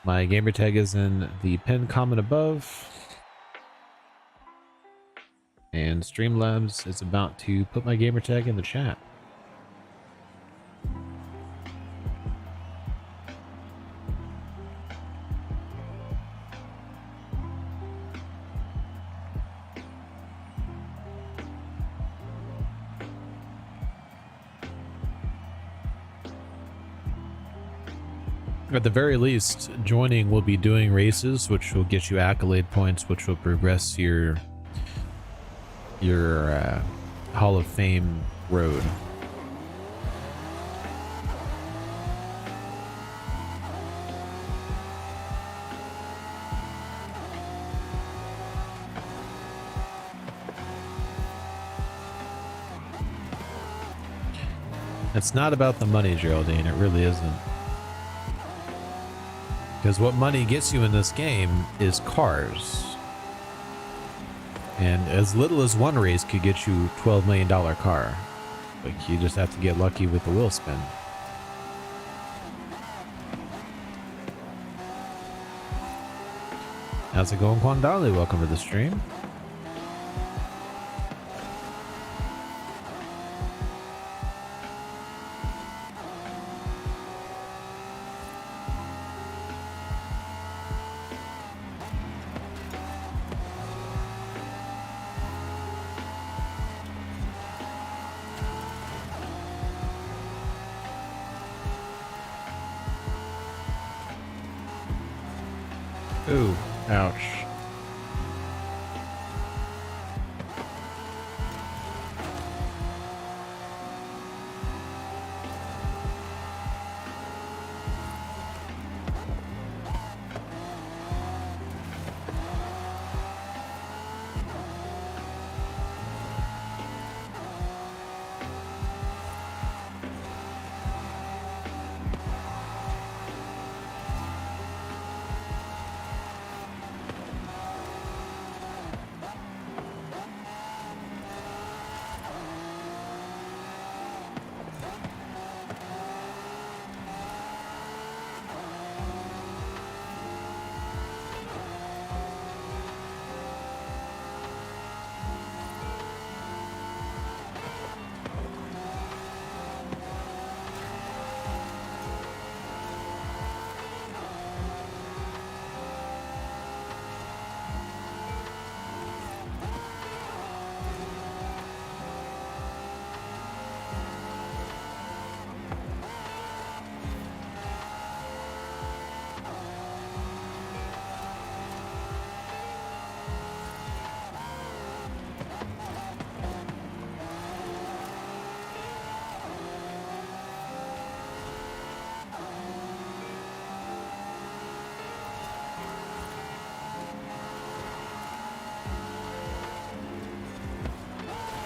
My gamer tag is in the pinned comment above. And Streamlabs is about to put my gamer tag in the chat. At the very least, joining will be doing races, which will get you accolade points, which will progress your Hall of Fame road. It's not about the money, Geraldine. It really isn't. Because what money gets you in this game is cars. And as little as one race could get you $12 million car. Like, you just have to get lucky with the wheel spin. How's it going, Quandali? Welcome to the stream. Ooh, ouch.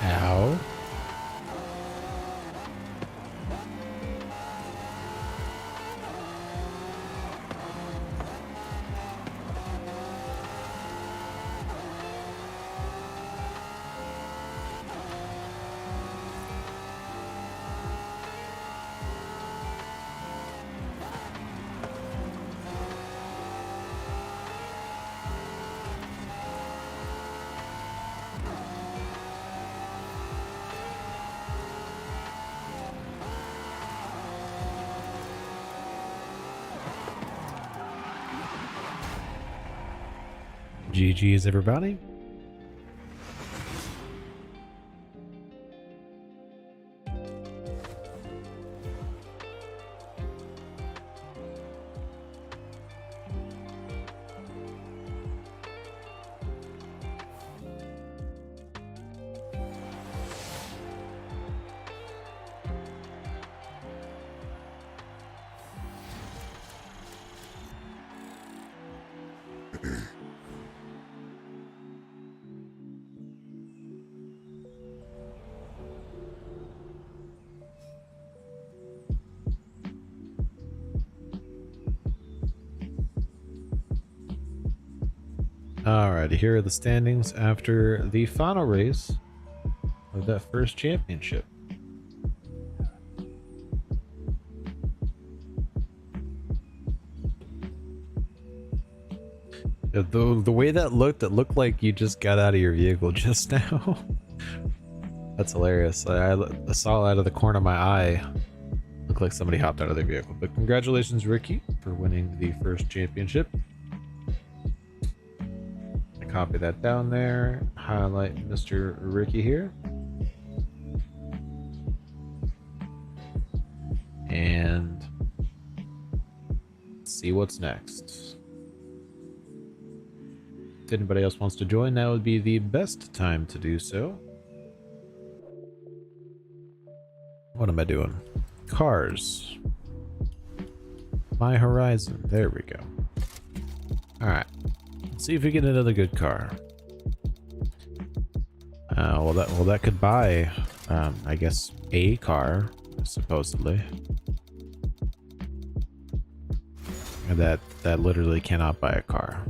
Ow. GG's, everybody. Alright, here are the standings after the final race of that first championship. The way that looked, it looked like you just got out of your vehicle just now. That's hilarious. I saw out of the corner of my eye. Looked like somebody hopped out of their vehicle. But congratulations, Ricky, for winning the first championship. I copy that down there. Highlight Mr. Ricky here. And see what's next. If anybody else wants to join, that would be the best time to do so. What am I doing? Cars. My Horizon. There we go. Alright. Let's see if we get another good car. Well, that could buy, I guess, a car, supposedly. And that literally cannot buy a car.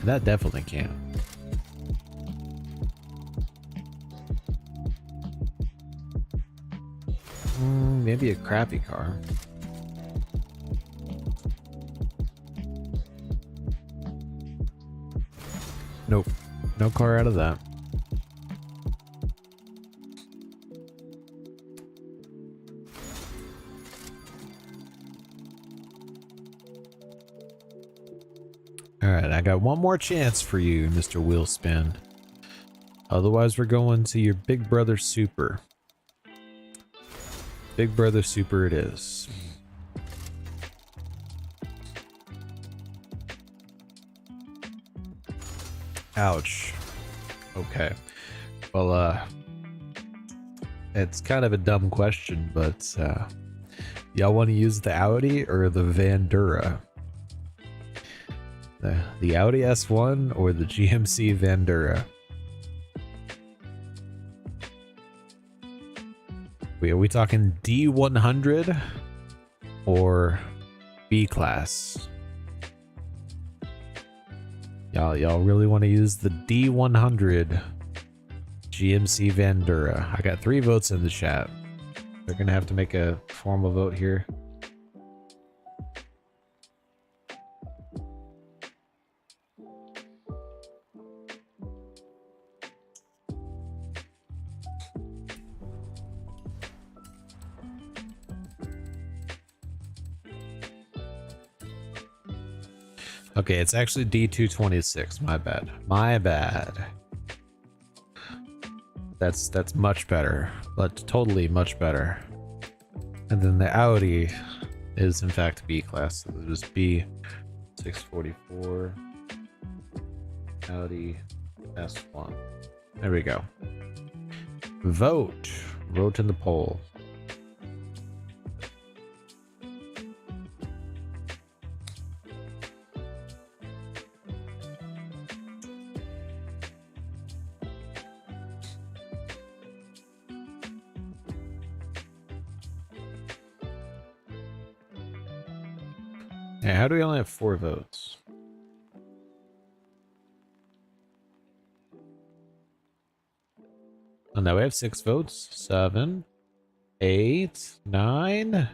That definitely can. Maybe a crappy car. Nope. No car out of that. Alright, I got one more chance for you, Mr. Wheelspin. Otherwise, we're going to your Big Brother Super. Big Brother Super it is. Ouch. Okay. Well, it's kind of a dumb question, but y'all want to use the Audi or the Vandura? The Audi S1 or the GMC Vandura? Are we talking D100 or B class? Y'all really want to use the D100 GMC Vandura? I got 3 votes in the chat. They're gonna have to make a formal vote here. Okay, it's actually D226. My bad. My bad. That's much better, but totally much better. And then the Audi is in fact B class. So it'll just be 644 Audi S1. There we go. Vote. Vote in the poll. Yeah, how do we only have 4 votes? Oh no, we have 6 votes. 7, 8, 9.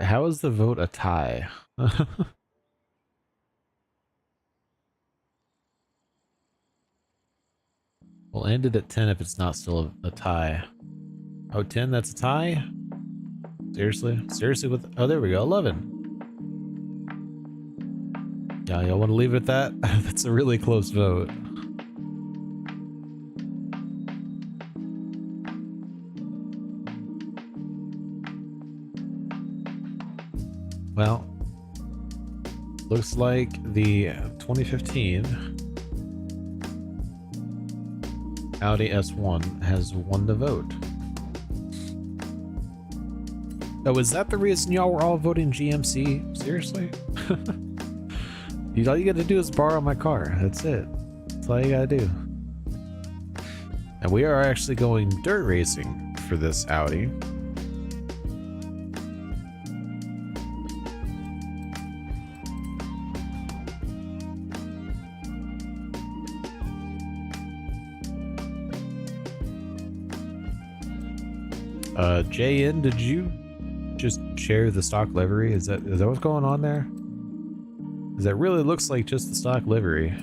How is the vote a tie? We'll end it at 10 if it's not still a tie. Oh, 10, that's a tie? Seriously? Seriously with... Oh, there we go. 11. Yeah, y'all want to leave it at that? That's a really close vote. Well, looks like the 2015 Audi S1 has won the vote. Oh, is that the reason y'all were all voting GMC? Seriously? All you gotta do is borrow my car. That's it. That's all you gotta do. And we are actually going dirt racing for this Audi. JN, did you just share the stock livery? Is that what's going on there? Because that really looks like just the stock livery.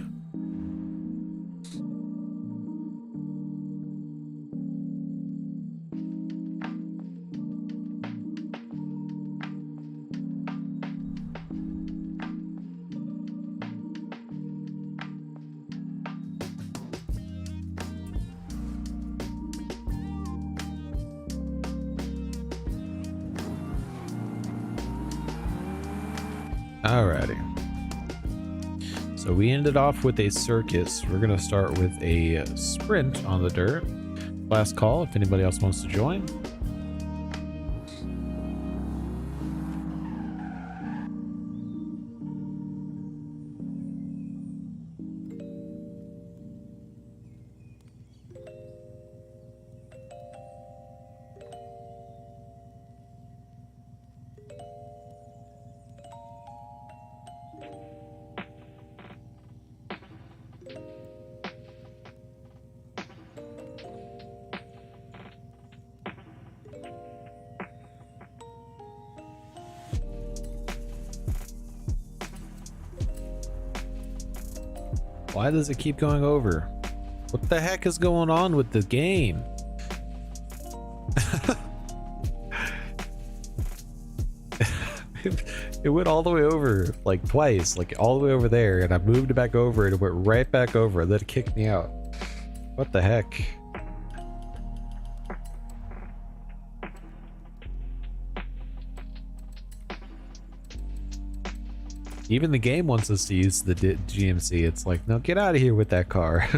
Alrighty. So we ended off with a circus. We're gonna start with a sprint on the dirt. Last call if anybody else wants to join. Why does it keep going over? What the heck is going on with the game? It went all the way over like twice, like all the way over there, and I moved it back over and it went right back over and then it kicked me out. What the heck? Even the game wants us to use the GMC. It's like, no, get out of here with that car.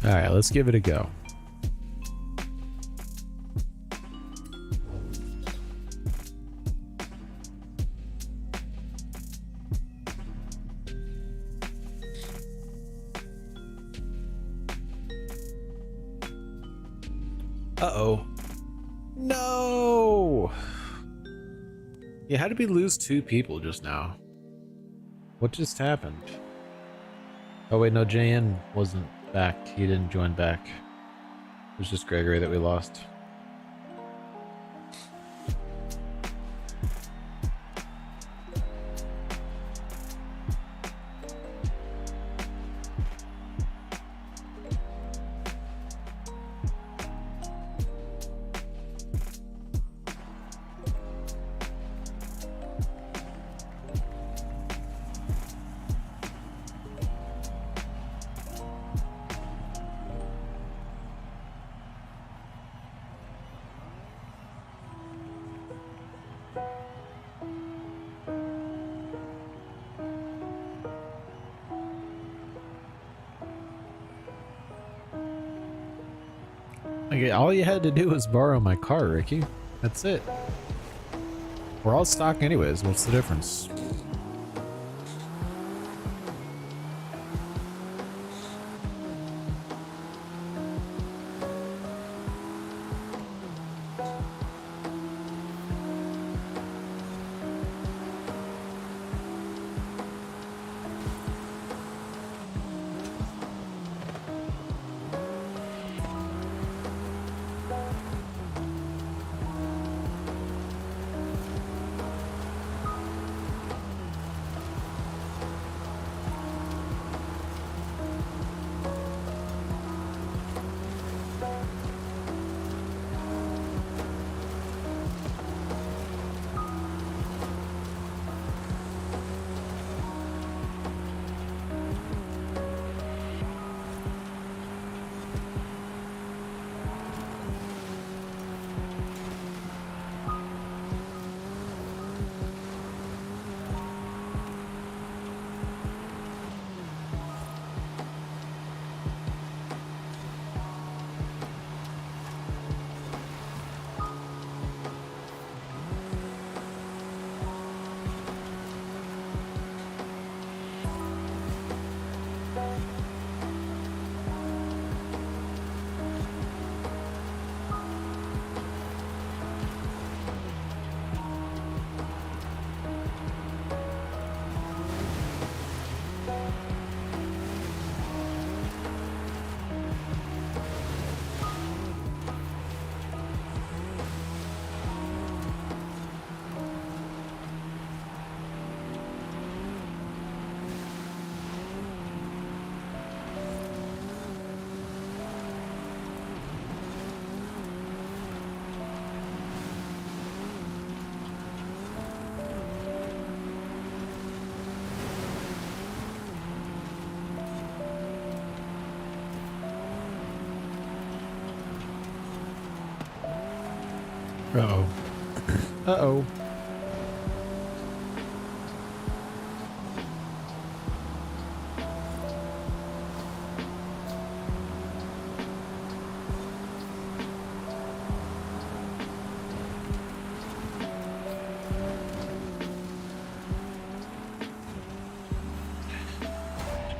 All right, let's give it a go. Uh-oh. No! Yeah, how did we lose 2 people just now? What just happened? Oh wait, no, JN wasn't back. He didn't join back. It was just Gregory that we lost. Okay, all you had to do was borrow my car, Ricky. That's it. We're all stock anyways. What's the difference? Uh-oh. Uh-oh.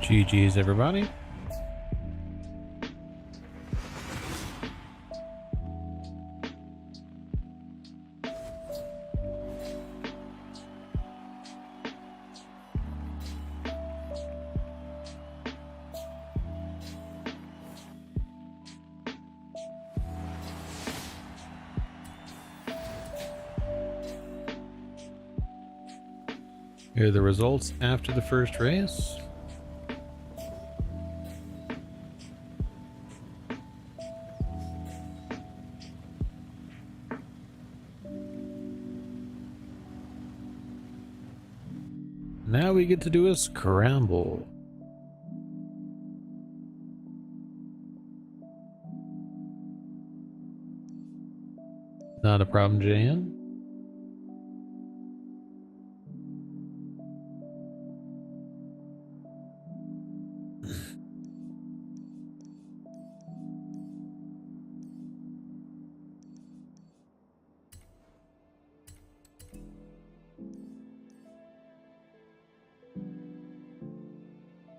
GG's, everybody. Here are the results after the first race. Now we get to do a scramble. Not a problem, Jan.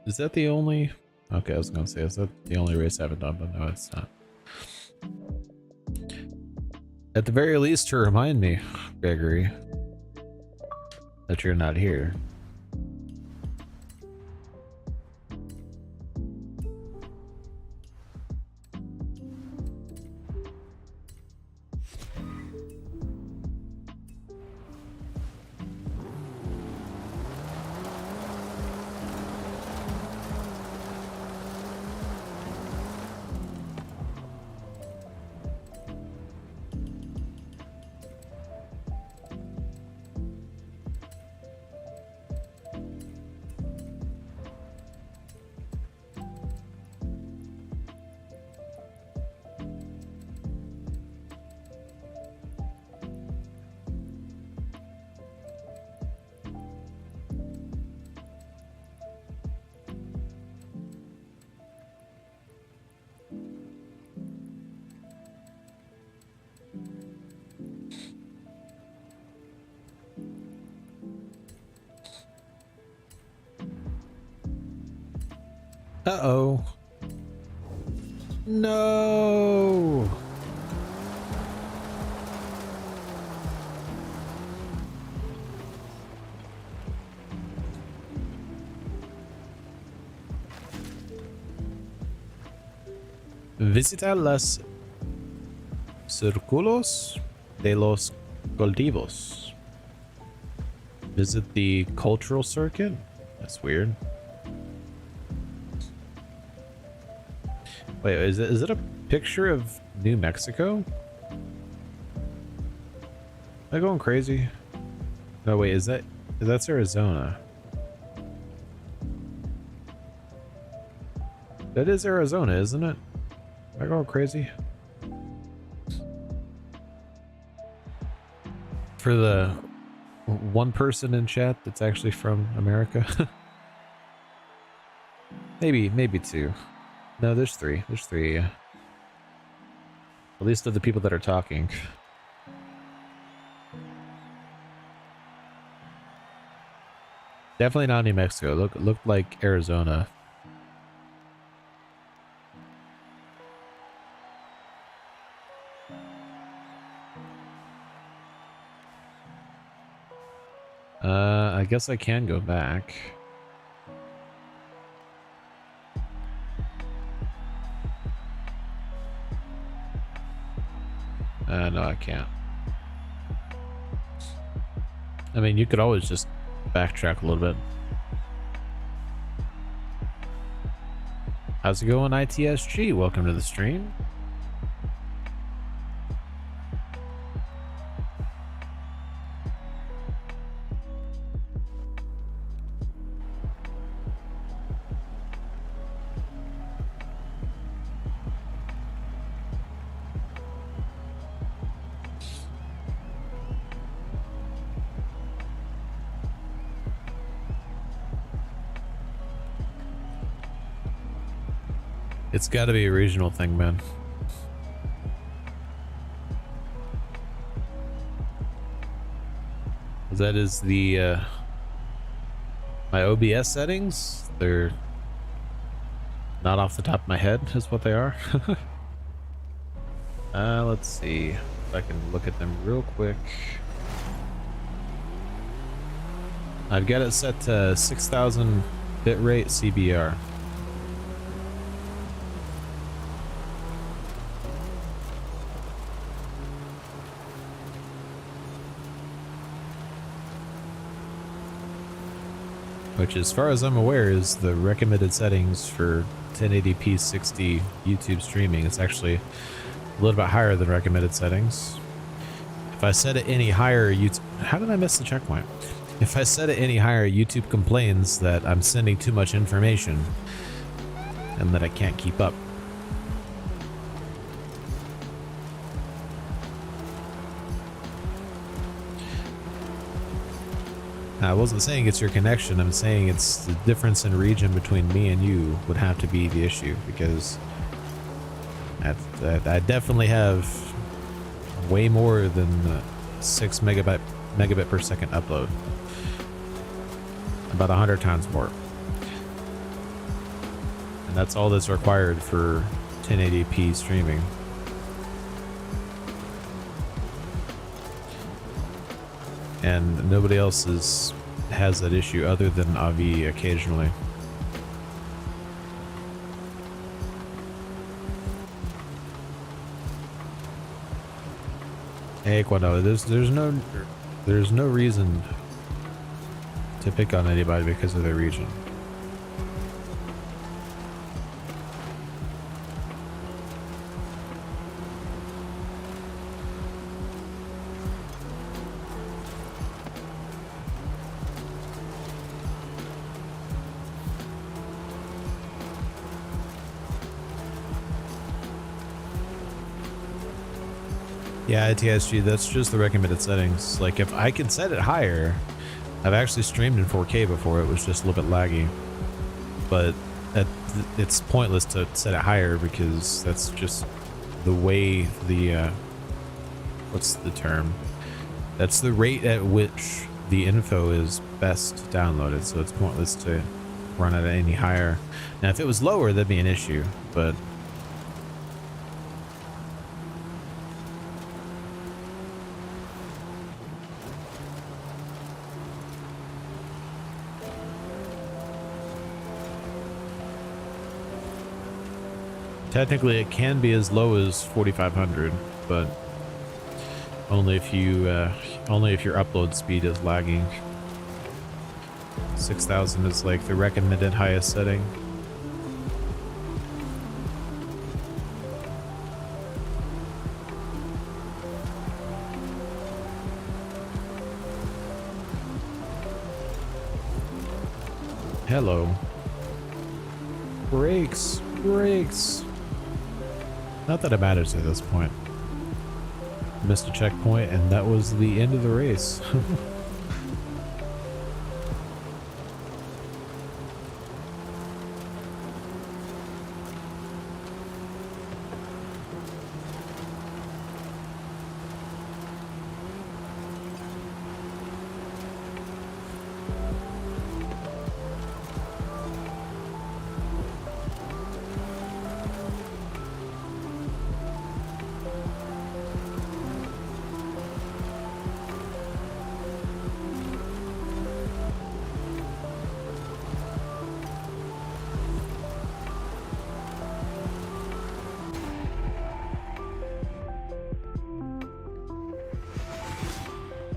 Is that the only... Okay, I was gonna say, is that the only race I haven't done, but no, it's not. At the very least, to remind me, Gregory, that you're not here. Uh-oh. No! Visita los círculos de los cultivos. Visit the cultural circuit? That's weird. Wait, is it a picture of New Mexico? Am I going crazy? No, wait, that's Arizona. That is Arizona, isn't it? Am I going crazy? For the one person in chat that's actually from America. maybe two. No, there's three. There's three, yeah. At least of the people that are talking. Definitely not New Mexico. Looked like Arizona. I guess I can go back. No, I can't. I mean, you could always just backtrack a little bit. How's it going, ITSG? Welcome to the stream. It's got to be a regional thing, man. That is the my OBS settings. They're not off the top of my head, is what they are. Let's see if I can look at them real quick. I've got it set to 6,000 bitrate CBR. Which, as far as I'm aware, is the recommended settings for 1080p 60 YouTube streaming. It's actually a little bit higher than recommended settings. If I set it any higher, YouTube... How did I miss the checkpoint? If I set it any higher, YouTube complains that I'm sending too much information and that I can't keep up. I wasn't saying it's your connection, I'm saying it's the difference in region between me and you would have to be the issue, because I definitely have way more than 6 megabit per second upload. About 100 times more. And that's all that's required for 1080p streaming. And nobody else has that issue other than Avi occasionally. Hey, Quando, there's no reason to pick on anybody because of their region. Yeah, TSG, that's just the recommended settings. Like, if I could set it higher, I've actually streamed in 4K before, it was just a little bit laggy. But it's pointless to set it higher because that's just the way the, what's the term? That's the rate at which the info is best downloaded, so it's pointless to run it any higher. Now, if it was lower, that'd be an issue, but... Technically, it can be as low as 4,500, but only if your upload speed is lagging. 6,000 is like the recommended highest setting. Hello. Brakes, brakes. Not that it matters at this point. Missed a checkpoint, and that was the end of the race.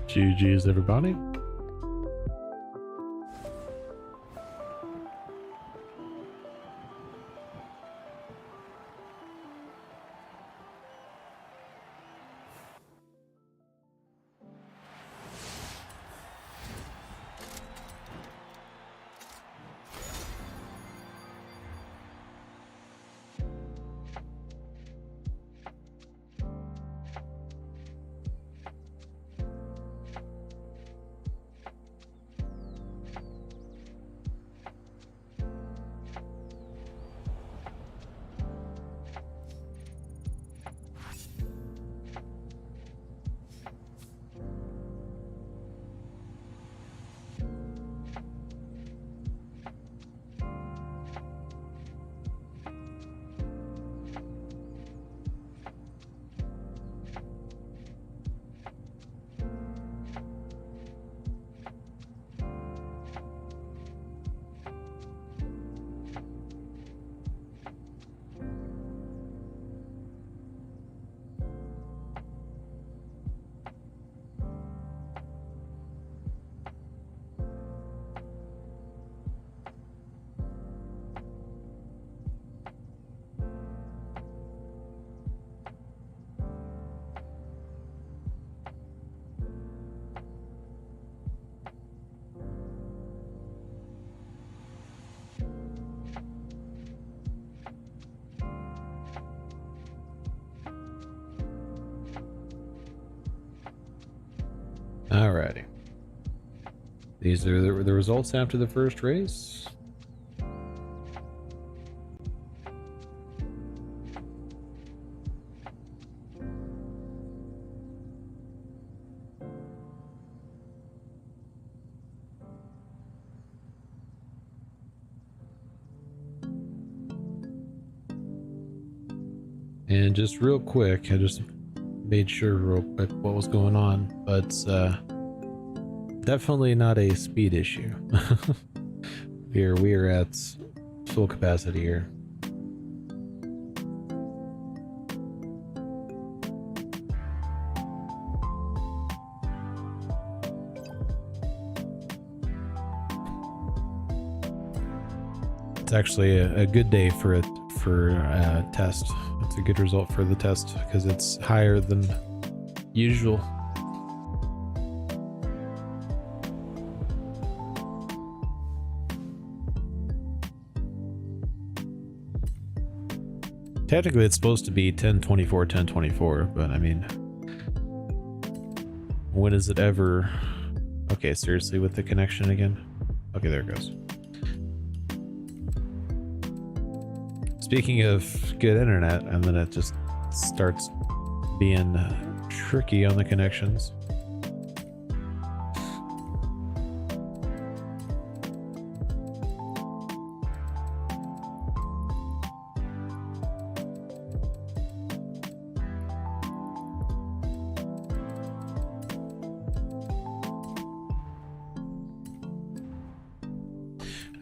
GG's, everybody. Alrighty. These are the results after the first race. And just real quick, I just made sure real quick what was going on, but definitely not a speed issue. we are at full capacity here. It's actually a good day for a test. It's a good result for the test because it's higher than usual. Technically it's supposed to be 1024, 1024, but I mean, when is it ever? Okay, seriously, with the connection again? Okay, there it goes. Speaking of good internet, and then it just starts being tricky on the connections.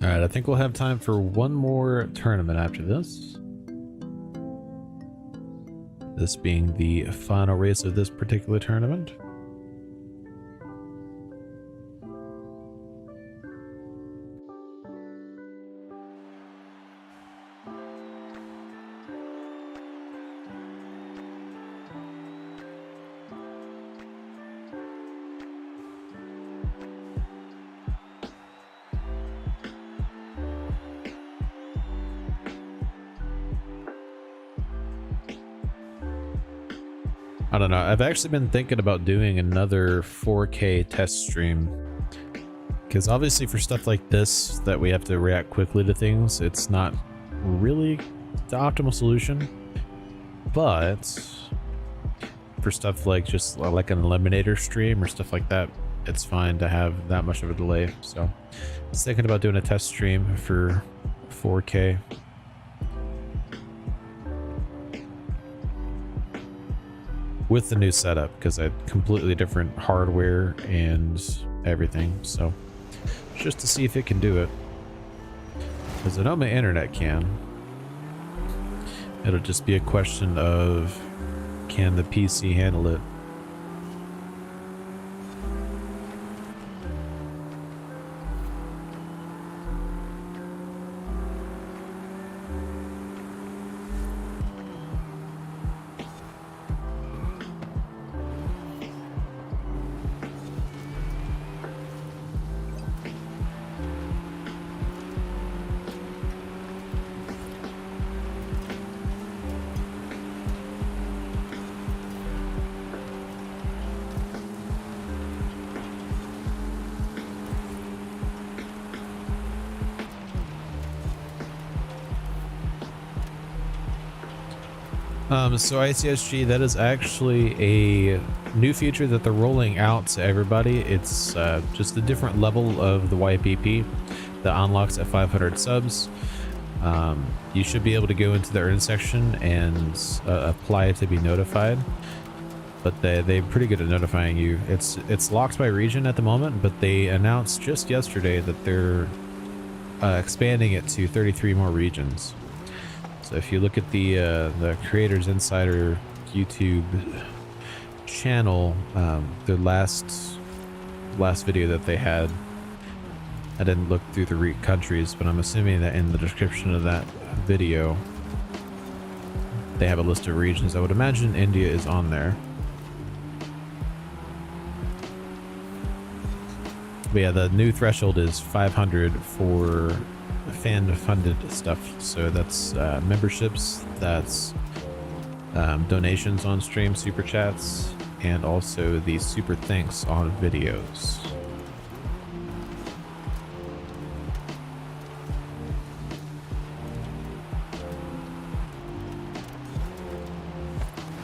Alright, I think we'll have time for one more tournament after this. This being the final race of this particular tournament. I don't know. I've actually been thinking about doing another 4K test stream. Because obviously for stuff like this, that we have to react quickly to things, it's not really the optimal solution. But for stuff like just like an eliminator stream or stuff like that, it's fine to have that much of a delay. So I was thinking about doing a test stream for 4K. With the new setup, because I had completely different hardware and everything, so just to see if it can do it, because I know my internet can. It'll just be a question of, can the PC handle it? So ICSG, that is actually a new feature that they're rolling out to everybody. It's just a different level of the YPP that unlocks at 500 subs. You should be able to go into the earn section and apply to be notified, but they're pretty good at notifying you. It's locked by region at the moment, but they announced just yesterday that they're expanding it to 33 more regions. So if you look at the Creators Insider YouTube channel, their last video that they had, I didn't look through the countries, but I'm assuming that in the description of that video, they have a list of regions. I would imagine India is on there. But yeah, the new threshold is 500 for fan-funded stuff, so that's memberships, that's donations on stream, super chats, and also the super thanks on videos.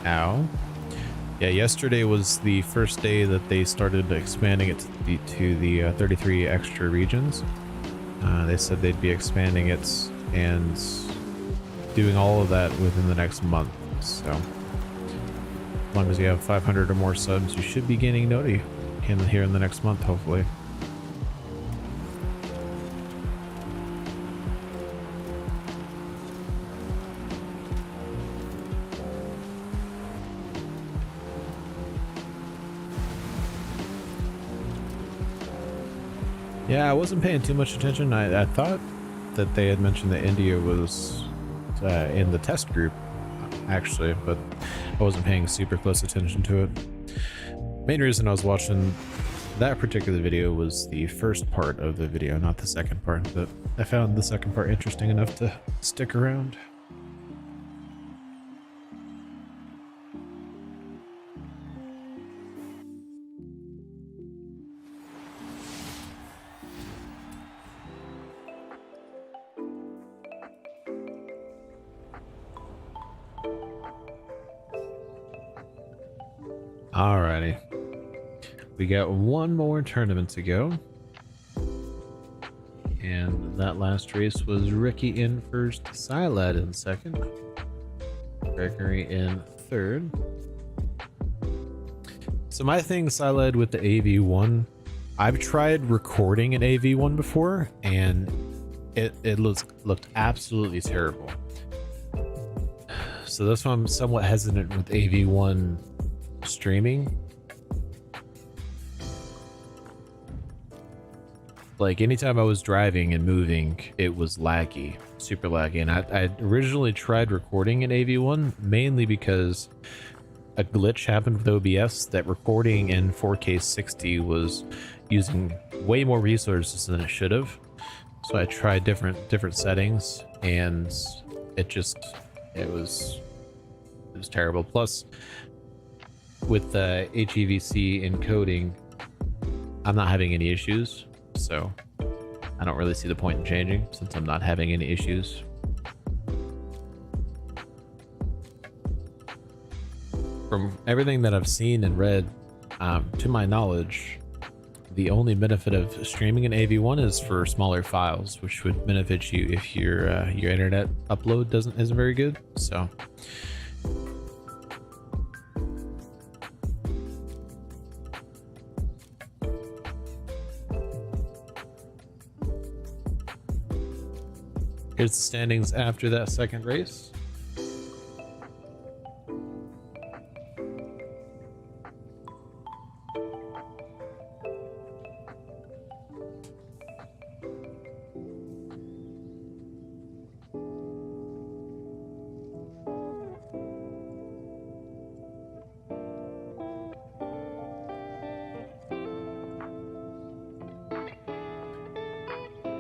Ow. Yeah, yesterday was the first day that they started expanding it to the 33 extra regions. They said they'd be expanding it and doing all of that within the next month. So as long as you have 500 or more subs, you should be gaining noti here in the next month, hopefully. Yeah, I wasn't paying too much attention. I thought that they had mentioned that India was in the test group, actually, but I wasn't paying super close attention to it. Main reason I was watching that particular video was the first part of the video, not the second part, but I found the second part interesting enough to stick around. Alrighty, we got one more tournament to go, and that last race was Ricky in first, Silad in second, Gregory in third. So my thing, Silad, with the AV1, I've tried recording an AV1 before, and it looked absolutely terrible. So that's why I'm somewhat hesitant with AV1 streaming. Like anytime I was driving and moving, it was laggy, super laggy. And I originally tried recording an AV1 mainly because a glitch happened with OBS that recording in 4K 60 was using way more resources than it should have. So I tried different settings, and it was terrible. Plus, with the HEVC encoding, I'm not having any issues, so I don't really see the point in changing since I'm not having any issues. From everything that I've seen and read, to my knowledge, the only benefit of streaming an AV1 is for smaller files, which would benefit you if your internet upload isn't very good. So here's the standings after that second race.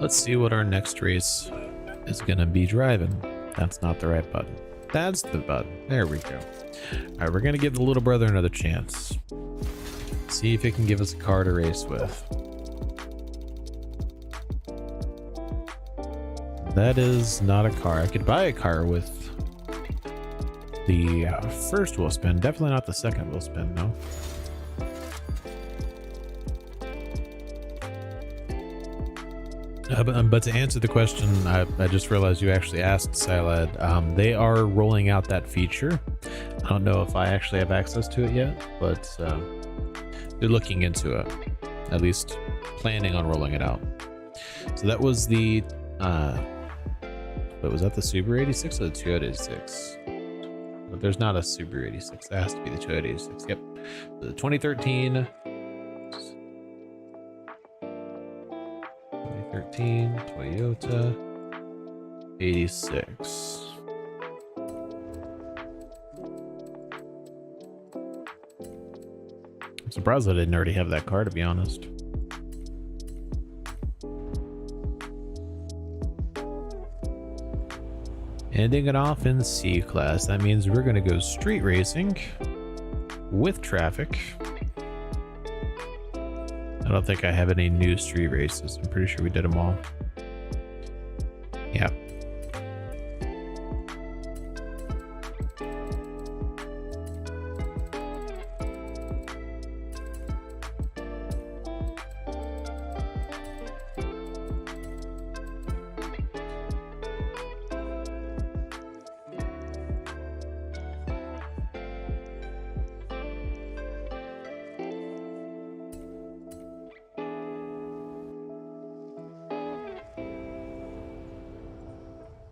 Let's see what our next race is gonna be driving. That's not the right button. That's the button. There we go. All right, we're gonna give the little brother another chance. See if he can give us a car to race with. That is not a car. I could buy a car with the first wheel spin. Definitely not the second wheel spin, no. But to answer the question, I just realized you actually asked, Silad. They are rolling out that feature. I don't know if I actually have access to it yet, but they're looking into it. At least planning on rolling it out. So that was the... but was that the Subaru 86 or the Toyota 86? But there's not a Subaru 86. That has to be the Toyota 86. Yep. The 2013... 2013 Toyota 86. I'm surprised I didn't already have that car, to be honest. Ending it off in C class. That means we're going to go street racing with traffic. I don't think I have any new street races. I'm pretty sure we did them all. Yeah.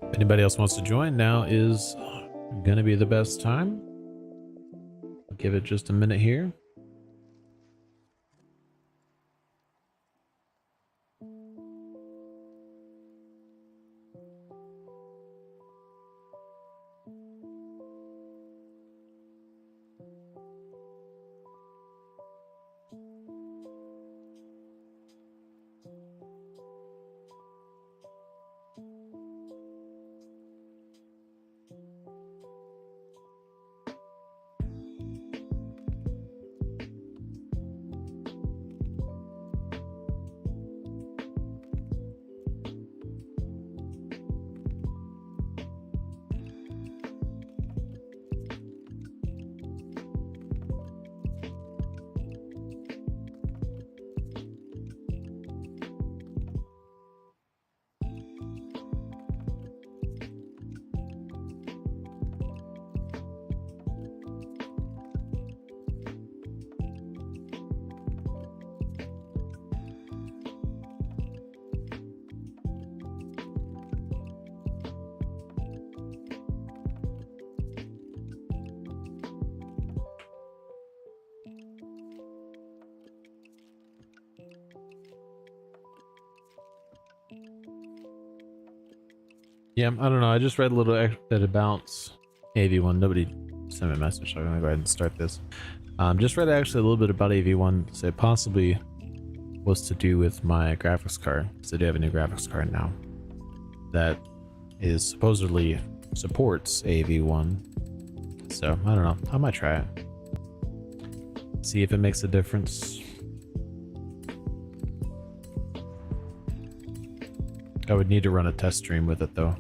If anybody else wants to join, now is gonna be the best time. I'll give it just a minute here. Yeah, I don't know. I just read a little bit about AV1. Nobody sent me a message, so I'm gonna go ahead and start this. Just read actually a little bit about AV1. So it possibly was to do with my graphics card. So I do have a new graphics card now that is supposedly supports AV1. So I don't know. I might try it. See if it makes a difference. I would need to run a test stream with it though.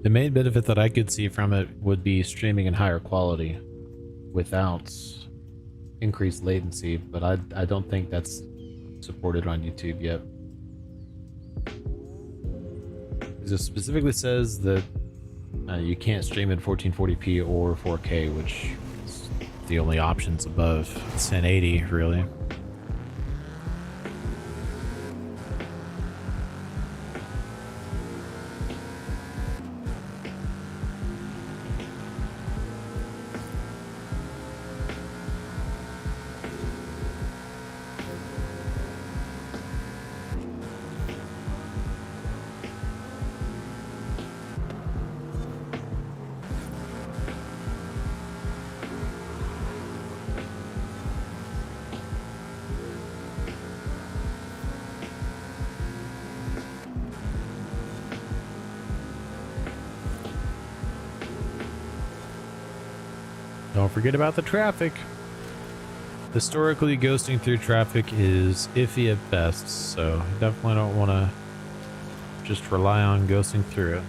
The main benefit that I could see from it would be streaming in higher quality without increased latency, but I don't think that's supported on YouTube yet. It specifically says that you can't stream in 1440p or 4K, which is the only options above 1080, really. Don't forget about the traffic. Historically, ghosting through traffic is iffy at best, so definitely don't want to just rely on ghosting through it.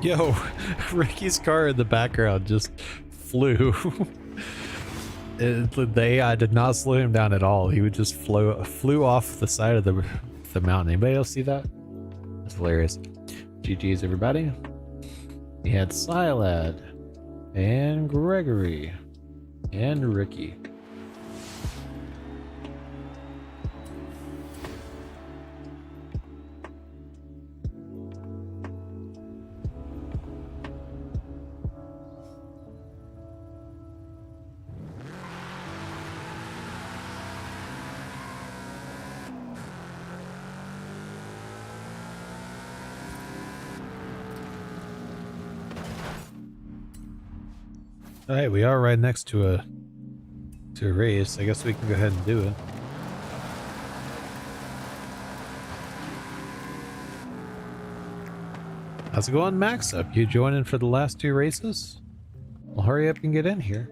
Yo, Ricky's car in the background just flew. The AI did not slow him down at all. He would just flew off the side of the mountain. Anybody else see that? That's hilarious. GG's everybody. We had Silad and Gregory and Ricky. Hey, we are right next to a race. I guess we can go ahead and do it. How's it going, Max Up? You joining for the last 2 races? Well, hurry up and get in here.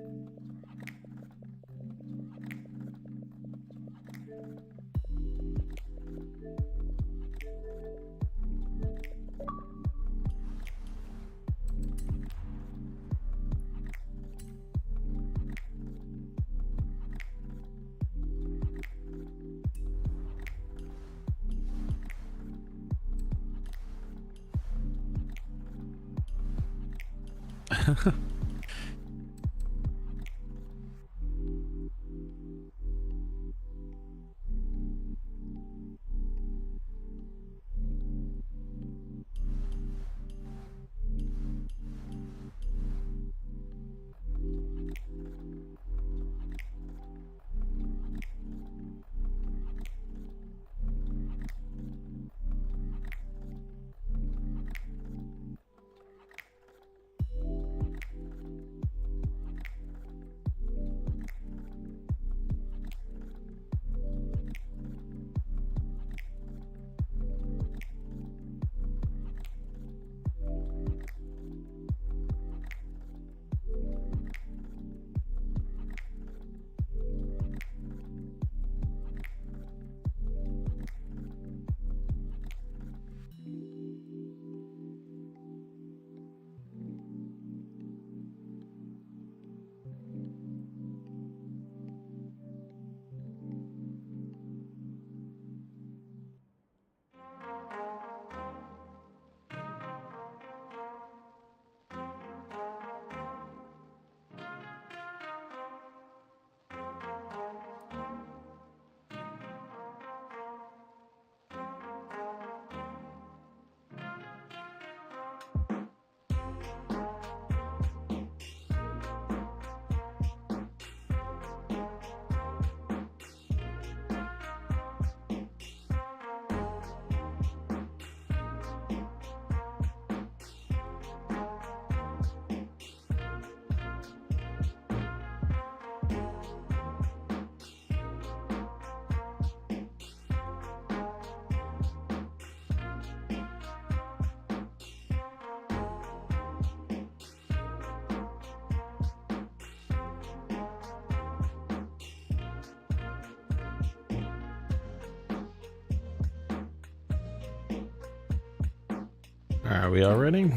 Are we all ready?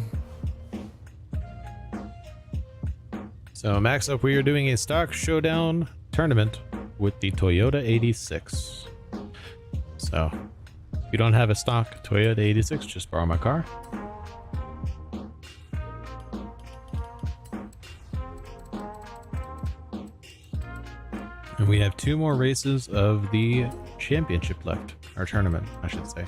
So Max Up, we are doing a stock showdown tournament with the Toyota 86. So if you don't have a stock Toyota 86, just borrow my car. And we have 2 more races of the championship left, or tournament, I should say.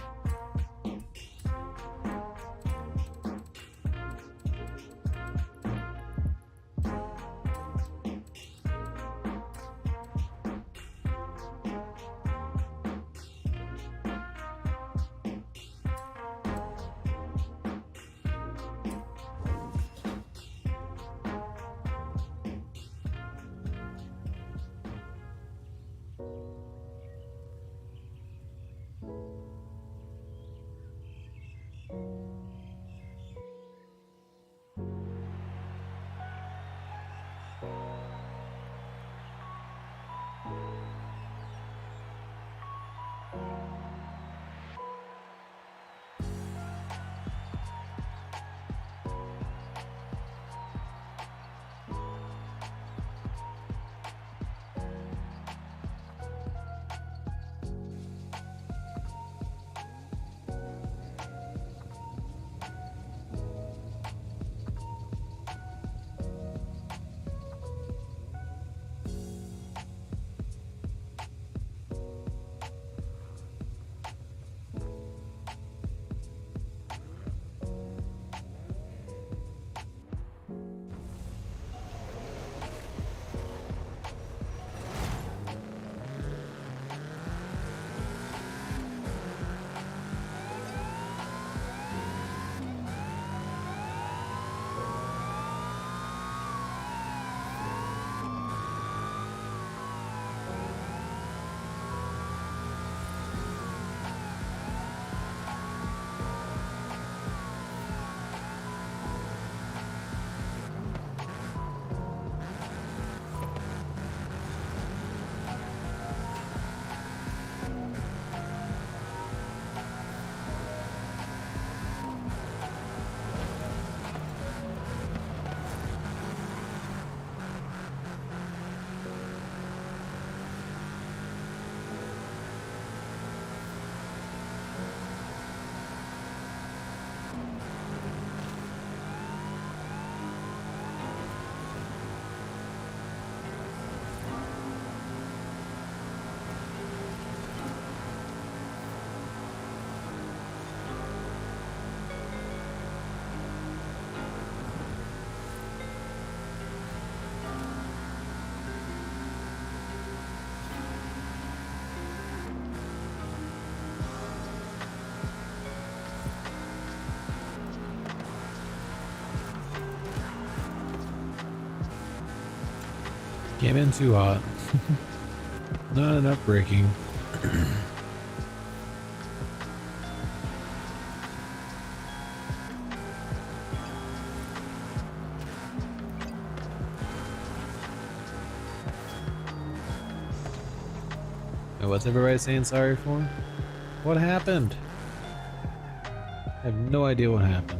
Came in too hot. Not enough braking. And what's everybody saying sorry for? What happened? I have no idea what happened.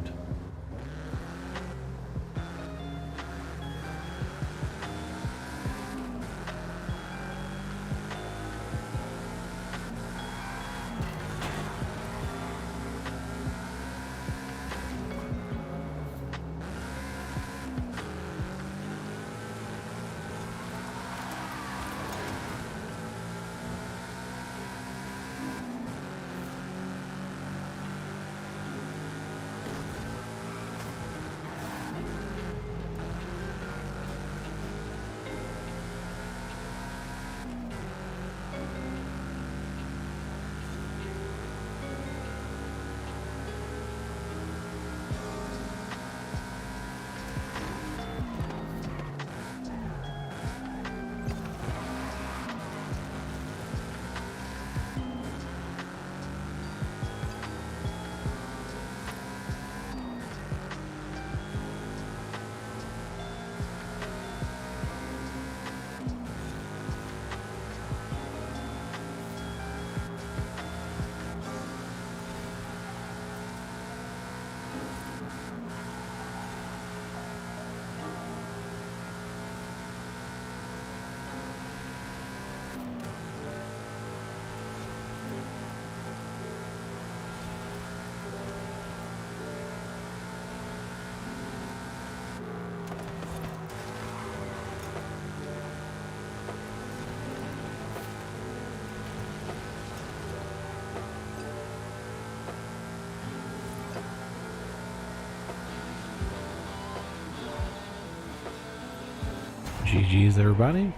GG's everybody.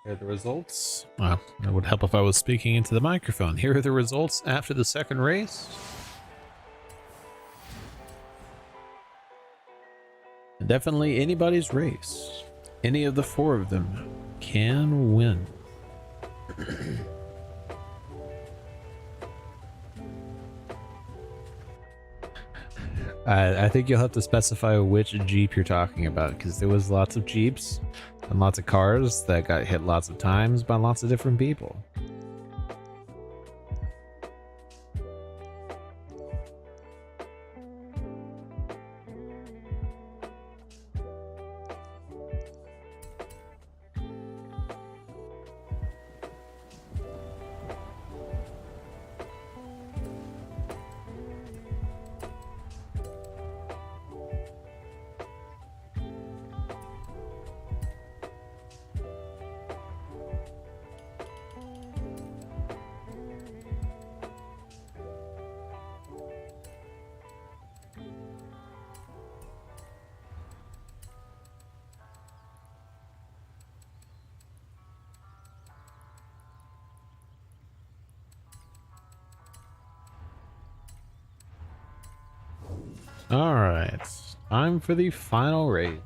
Here are the results. It would help if I was speaking into the microphone. Here are the results after the second race. Definitely anybody's race. Any of the four of them can win. I think you'll have to specify which Jeep you're talking about, because there was lots of Jeeps and lots of cars that got hit lots of times by lots of different people. All right, time for the final race.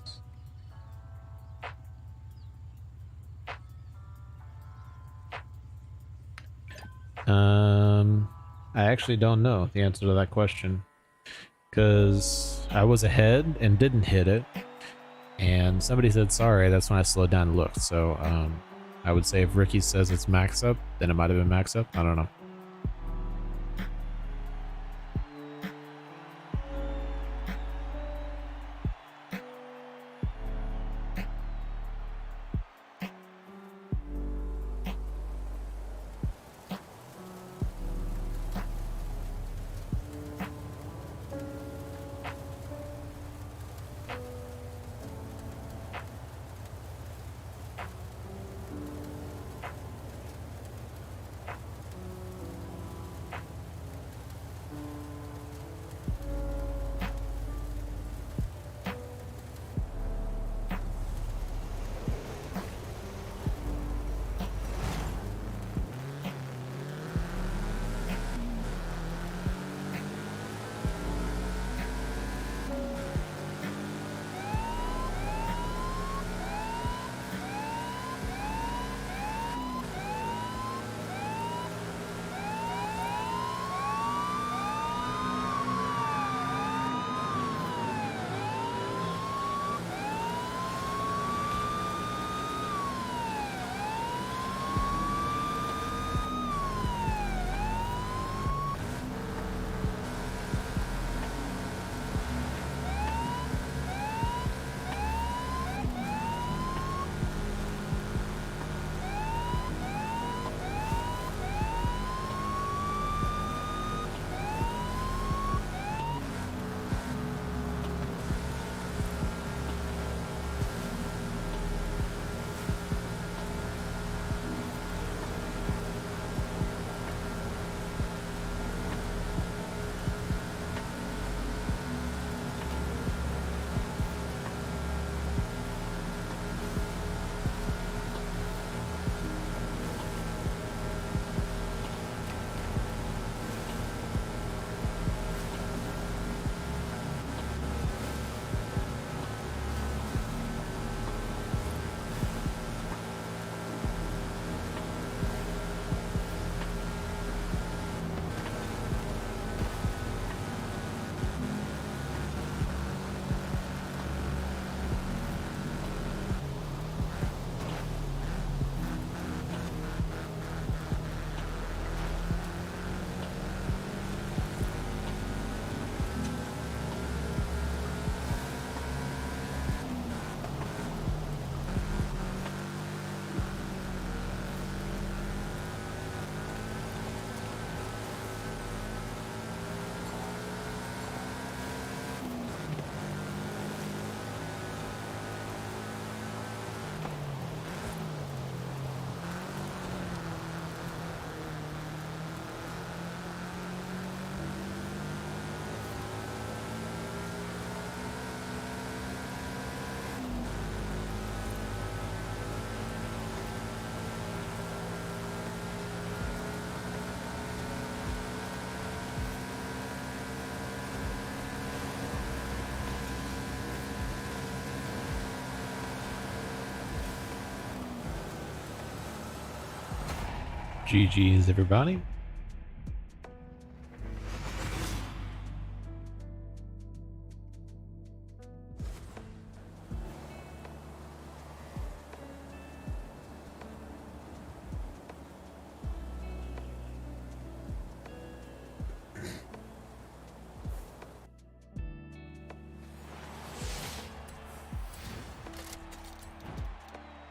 I actually don't know the answer to that question, because I was ahead and didn't hit it, and somebody said sorry. That's when I slowed down and looked. So I would say if Ricky says it's max up, then it might have been max up. I don't know. GG's, everybody.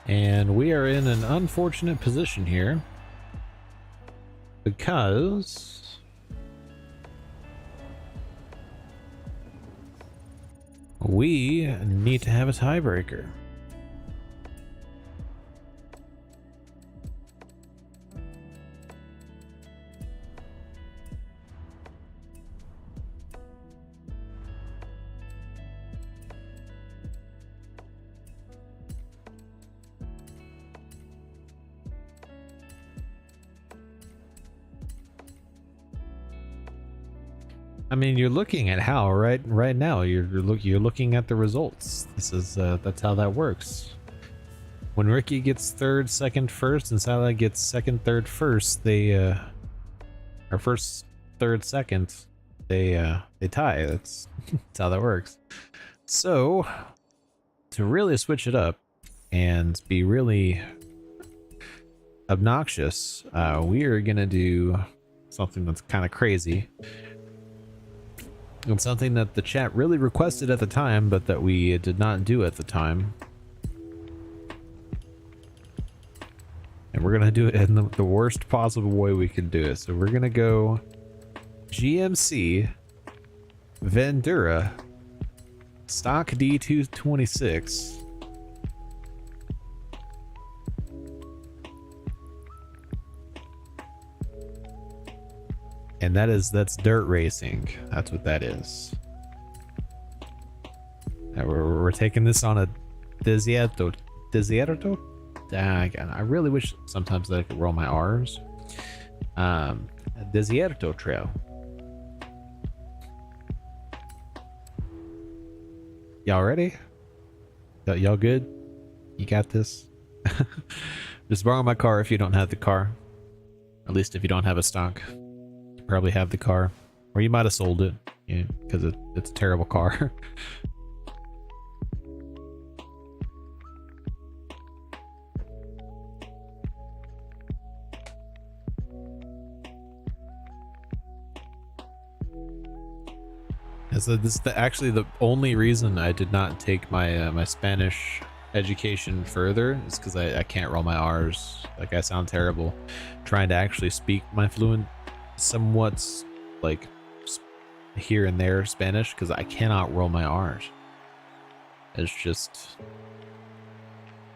And we are in an unfortunate position here because we need to have a tiebreaker. I mean, you're looking at how right now. You're looking at the results. This is that's how that works. When Ricky gets third, second, first, and Salah gets second, third, first, they or first, third, second, they tie. That's how that works. So to really switch it up and be really obnoxious, we are gonna do something that's kind of crazy. And something that the chat really requested at the time, but that we did not do at the time. And we're gonna do it in the worst possible way we can do it. So we're gonna go GMC Vendura stock D226. And that's dirt racing. That's what that is. And we're taking this on a Desierto. I really wish sometimes that I could roll my R's. A Desierto trail. Y'all ready? Y'all good? You got this? Just borrow my car if you don't have the car. At least if you don't have a stock. Probably have the car, or you might have sold it, yeah, because it's a terrible car. So this is actually the only reason I did not take my my Spanish education further is because I can't roll my R's. Like, I sound terrible trying to actually speak my fluent, somewhat like here and there Spanish, because I cannot roll my R's. It's just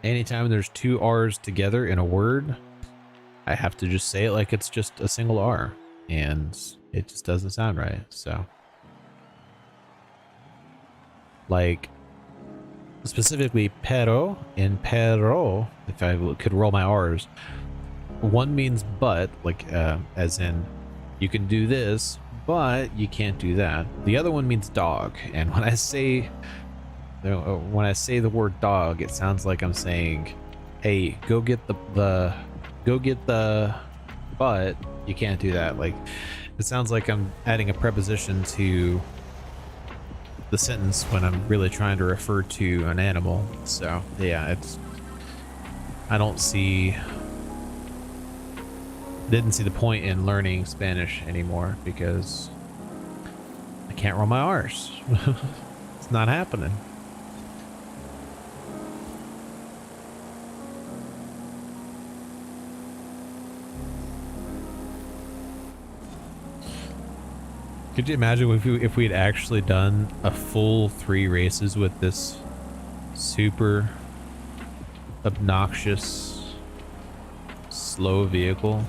anytime there's two R's together in a word, I have to just say it like it's just a single R, and it just doesn't sound right. So, like, specifically pero and pero, if I could roll my R's, one means but, like as in you can do this, but you can't do that. The other one means dog, and when I say the word dog, it sounds like I'm saying, hey, go get the but you can't do that. Like, it sounds like I'm adding a preposition to the sentence when I'm really trying to refer to an animal. So yeah, I didn't see the point in learning Spanish anymore because I can't roll my R's. It's not happening. Could you imagine if we'd actually done a full 3 races with this super obnoxious slow vehicle?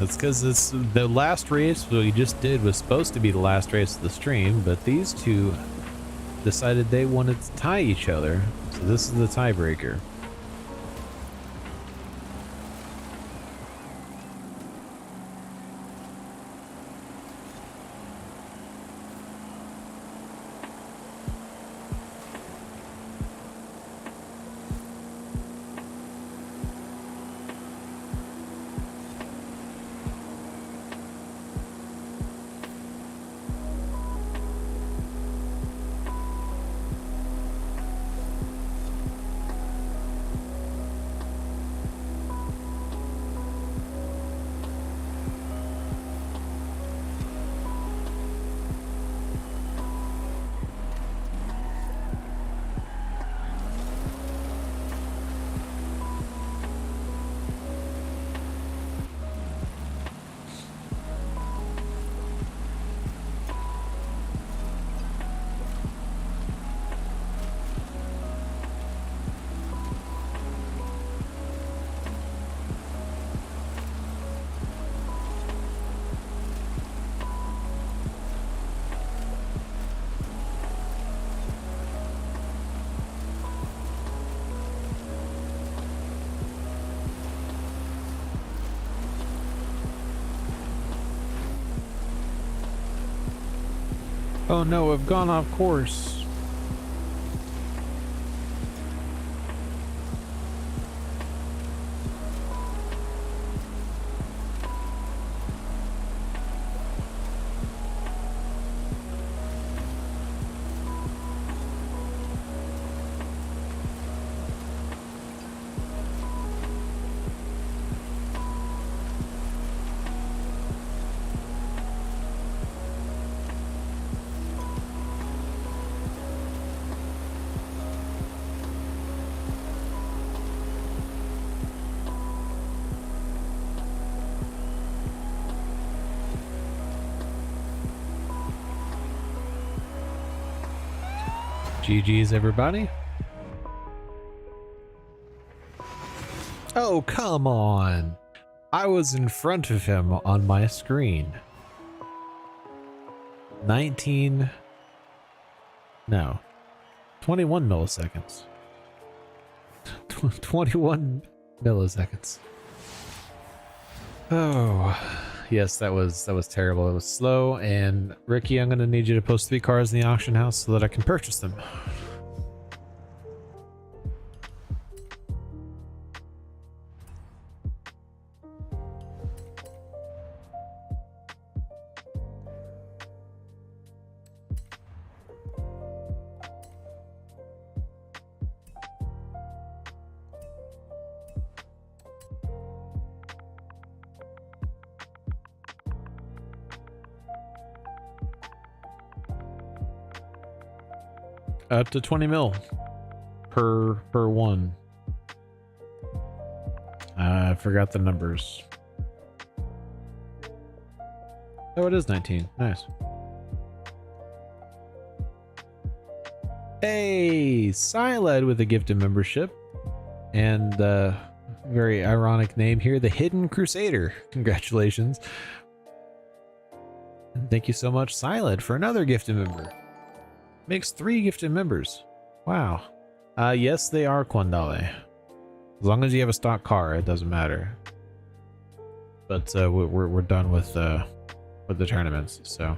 That's because it's the last race we just did was supposed to be the last race of the stream, but these two decided they wanted to tie each other. So this is the tiebreaker. Oh no, I've gone off course. GG's everybody. Oh, come on. I was in front of him on my screen. 21 milliseconds. 21 milliseconds. Oh, yes, that was terrible. It was slow. And Ricky, I'm gonna need you to post 3 cars in the auction house so that I can purchase them. Up to 20 mil per one. I forgot the numbers. Oh, it is 19. Nice. Hey, Siled with a gifted membership. And very ironic name here, the Hidden Crusader. Congratulations. And thank you so much, Siled, for another gifted member. Makes 3 gifted members. Wow. Yes, they are Quandale. As long as you have a stock car, it doesn't matter. But we're done with the tournaments, so.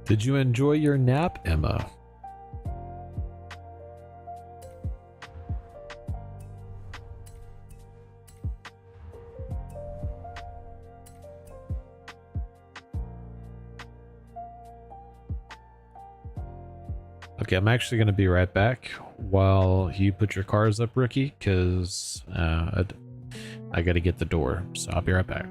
Did you enjoy your nap, Emma? Okay, I'm actually going to be right back while you put your cars up, Ricky, because I got to get the door, so I'll be right back.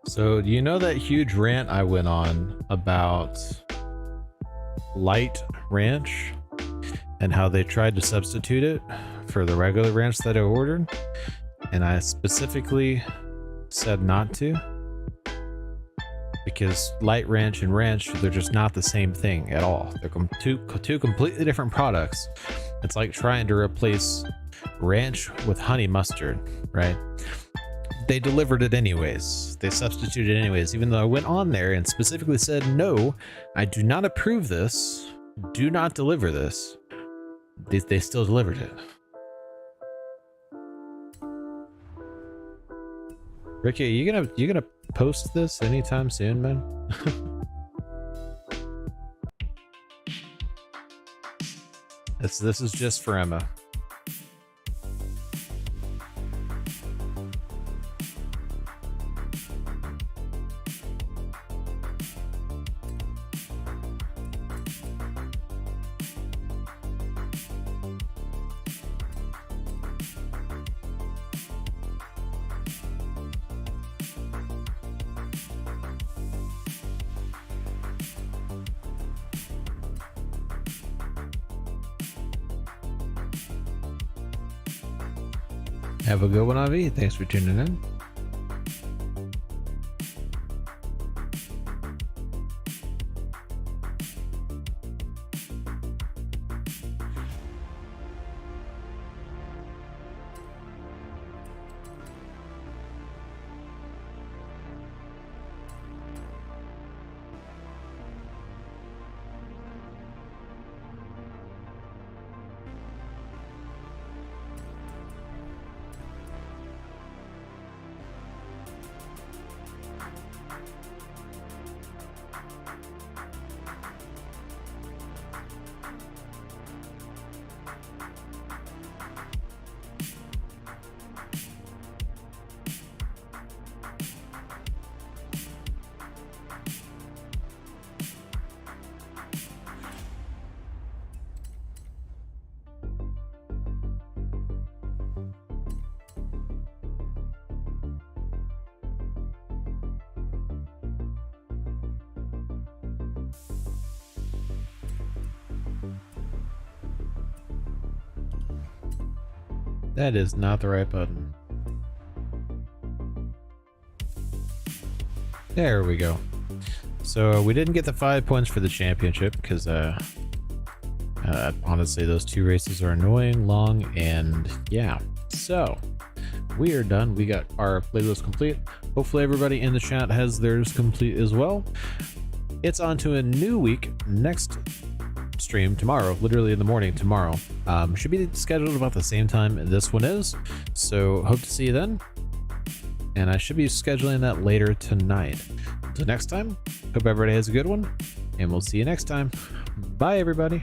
So do you know that huge rant I went on about Light Ranch and how they tried to substitute it for the regular ranch that I ordered? And I specifically said not to, because Light Ranch and Ranch, they're just not the same thing at all. They're two completely different products. It's like trying to replace ranch with honey mustard, right? They delivered it anyways. They substituted it anyways, even though I went on there and specifically said, no, I do not approve this. Do not deliver this. They still delivered it. Ricky, you gonna post this anytime soon, man? This is just for Emma. Have a good one, Avi. Thanks for tuning in. That is not the right button. There we go. So we didn't get the 5 points for the championship because honestly those two races are annoying, long, and yeah. So we are done. We got our playlist complete. Hopefully everybody in the chat has theirs complete as well. It's on to a new week next stream tomorrow, literally in the morning tomorrow. Should be scheduled about the same time this one is, so hope to see you then, and I should be scheduling that later tonight. Until next time, hope everybody has a good one, and we'll see you next time. Bye everybody.